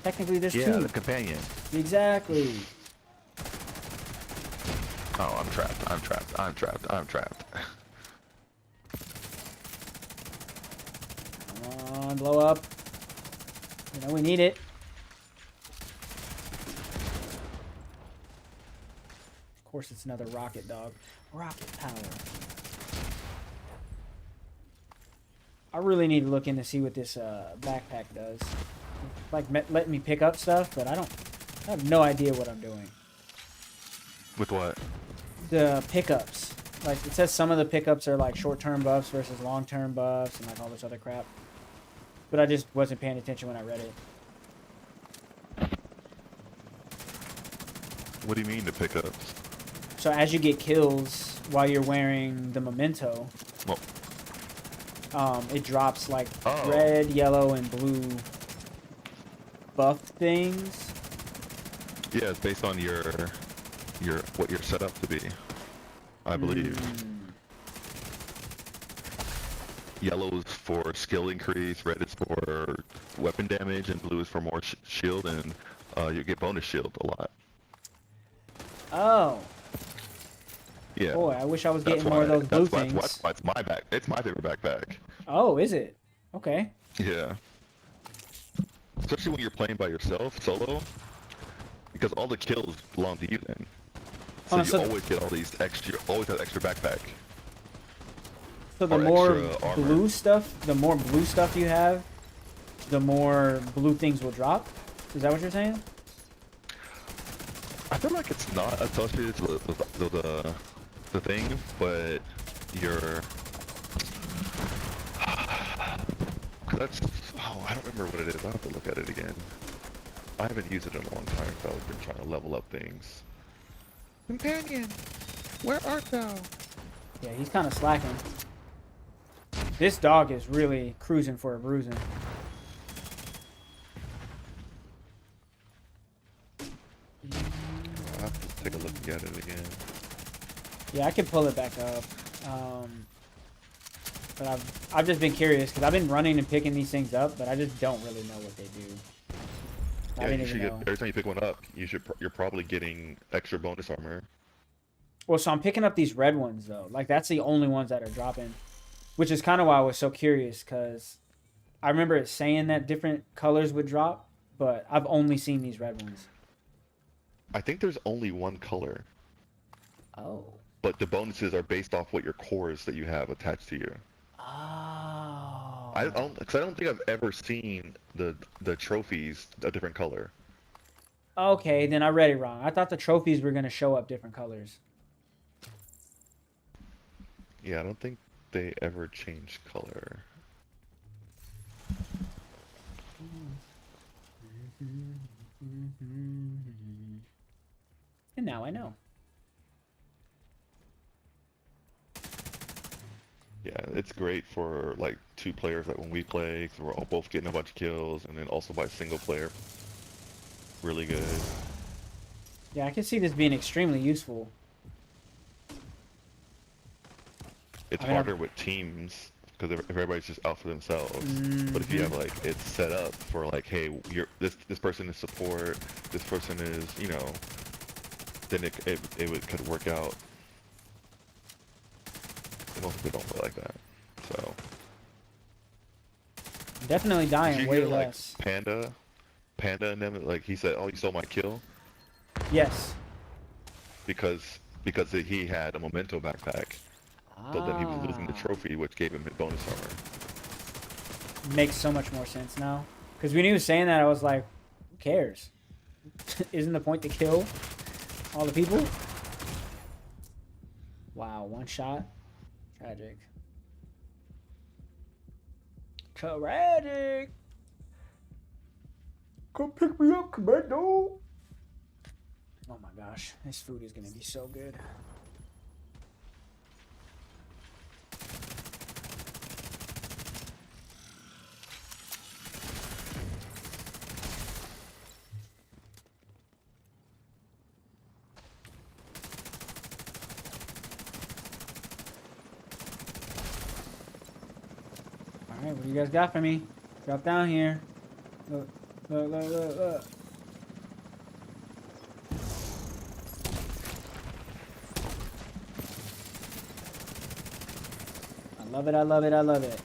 Technically, there's Yeah, two. the companion. Exactly. Oh, I'm trapped. I'm trapped. I'm trapped. I'm trapped. Come on, blow up. You know we need it. Of course, it's another rocket dog. Rocket power. I really need to look in to see what this backpack does. Like letting me pick up stuff, but I have no idea what I'm doing. With what? The pickups. Like it says some of the pickups are like short-term buffs versus long-term buffs and like all this other crap. But I just wasn't paying attention when I read it. What do you mean the pickups? So as you get kills while you're wearing the memento, Well, it drops like Oh. red, yellow, and blue buff things. yeah, it's based on your what you're set up to be. I believe. Yellow's for skill increase, red is for weapon damage, and blue is for more shield, and you get bonus shield a lot. Oh, Yeah. boy, I wish I was That's getting more of those blue that's things. why it's my back. It's my favorite backpack. Oh, is it? Okay. Yeah. Especially when you're playing by yourself, solo, because all the kills belong to you then. So Oh, you so- always get all these extra, always have extra backpack. So the Or more extra armor. blue stuff, the more blue stuff you have, the more blue things will drop. Is that what you're saying? I feel like it's not associated to the thing, but you're. Cause that's. Oh, I don't remember what it is. I have to look at it again. I haven't used it in a long time, so I've been trying to level up things. Companion, where art thou? Yeah, he's kind of slacking. This dog is really cruising for a bruising. I'll have to take a look at it again. Yeah, I can pull it back up. But I've just been curious because I've been running and picking these things up, but I just don't really know what they do. I Yeah, didn't you should even get know. every time you pick one up, you're probably getting extra bonus armor. Well, so I'm picking up these red ones though. Like that's the only ones that are dropping, which is kind of why I was so curious because I remember it saying that different colors would drop, but I've only seen these red ones. I think there's only one color, Oh. but the bonuses are based off what your cores that you have attached to you. Oh. because I don't think I've ever seen the trophies a different color. Okay, then I read it wrong. I thought the trophies were gonna show up different colors. Yeah, I don't think they ever change color. And now I know. Yeah, it's great for like two players. Like when we play, 'cause we're all both getting a bunch of kills, and then also by single player, really good. Yeah, I can see this being extremely useful. It's I mean, harder with teams because if everybody's just out for themselves. But if you have like it's set up for like, hey, you're this person is support, this person is then it could work out. And most people don't play like that, so. Definitely Did dying you way hear like less. Panda and them like he said, oh, you stole my kill Yes. because he had a memento backpack. So then he was losing the trophy, which gave him his bonus armor. Makes so much more sense now. Because when he was saying that, I was like, who cares? Isn't the point to kill all the people? Wow, one shot. Tragic. Tragic. Come pick me up, commando. Oh my gosh, this food is gonna be so good. Alright, what do you guys got for me? Drop down here. Look, look, look, look, look. I love it, I love it, I love it.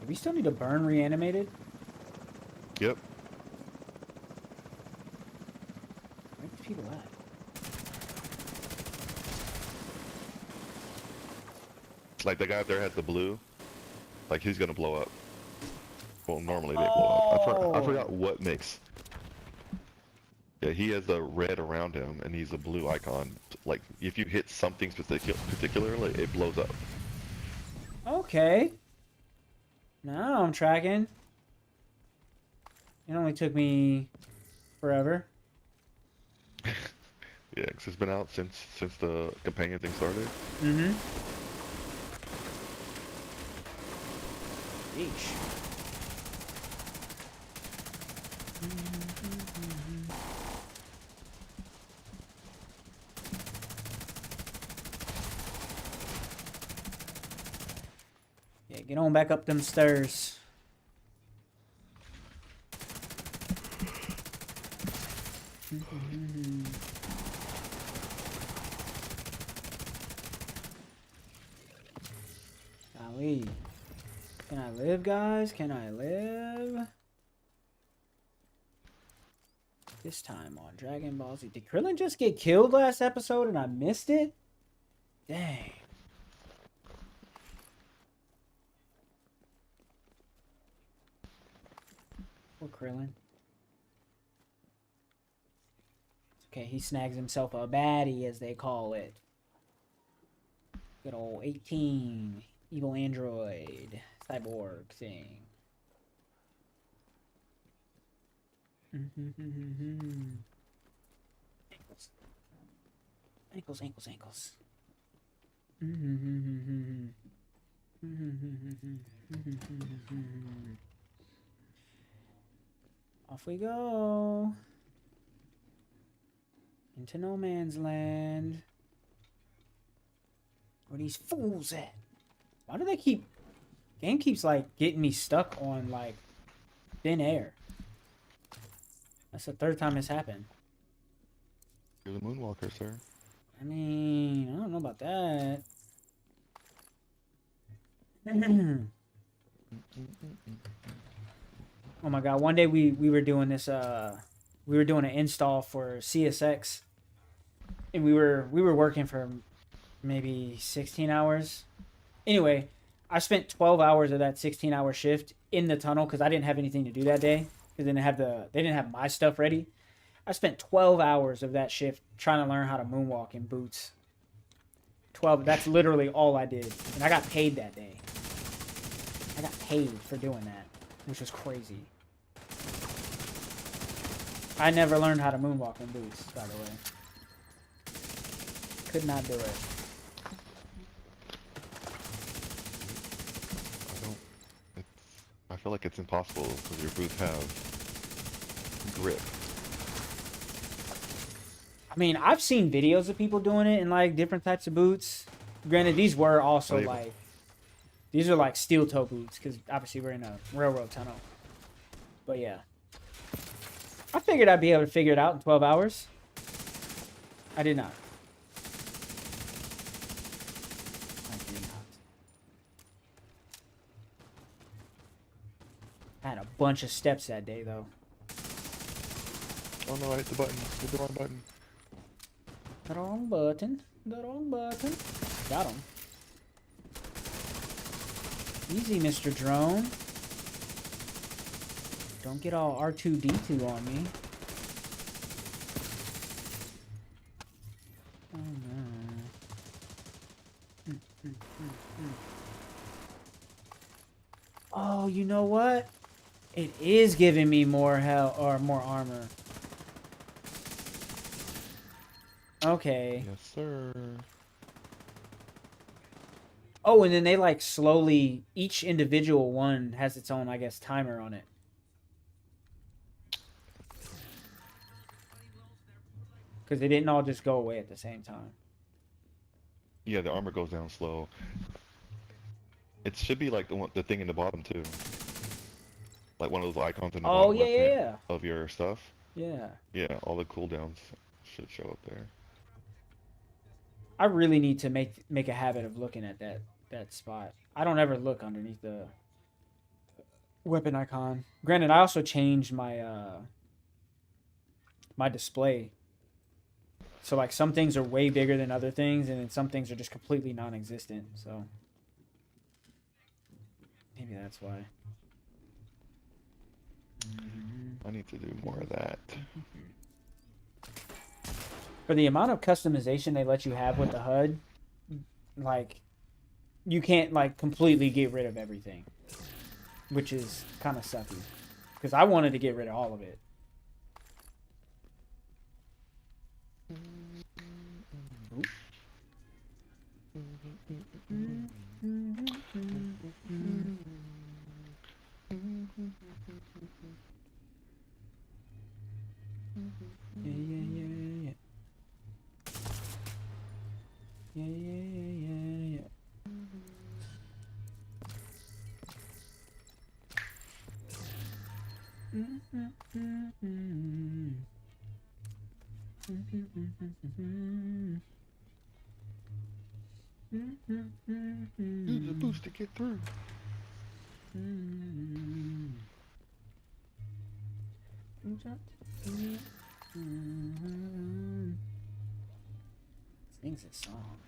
Do we still need to burn Reanimated? Yep. Where are these people at? Like the guy up there has the blue. Like he's gonna blow up. Well, normally they blow up. I forgot what mix. Yeah, he has the red around him, and he's a blue icon. Like if you hit something particularly, it blows up. Okay. Now I'm tracking. It only took me forever. Yeah, 'cause it's been out since the companion thing started. Mm-hmm. Yeesh. Yeah, get on back up them stairs. Golly. Can I live, guys? Can I live? This time on Dragon Ball Z. Did Krillin just get killed last episode and I missed it? Dang. Poor Krillin. Okay, he snags himself a baddie, as they call it. Good old 18. Evil android. Cyborg thing. Ankles. Ankles, ankles, ankles. Off we go. Into no man's land. Where these fools at? Why do they keep... Game keeps, like, getting me stuck on, like, thin air. That's the third time it's happened. You're the Moonwalker, sir. I mean, I don't know about that. Oh my god, one day we were doing this we were doing an install for CSX, and we were working for maybe 16 hours. Anyway, I spent 12 hours of that 16-hour shift in the tunnel because I didn't have anything to do that day because they didn't have my stuff ready. I spent 12 hours of that shift trying to learn how to moonwalk in boots. 12. That's literally all I did, and I got paid that day. I got paid for doing that, which was crazy. I never learned how to moonwalk in boots, by the way. Could not do it. I feel like it's impossible because your boots have grip. I mean, I've seen videos of people doing it in like different types of boots. Granted, these were also like, these are like steel toe boots because obviously we're in a railroad tunnel. But yeah, I figured I'd be able to figure it out in 12 hours. I did not. I had a bunch of steps that day though. Oh no, I hit the button. Hit the wrong button. The wrong button. The wrong button. Got him. Easy, Mr. Drone. Don't get all R2-D2 on me. Oh no. Oh, you know what? It is giving me more health or more armor. Okay. Yes, sir. Oh, and then they like slowly, each individual one has its own, I guess, timer on it. Because they didn't all just go away at the same time. Yeah, the armor goes down slow. It should be like the thing in the bottom too. Like one of those icons in the bottom left hand of your stuff. Yeah. Yeah, all the cooldowns should show up there. I really need to make a habit of looking at that spot. I don't ever look underneath the weapon icon. Granted, I also changed my my display. So like some things are way bigger than other things, and then some things are just completely non-existent. So maybe that's why. I need to do more of that. For the amount of customization they let you have with the HUD, like, you can't, like, completely get rid of everything. Which is kind of sucky. Because I wanted to get rid of all of it. Oop. Yeah. Yeah. Use the boost to get through. Sings a song.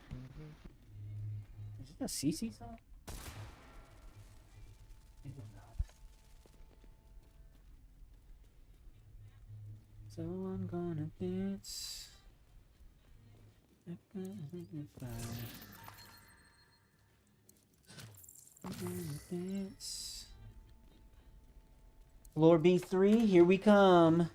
Is it a CC song? Maybe not. So I'm gonna dance. I'm gonna dance. Floor B3, here we come.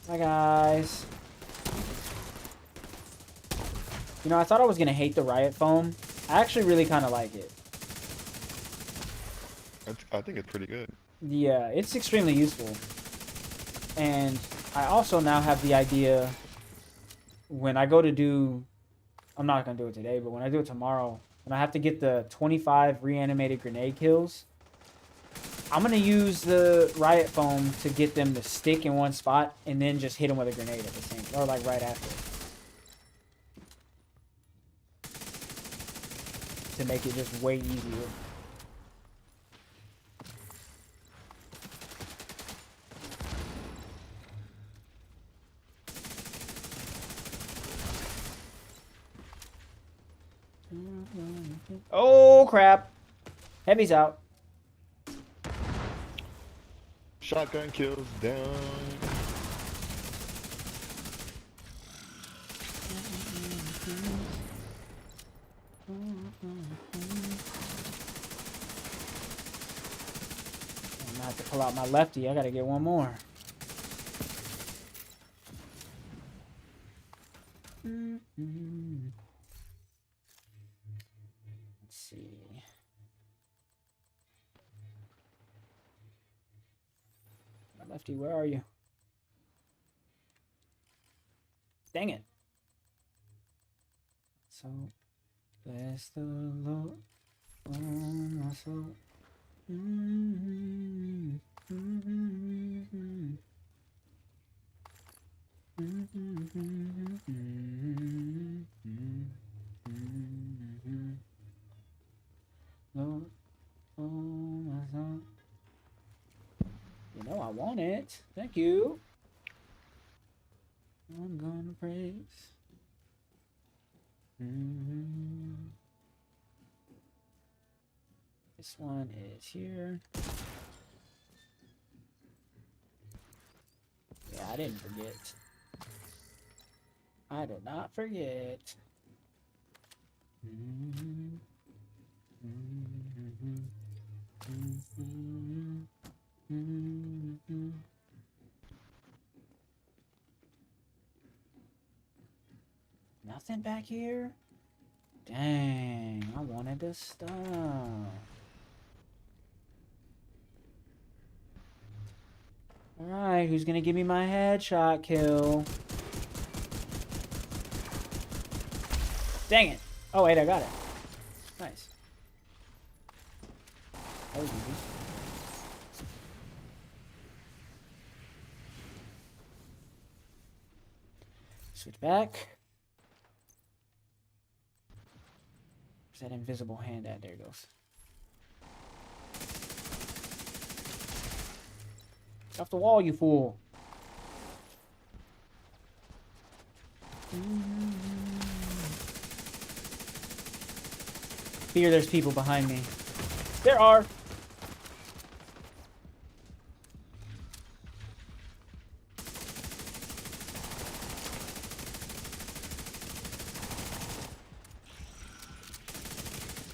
Hi guys. You know, I thought I was gonna hate the riot foam. I actually really kind of like it. I think it's pretty good. Yeah, it's extremely useful. And I also now have the idea when I go to do, I'm not gonna do it today, but when I do it tomorrow, when I have to get the 25 reanimated grenade kills, I'm going to use the riot foam to get them to stick in one spot and then just hit them with a grenade at the same time, or like right after. to make it just way easier. Oh crap! Heavy's out. Shotgun kills down. I'm gonna have to pull out my lefty. I gotta get one more. Let's see. My lefty, where are you? Dang it. So, bless the Lord, oh my soul. Lord, oh my soul. You know I want it. Thank you. I'm gonna praise. This one is here. Yeah, I didn't forget. I did not forget. Nothing back here? Dang, I wanted to stop. Alright, who's gonna give me my headshot kill? Dang it! Oh wait, I got it. Nice. That was easy. Switch back. Where's that invisible hand at? There it goes. Get off the wall, you fool. Fear there's people behind me. There are.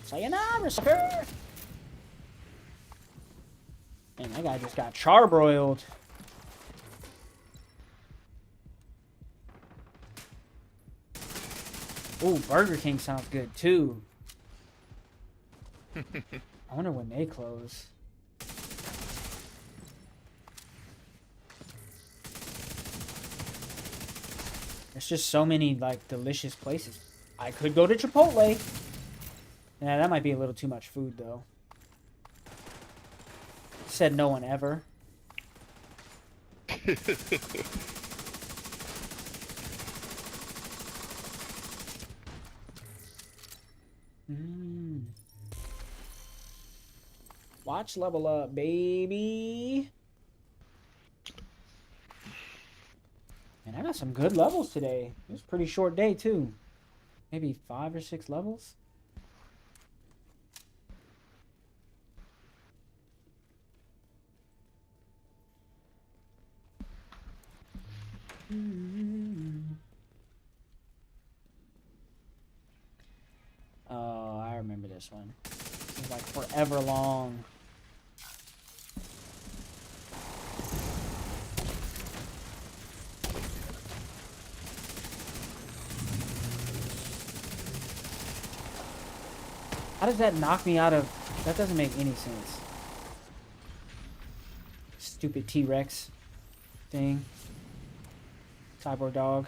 Sayonara, sucker! Man, that guy just got charbroiled. Ooh, Burger King sounds good too. I wonder when they close. There's just so many like delicious places. I could go to Chipotle. Yeah, that might be a little too much food though. Said no one ever. Watch level up, baby. And I got some good levels today. It was a pretty short day too. Maybe 5 or 6 levels. Oh, I remember this one. It was like forever long. How does that knock me out of... That doesn't make any sense. Stupid T-Rex thing. Cyborg dog.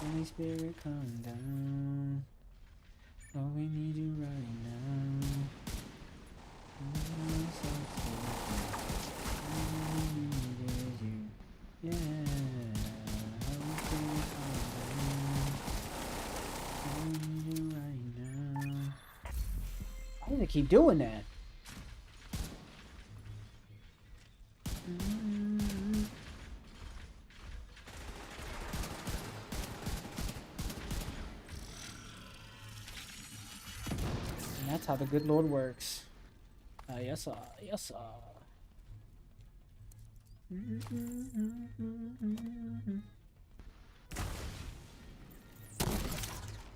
Holy Spirit, come down. Lord, we need you right now. All we need is you. Yeah. Why do they keep doing that? And that's how the good Lord works. Yes, sir. Yes, sir.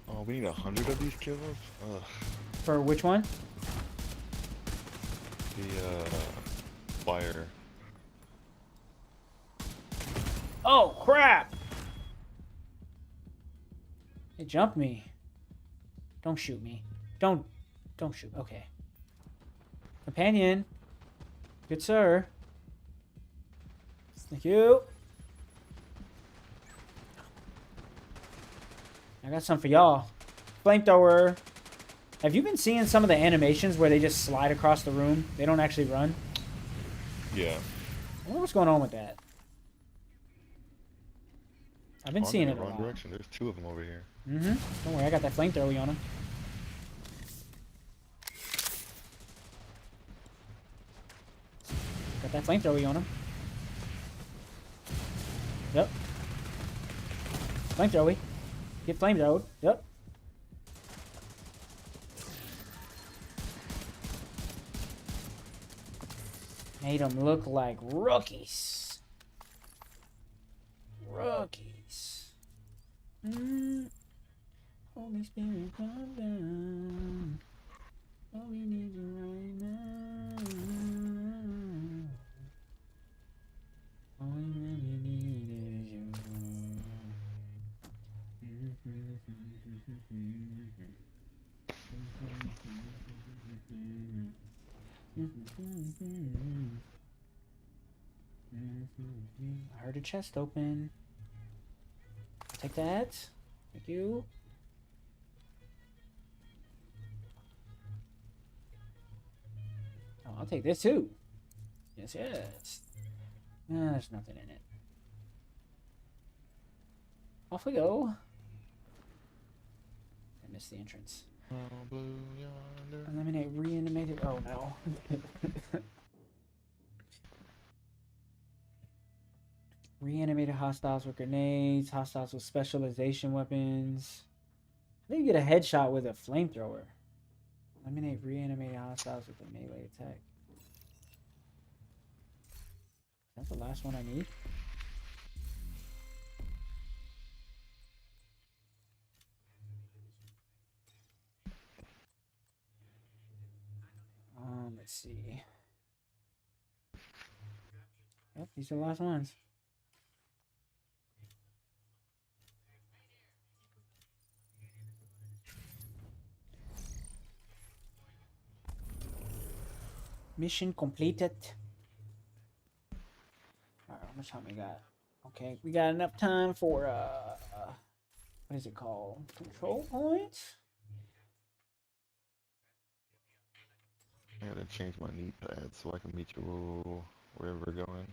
Oh, we need 100 of these kills? Ugh. For which one? The, fire. Oh, crap! It jumped me. Don't shoot me. Don't shoot. Okay. Companion. Good sir. Thank you. I got some for y'all. Flamethrower. Have you been seeing some of the animations where they just slide across the room? They don't actually run? Yeah. I wonder what's going on with that. I've been seeing it In a the wrong lot. direction. There's 2 of them over here. Don't worry, I got that flamethrower on him. Got that flamethrower on him. Yep. Flamethrower. Get flamethrowed. Yep. Made them look like rookies. Rookies. Holy Spirit, come down. All we need you right now. All we really need is you. I heard a chest open. I'll take that. Thank you. Oh, I'll take this too. Yes, yes. There's nothing in it. Off we go. I missed the entrance. Oh, blue yonder. Eliminate reanimated. Oh no. Reanimated hostiles with grenades, hostiles with specialization weapons. I think you get a headshot with a flamethrower. Eliminate reanimated hostiles with a melee attack. Is that the last one I need? Let's see. Yep, these are the last ones. Mission completed. Alright, how much time we got? Okay, we got enough time for what is it called? Control points? I gotta change my knee pad so I can meet you wherever we're going.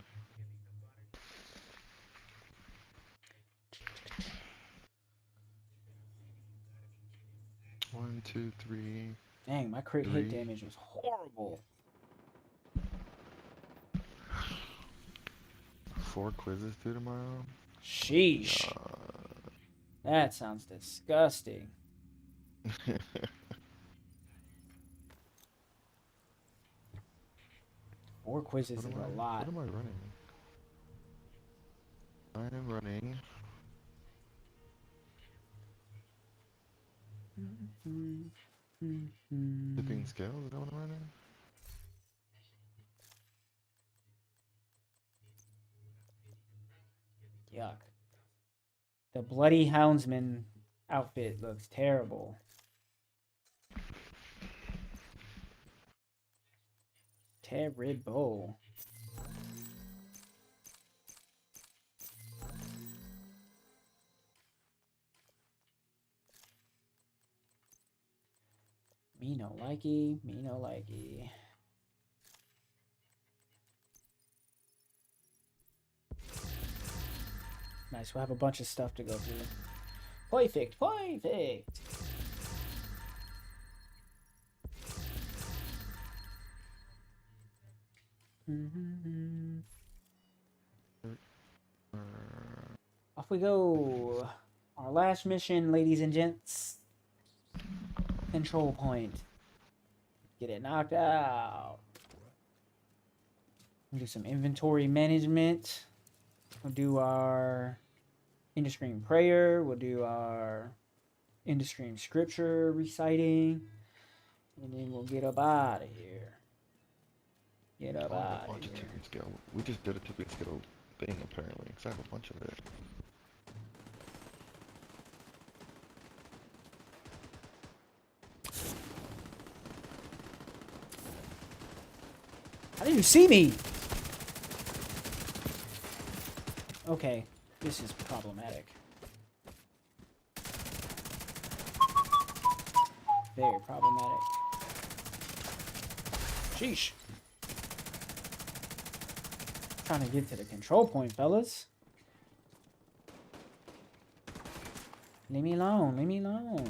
One, two, three. Dang, my crit hit damage was horrible. 4 quizzes due tomorrow? Sheesh. That sounds disgusting. 4 quizzes is a lot. What am I running? I am running. Tipping scales, is that what I'm running? Yuck. The Bloody Houndsman outfit looks terrible. Terrible. Me no likey, me no likey. Nice. We'll have a bunch of stuff to go through. Perfect. Perfect. Off we go. Our last mission, ladies and gents. Control point. Get it knocked out. We'll do some inventory management. We'll do our in-stream prayer. We'll do our in-stream scripture reciting. And then we'll get up out of here. Get up I have out a bunch of of here. ticket skill. We just did a ticket skill thing apparently. Cause I have a bunch of it. How did you see me? Okay, this is problematic. Very problematic. Sheesh. Trying to get to the control point, fellas. Leave me alone. Leave me alone.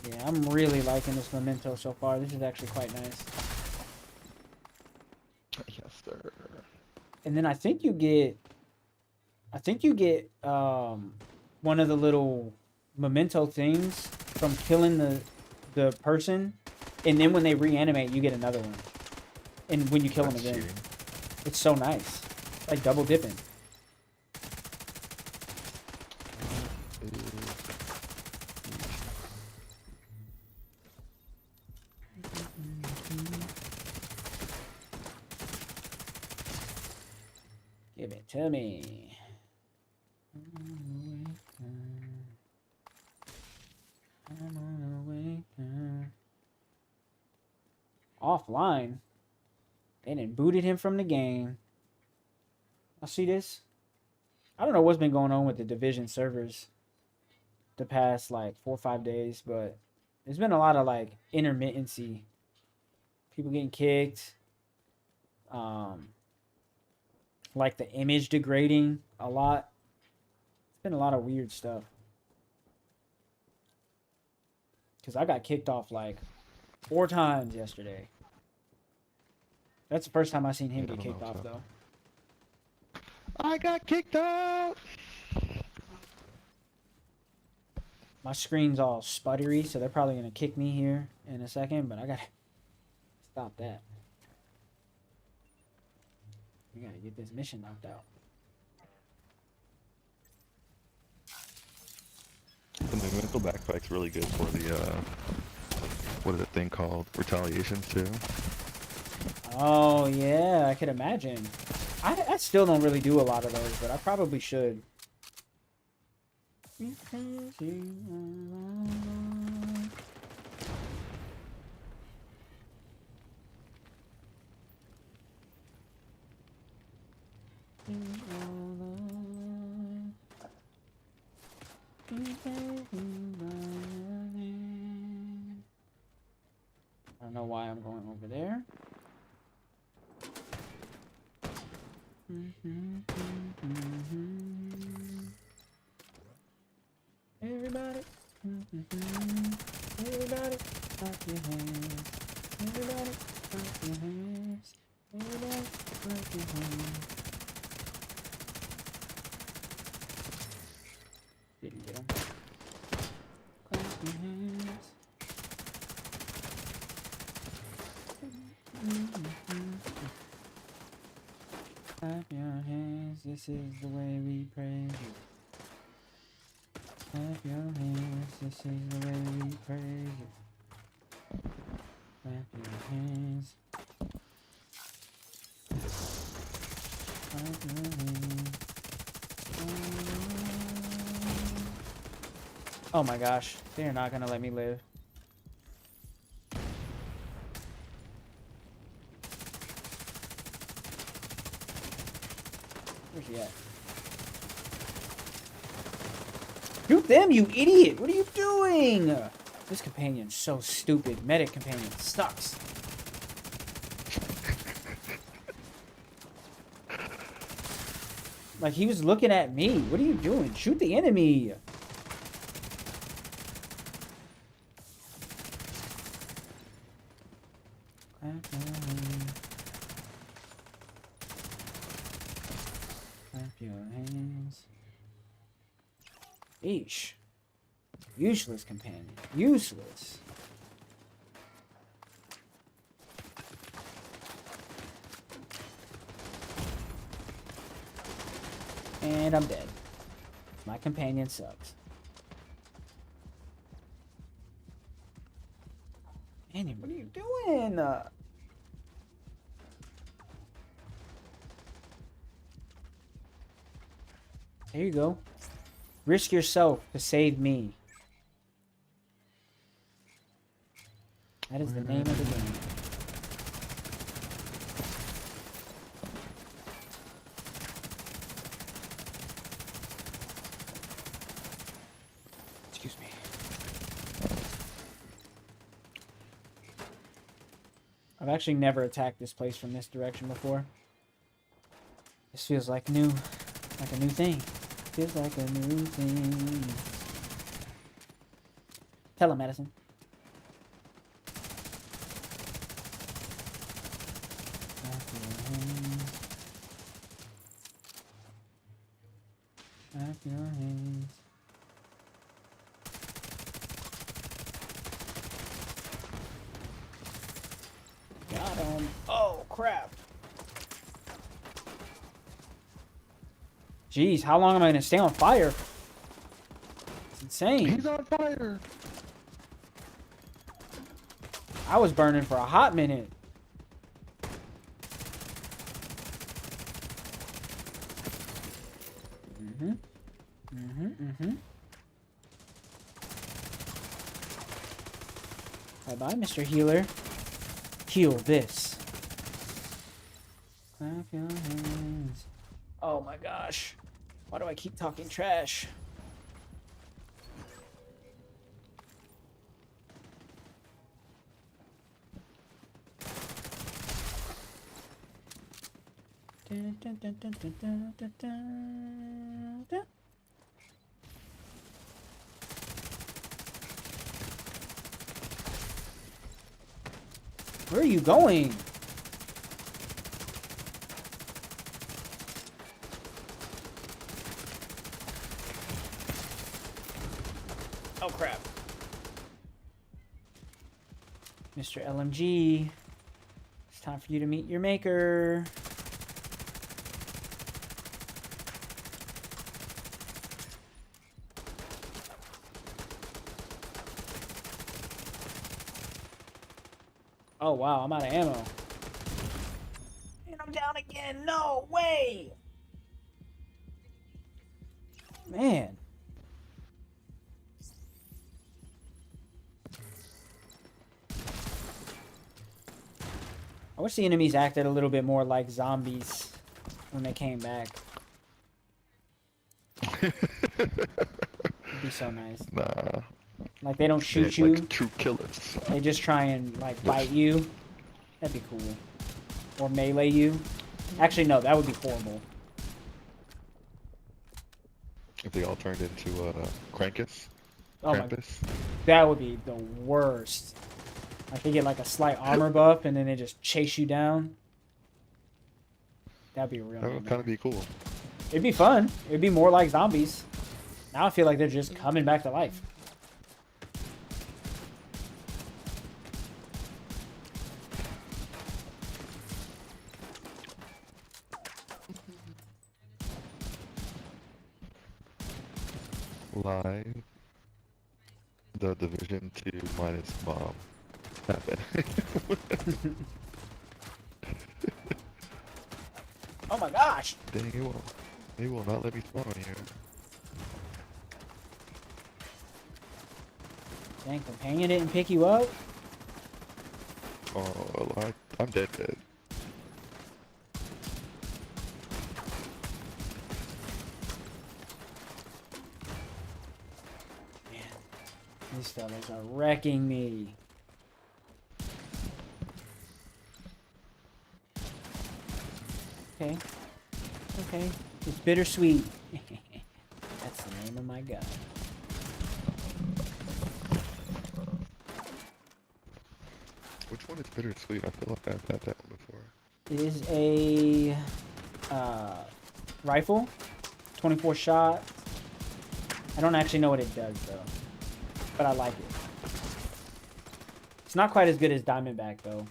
Yeah, I'm really liking this memento so far. This is actually quite nice. Yes, sir. And then I think you get one of the little memento things from killing the person, and then when they reanimate, you get another one. And when you kill them That's again, cheating. it's so nice, like double dipping. Give it to me. I'm on the way down. Offline. They done booted him from the game. I see this. I don't know what's been going on with the Division servers the past like 4 or 5 days, but there's been a lot of like intermittency. People getting kicked. Like the image degrading a lot. It's been a lot of weird stuff. Because I got kicked off like 4 times yesterday. That's the first time I seen him Yeah, I get don't know kicked what's off, though. I got kicked out. My screen's all sputtery, so they're probably going to kick me here in a second, but I got to stop that. We got to get this mission knocked out. The mental backpack's really good for the what is that thing called? Retaliations too. Oh, yeah, I could imagine. I still don't really do a lot of those, but I probably should. Because you are I don't know why I'm going over there. Everybody, everybody, clap your hands. Everybody, clap your hands. Everybody, clap your hands. Didn't get him. Clap your hands. Clap your hands. This is the way we praise you. Clap your hands, this is the way we praise you. Clap your hands. Clap your hands. Oh my gosh, they're not gonna let me live. Where's he at? Shoot them, you idiot! What are you doing? This companion's so stupid. Medic companion sucks. Like, he was looking at me. What are you doing? Shoot the enemy. Clap your hands. Eesh. Useless companion. Useless. And I'm dead. My companion sucks. Annie, what are you doing? There you go. Risk yourself to save me. That is the name of the game. Excuse me. I've actually never attacked this place from this direction before. This feels like new, like a new thing. Feels like a new thing. Telemedicine. Clap your hands. Got him. Oh, crap. Jeez, how long am I going to stay on fire? It's insane. He's on fire. I was burning for a hot minute. Bye-bye, Mr. Healer. Heal this. Clap your hands. Oh my gosh. Why do I keep talking trash? Where are you going? Oh crap. Mr. LMG, it's time for you to meet your maker. Oh wow, I'm out of ammo. And I'm down again. No way. Man. I wish the enemies acted a little bit more like zombies when they came back. It'd be so nice. Nah. Like they don't shoot They're you. like true killers. They just try and like bite you. That'd be cool. Or melee you. Actually, no, that would be horrible. If they all turned into Krampus. Oh my, Krampus. that would be the worst. Like they get like a slight armor buff and then they just chase you down. That'd be a real That would nightmare. kind of be cool. It'd be fun. It'd be more like zombies. Now I feel like they're just coming back to life. Live. The Division 2 minus bomb. Tappin. Oh my gosh! Dang, he will not let me spawn here. Dang, companion didn't pick you up? Oh, I'm dead. These fellas are wrecking me. Okay. Okay. It's bittersweet. That's the name of my gun. Which one is bittersweet? I feel like I've had that one before. It is a rifle, 24 shot. I don't actually know what it does though, but I like it. It's not quite as good as Diamondback though.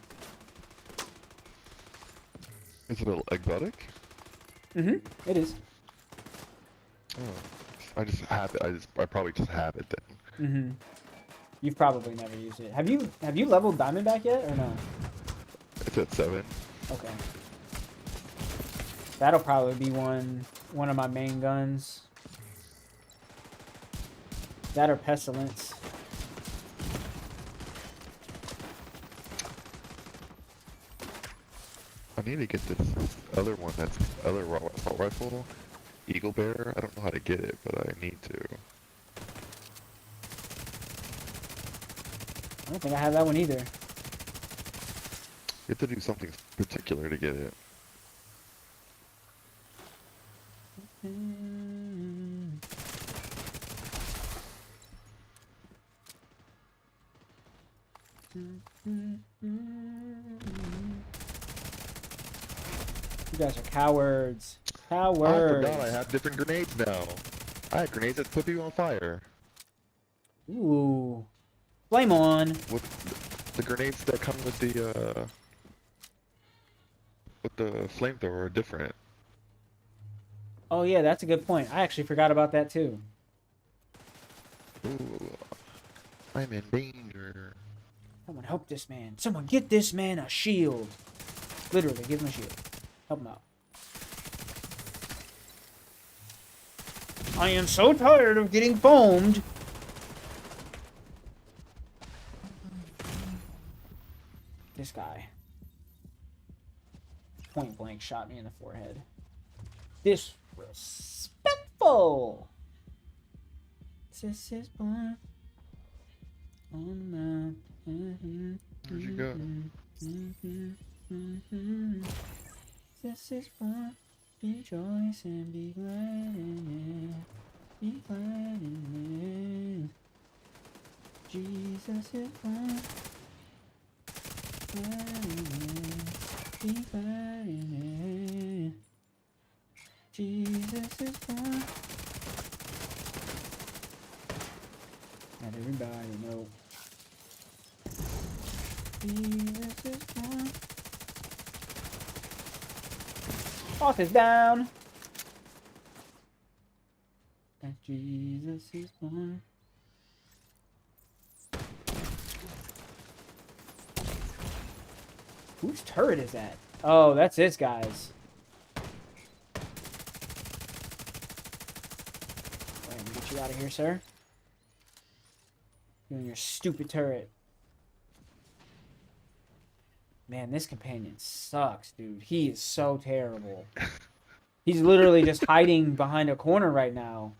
Is it exotic? Mm-hmm. It is. Oh, I just have it. I probably just have it then. Mm-hmm. You've probably never used it. Have you leveled Diamondback yet or no? It's at 7. Okay. That'll probably be one of my main guns. That or Pestilence. I need to get this other one. That's other assault rifle, Eagle Bear. I don't know how to get it, but I need to. I don't think I have that one either. You have to do something particular to get it. You guys are cowards. Cowards. I forgot I have different grenades now. I have grenades that put people on fire. Ooh. Flame on. With the grenades that come with the flamethrower are different. Oh yeah, that's a good point. I actually forgot about that too. Ooh, I'm in danger. Someone help this man. Someone get this man a shield. Literally, give him a shield. Help him out. I am so tired of getting foamed. This guy. Point blank shot me in the forehead. Disrespectful. This is born on the mountain. Where'd you go? This is born. Rejoice and be glad in it. Be glad in it. Jesus is born. Glad in it. Be glad in it. Jesus is born. Let everybody know. Jesus is born. Boss is down. That Jesus is born. Whose turret is that? Oh, that's this guy's. Let me get you out of here, sir. You and your stupid turret. Man, this companion sucks, dude. He is so terrible. He's literally just hiding behind a corner right now.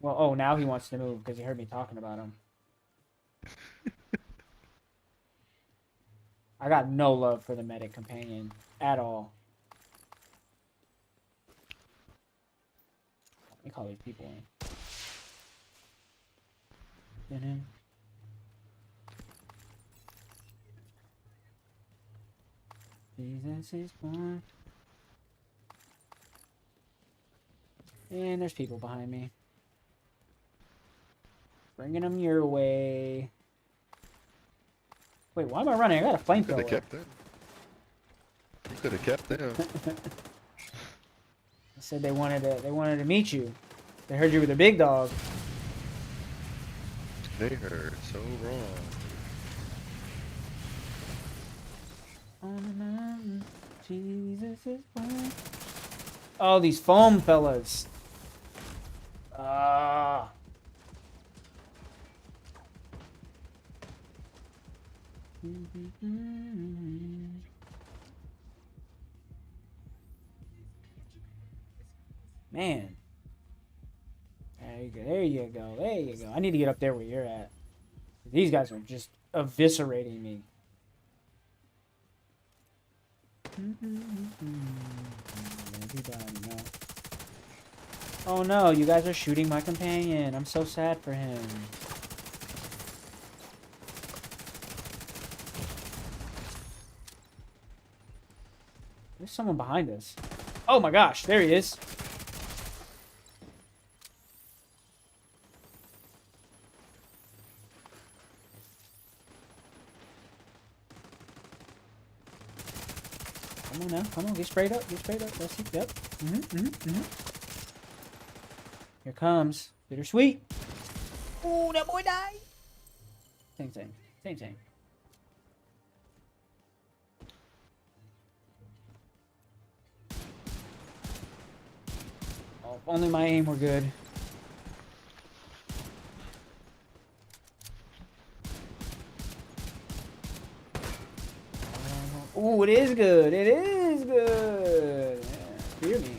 Well, oh, now he wants to move because he heard me talking about him. I got no love for the medic companion at all. Let me call these people in. Jesus is born. And there's people behind me. Bringing them your way. Wait, why am I running? I got a You could flamethrower. have kept them. You could have kept them. They said they wanted to meet you. They heard you were the big dog. They heard so wrong. On the mountain, Jesus is born. Oh, these foam fellas. Ah. Man. There you go. There you go. There you go. I need to get up there where you're at. These guys are just eviscerating me. Everybody, no. Oh no, you guys are shooting my companion. I'm so sad for him. There's someone behind us. Oh my gosh, there he is. Come on now, come on, get sprayed up, get sprayed up. Let's see, yep. Here comes bittersweet. Ooh, that boy died. Same thing, same thing. Oh, if only my aim were good. Ooh, it is good. It is good. Yeah, fear me.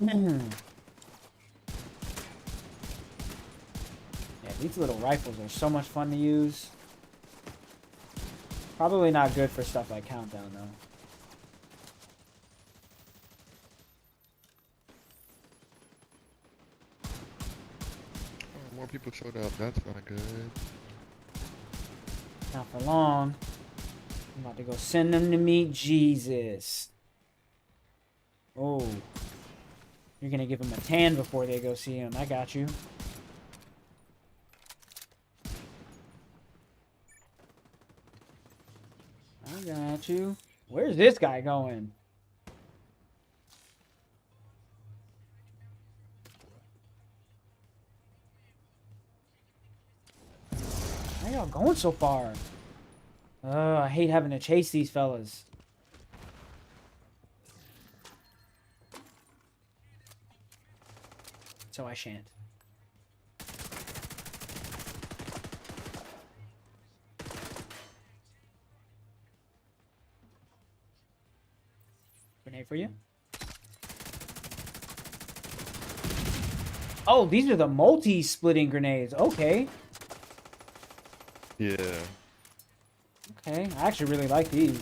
Yeah, these little rifles are so much fun to use. Probably not good for stuff like Countdown, though. Oh, more people showed up. That's not good. Not for long. I'm about to go send them to meet Jesus. Oh. You're gonna give them a tan before they go see him. I got you. I got you. Where's this guy going? Why y'all going so far? Oh, I hate having to chase these fellas. So I shan't. Grenade for you. Oh, these are the multi-splitting grenades. Okay. Yeah. Okay. I actually really like these.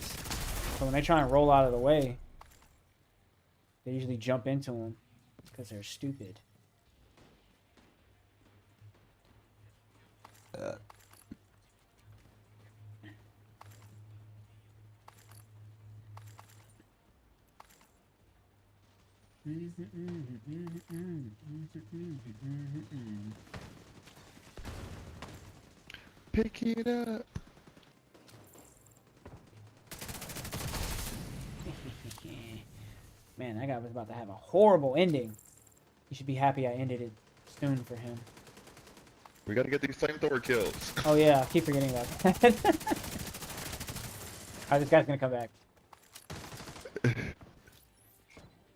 So when they try and roll out of the way, they usually jump into them because they're stupid. Pick it up. Man, that guy was about to have a horrible ending. You should be happy I ended it soon for him. We gotta get these flamethrower kills. Oh yeah, I keep forgetting about that. Alright, this guy's gonna come back.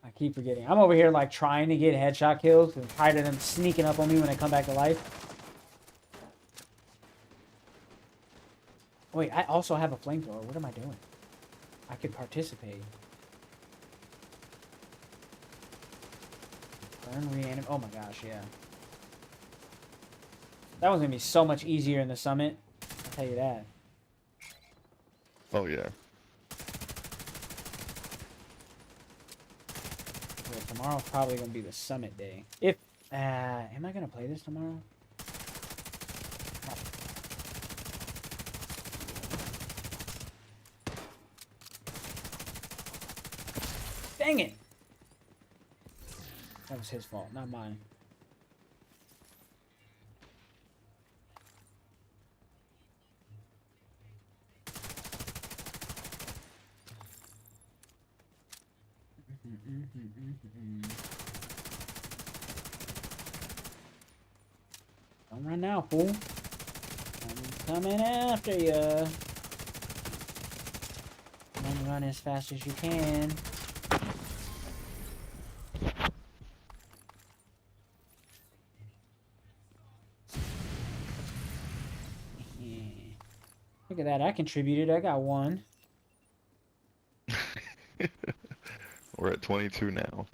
I keep forgetting. I'm over here like trying to get headshot kills and tired of them sneaking up on me when I come back to life. Wait, I also have a flamethrower. What am I doing? I could participate. Burn, reanimate. Oh my gosh, yeah. That was gonna be so much easier in the summit. I'll tell you that. Oh yeah. Yeah, tomorrow's probably gonna be the summit day. If am I gonna play this tomorrow? Dang it! That was his fault, not mine. Don't run now, fool. I'm coming after you. Run as fast as you can. Look at that, I contributed. I got one. We're at 22 now.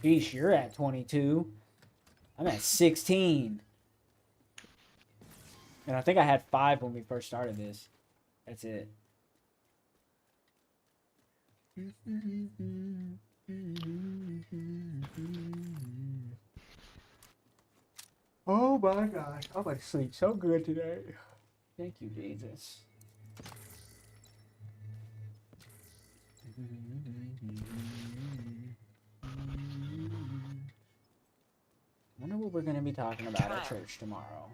Sheesh, you're at 22. I'm at 16. And I think I had 5 when we first started this. That's it. Oh my gosh. I'm going to sleep so good today. Thank you, Jesus. I wonder what we're going to be talking about at church tomorrow.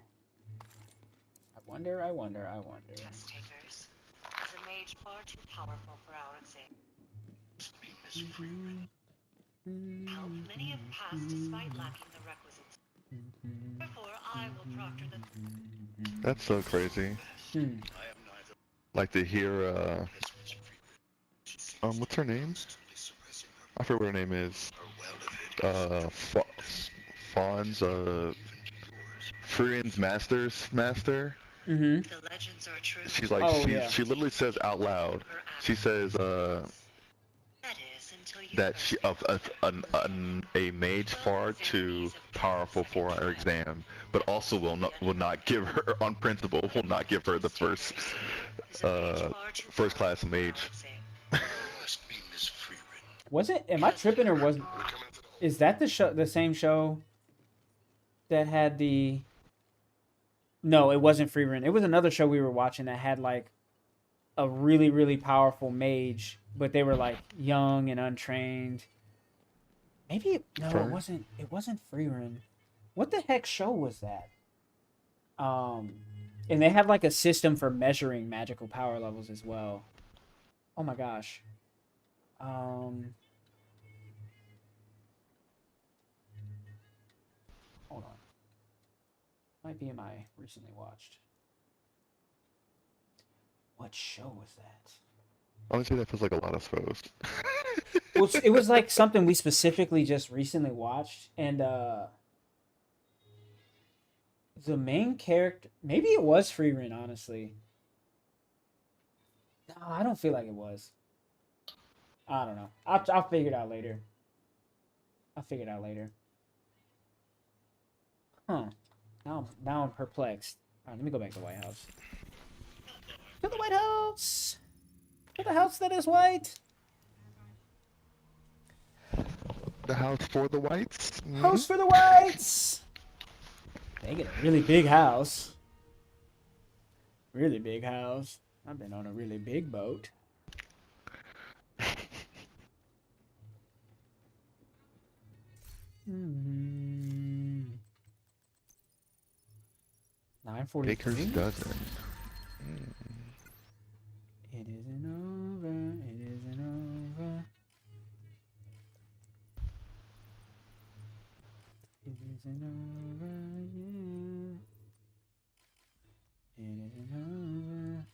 I wonder. Test takers. Is a mage far too powerful for our exam? Help many have passed despite lacking the requisites. Therefore, I will proctor the... That's so crazy. Hmm. Like to hear, what's her name? I forget what her name is. Fawn's, Furian's master. Mm-hmm. The legends are true. She's like, Oh, yeah. she literally says out loud, she says, That is, until you that she a mage far too powerful for our exam, but also will not give her on principle will not give her the first class mage. Was it? Am I tripping or wasn't? Is that the show? The same show that had the? No, it wasn't Free Run. It was another show we were watching that had like a really, really powerful mage, but they were like young and untrained. Maybe no, Sorry? it wasn't. It wasn't Free Run. What the heck show was that? And they had like a system for measuring magical power levels as well. Oh my gosh. Hold on. Might be in my recently watched. What show was that? Honestly, that feels like a lot of shows. Well, it was like something we specifically just recently watched, and the main character, maybe it was Free Run, honestly. No, I don't feel like it was. I don't know. I'll figure it out later. Huh. Now I'm perplexed. All right, let me go back to the White House. To the White House. To the house that is white. The house for the whites. House for the whites. They get a really big house. Really big house. I've been on a really big boat. Mm-hmm. 9:43. Baker's dozen. It isn't over. It isn't over. It isn't over yet. It isn't over.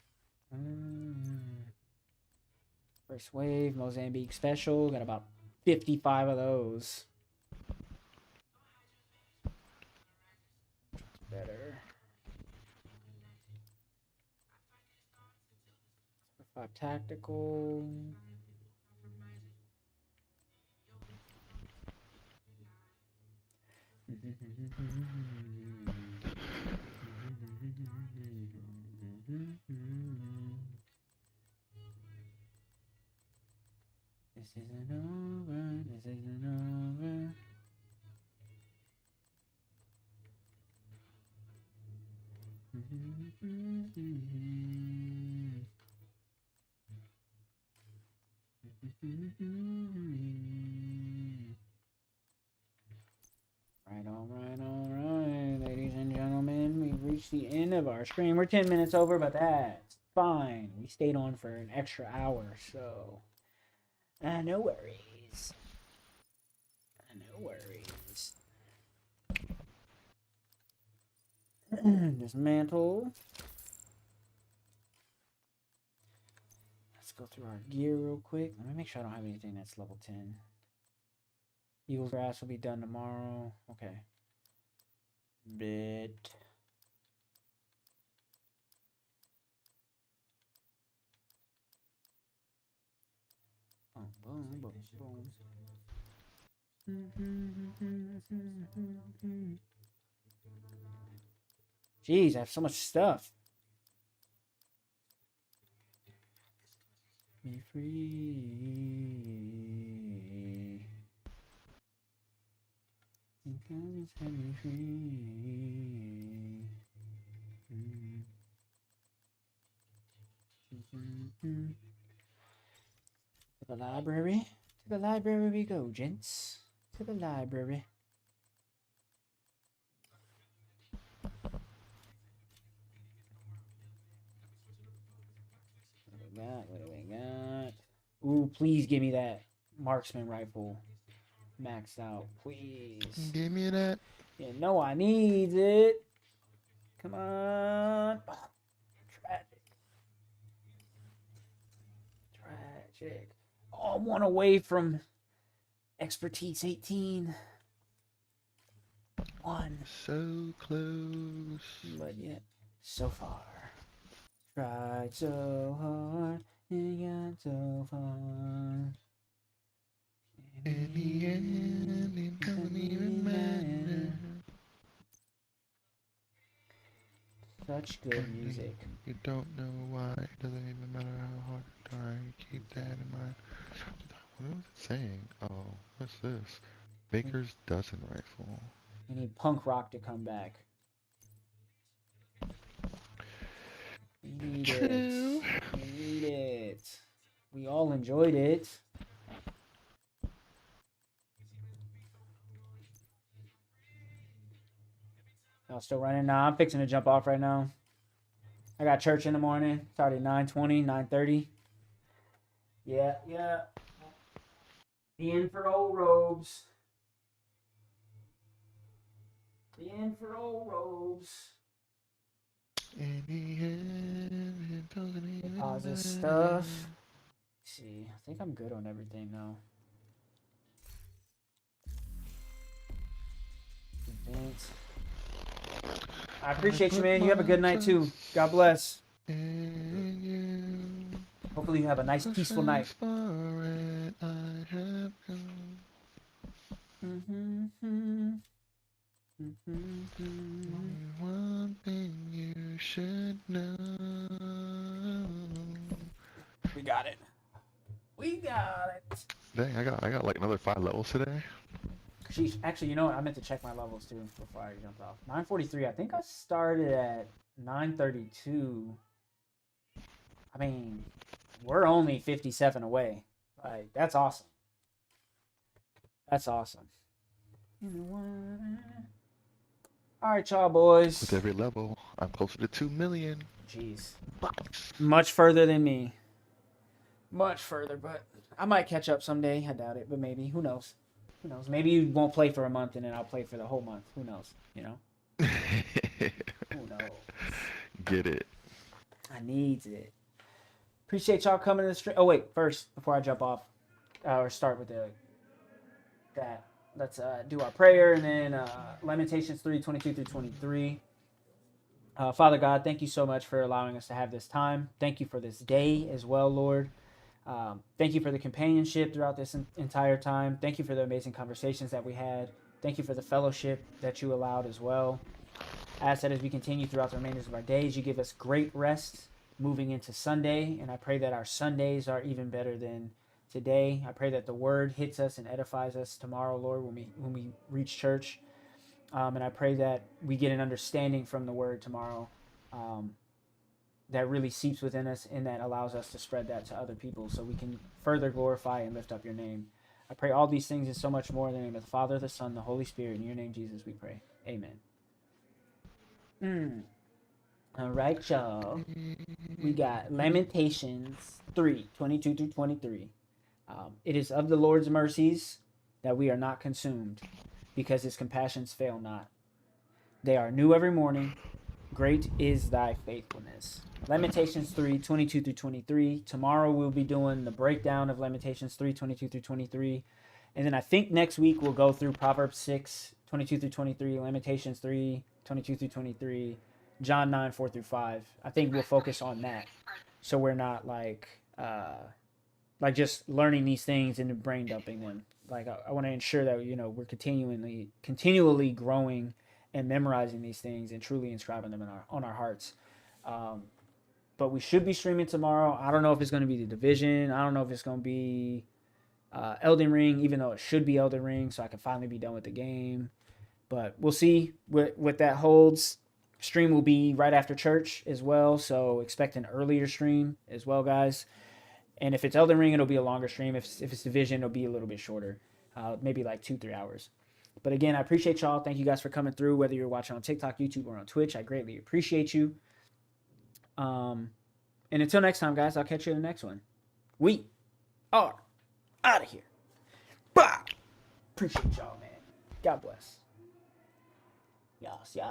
First wave, Mozambique special. Got about 55 of those. Better. 5 tactical. This isn't over. This isn't over. All right, ladies and gentlemen, we've reached the end of our stream. We're 10 minutes over, but that's fine. We stayed on for an extra hour, so no worries. No worries. Dismantle. Let's go through our gear real quick. Let me make sure I don't have anything that's level 10. Eagle's grass will be done tomorrow. Okay. Bit. Boom, boom, boom, boom. Jeez, I have so much stuff. Be free. Because set me free. To the library. To the library we go, gents. To the library. What do we got? Ooh, please give me that marksman rifle maxed out, please. Give me that. You know I need it. Come on. Oh, tragic. Tragic. Oh, I'm one away from expertise 18. One. So close. But yet, so far. Tried so hard and got so far. In the end, it don't even matter. Such good music. You don't know why. It doesn't even matter how hard you try. Keep that in mind. What was it saying? Oh, what's this? Baker's dozen rifle. We need punk rock to come back. We need True. it. We need it. We all enjoyed it. Y'all still running? Nah, I'm fixing to jump off right now. I got church in the morning. It's already 9:20, 9:30. Yeah. The in for old robes. The in for old robes. In the end, it doesn't even Pause this matter. stuff. Let's see, I think I'm good on everything now. Event. I appreciate you, man. You have a good night too. God bless. Hopefully you have a nice, peaceful night. One thing you should know. We got it. We got it. Dang, I got like another 5 levels today. Sheesh. Actually, you know what? I meant to check my levels too before I jumped off. 9:43. I think I started at 9:32. I mean, we're only 57 away. Like, that's awesome. That's awesome. You know what? All right, y'all boys. With every level, I'm closer to 2 million. Jeez. Bucks. Much further than me. Much further, but I might catch up someday. I doubt it, but maybe. Who knows? Who knows? Maybe you won't play for a month and then I'll play for the whole month. Who knows? You know? Who knows? Get it. I needs it. Appreciate y'all coming to the stream. Oh, wait. First, before I jump off, or start with that. Let's do our prayer and then Lamentations 3:22 through 23. Father God, thank you so much for allowing us to have this time. Thank you for this day as well, Lord. Thank you for the companionship throughout this entire time. Thank you for the amazing conversations that we had. Thank you for the fellowship that you allowed as well. I ask that as we continue throughout the remainder of our days, you give us great rest moving into Sunday. And I pray that our Sundays are even better than today. I pray that the word hits us and edifies us tomorrow, Lord, when we reach church. And I pray that we get an understanding from the word tomorrow that really seeps within us and that allows us to spread that to other people so we can further glorify and lift up your name. I pray all these things and so much more in the name of the Father, the Son, the Holy Spirit. In your name, Jesus, we pray. Amen. All right, y'all. We got Lamentations 3:22 through 23. It is of the Lord's mercies that we are not consumed, because his compassions fail not. They are new every morning. Great is thy faithfulness. Lamentations 3:22 through 23. Tomorrow we'll be doing the breakdown of Lamentations 3:22 through 23. And then I think next week we'll go through Proverbs 6:22 through 23, Lamentations 3:22 through 23, John 9:4 through 5. I think we'll focus on that. So we're not like just learning these things and brain dumping them. Like I want to ensure that we're continually growing and memorizing these things and truly inscribing them on our hearts. Um, but we should be streaming tomorrow. I don't know if it's going to be the Division. I don't know if it's going to be Elden Ring, even though it should be Elden Ring, so I can finally be done with the game. But we'll see what that holds. Stream will be right after church as well, so expect an earlier stream as well, guys. And if it's Elden Ring, it'll be a longer stream. If it's Division, it'll be a little bit shorter, maybe like 2-3 hours. But again, I appreciate y'all. Thank you guys for coming through, whether you're watching on TikTok, YouTube, or on Twitch. I greatly appreciate you. And until next time, guys, I'll catch you in the next one. We are out of here. Bye. Appreciate y'all, man. God bless. Yes, yeah.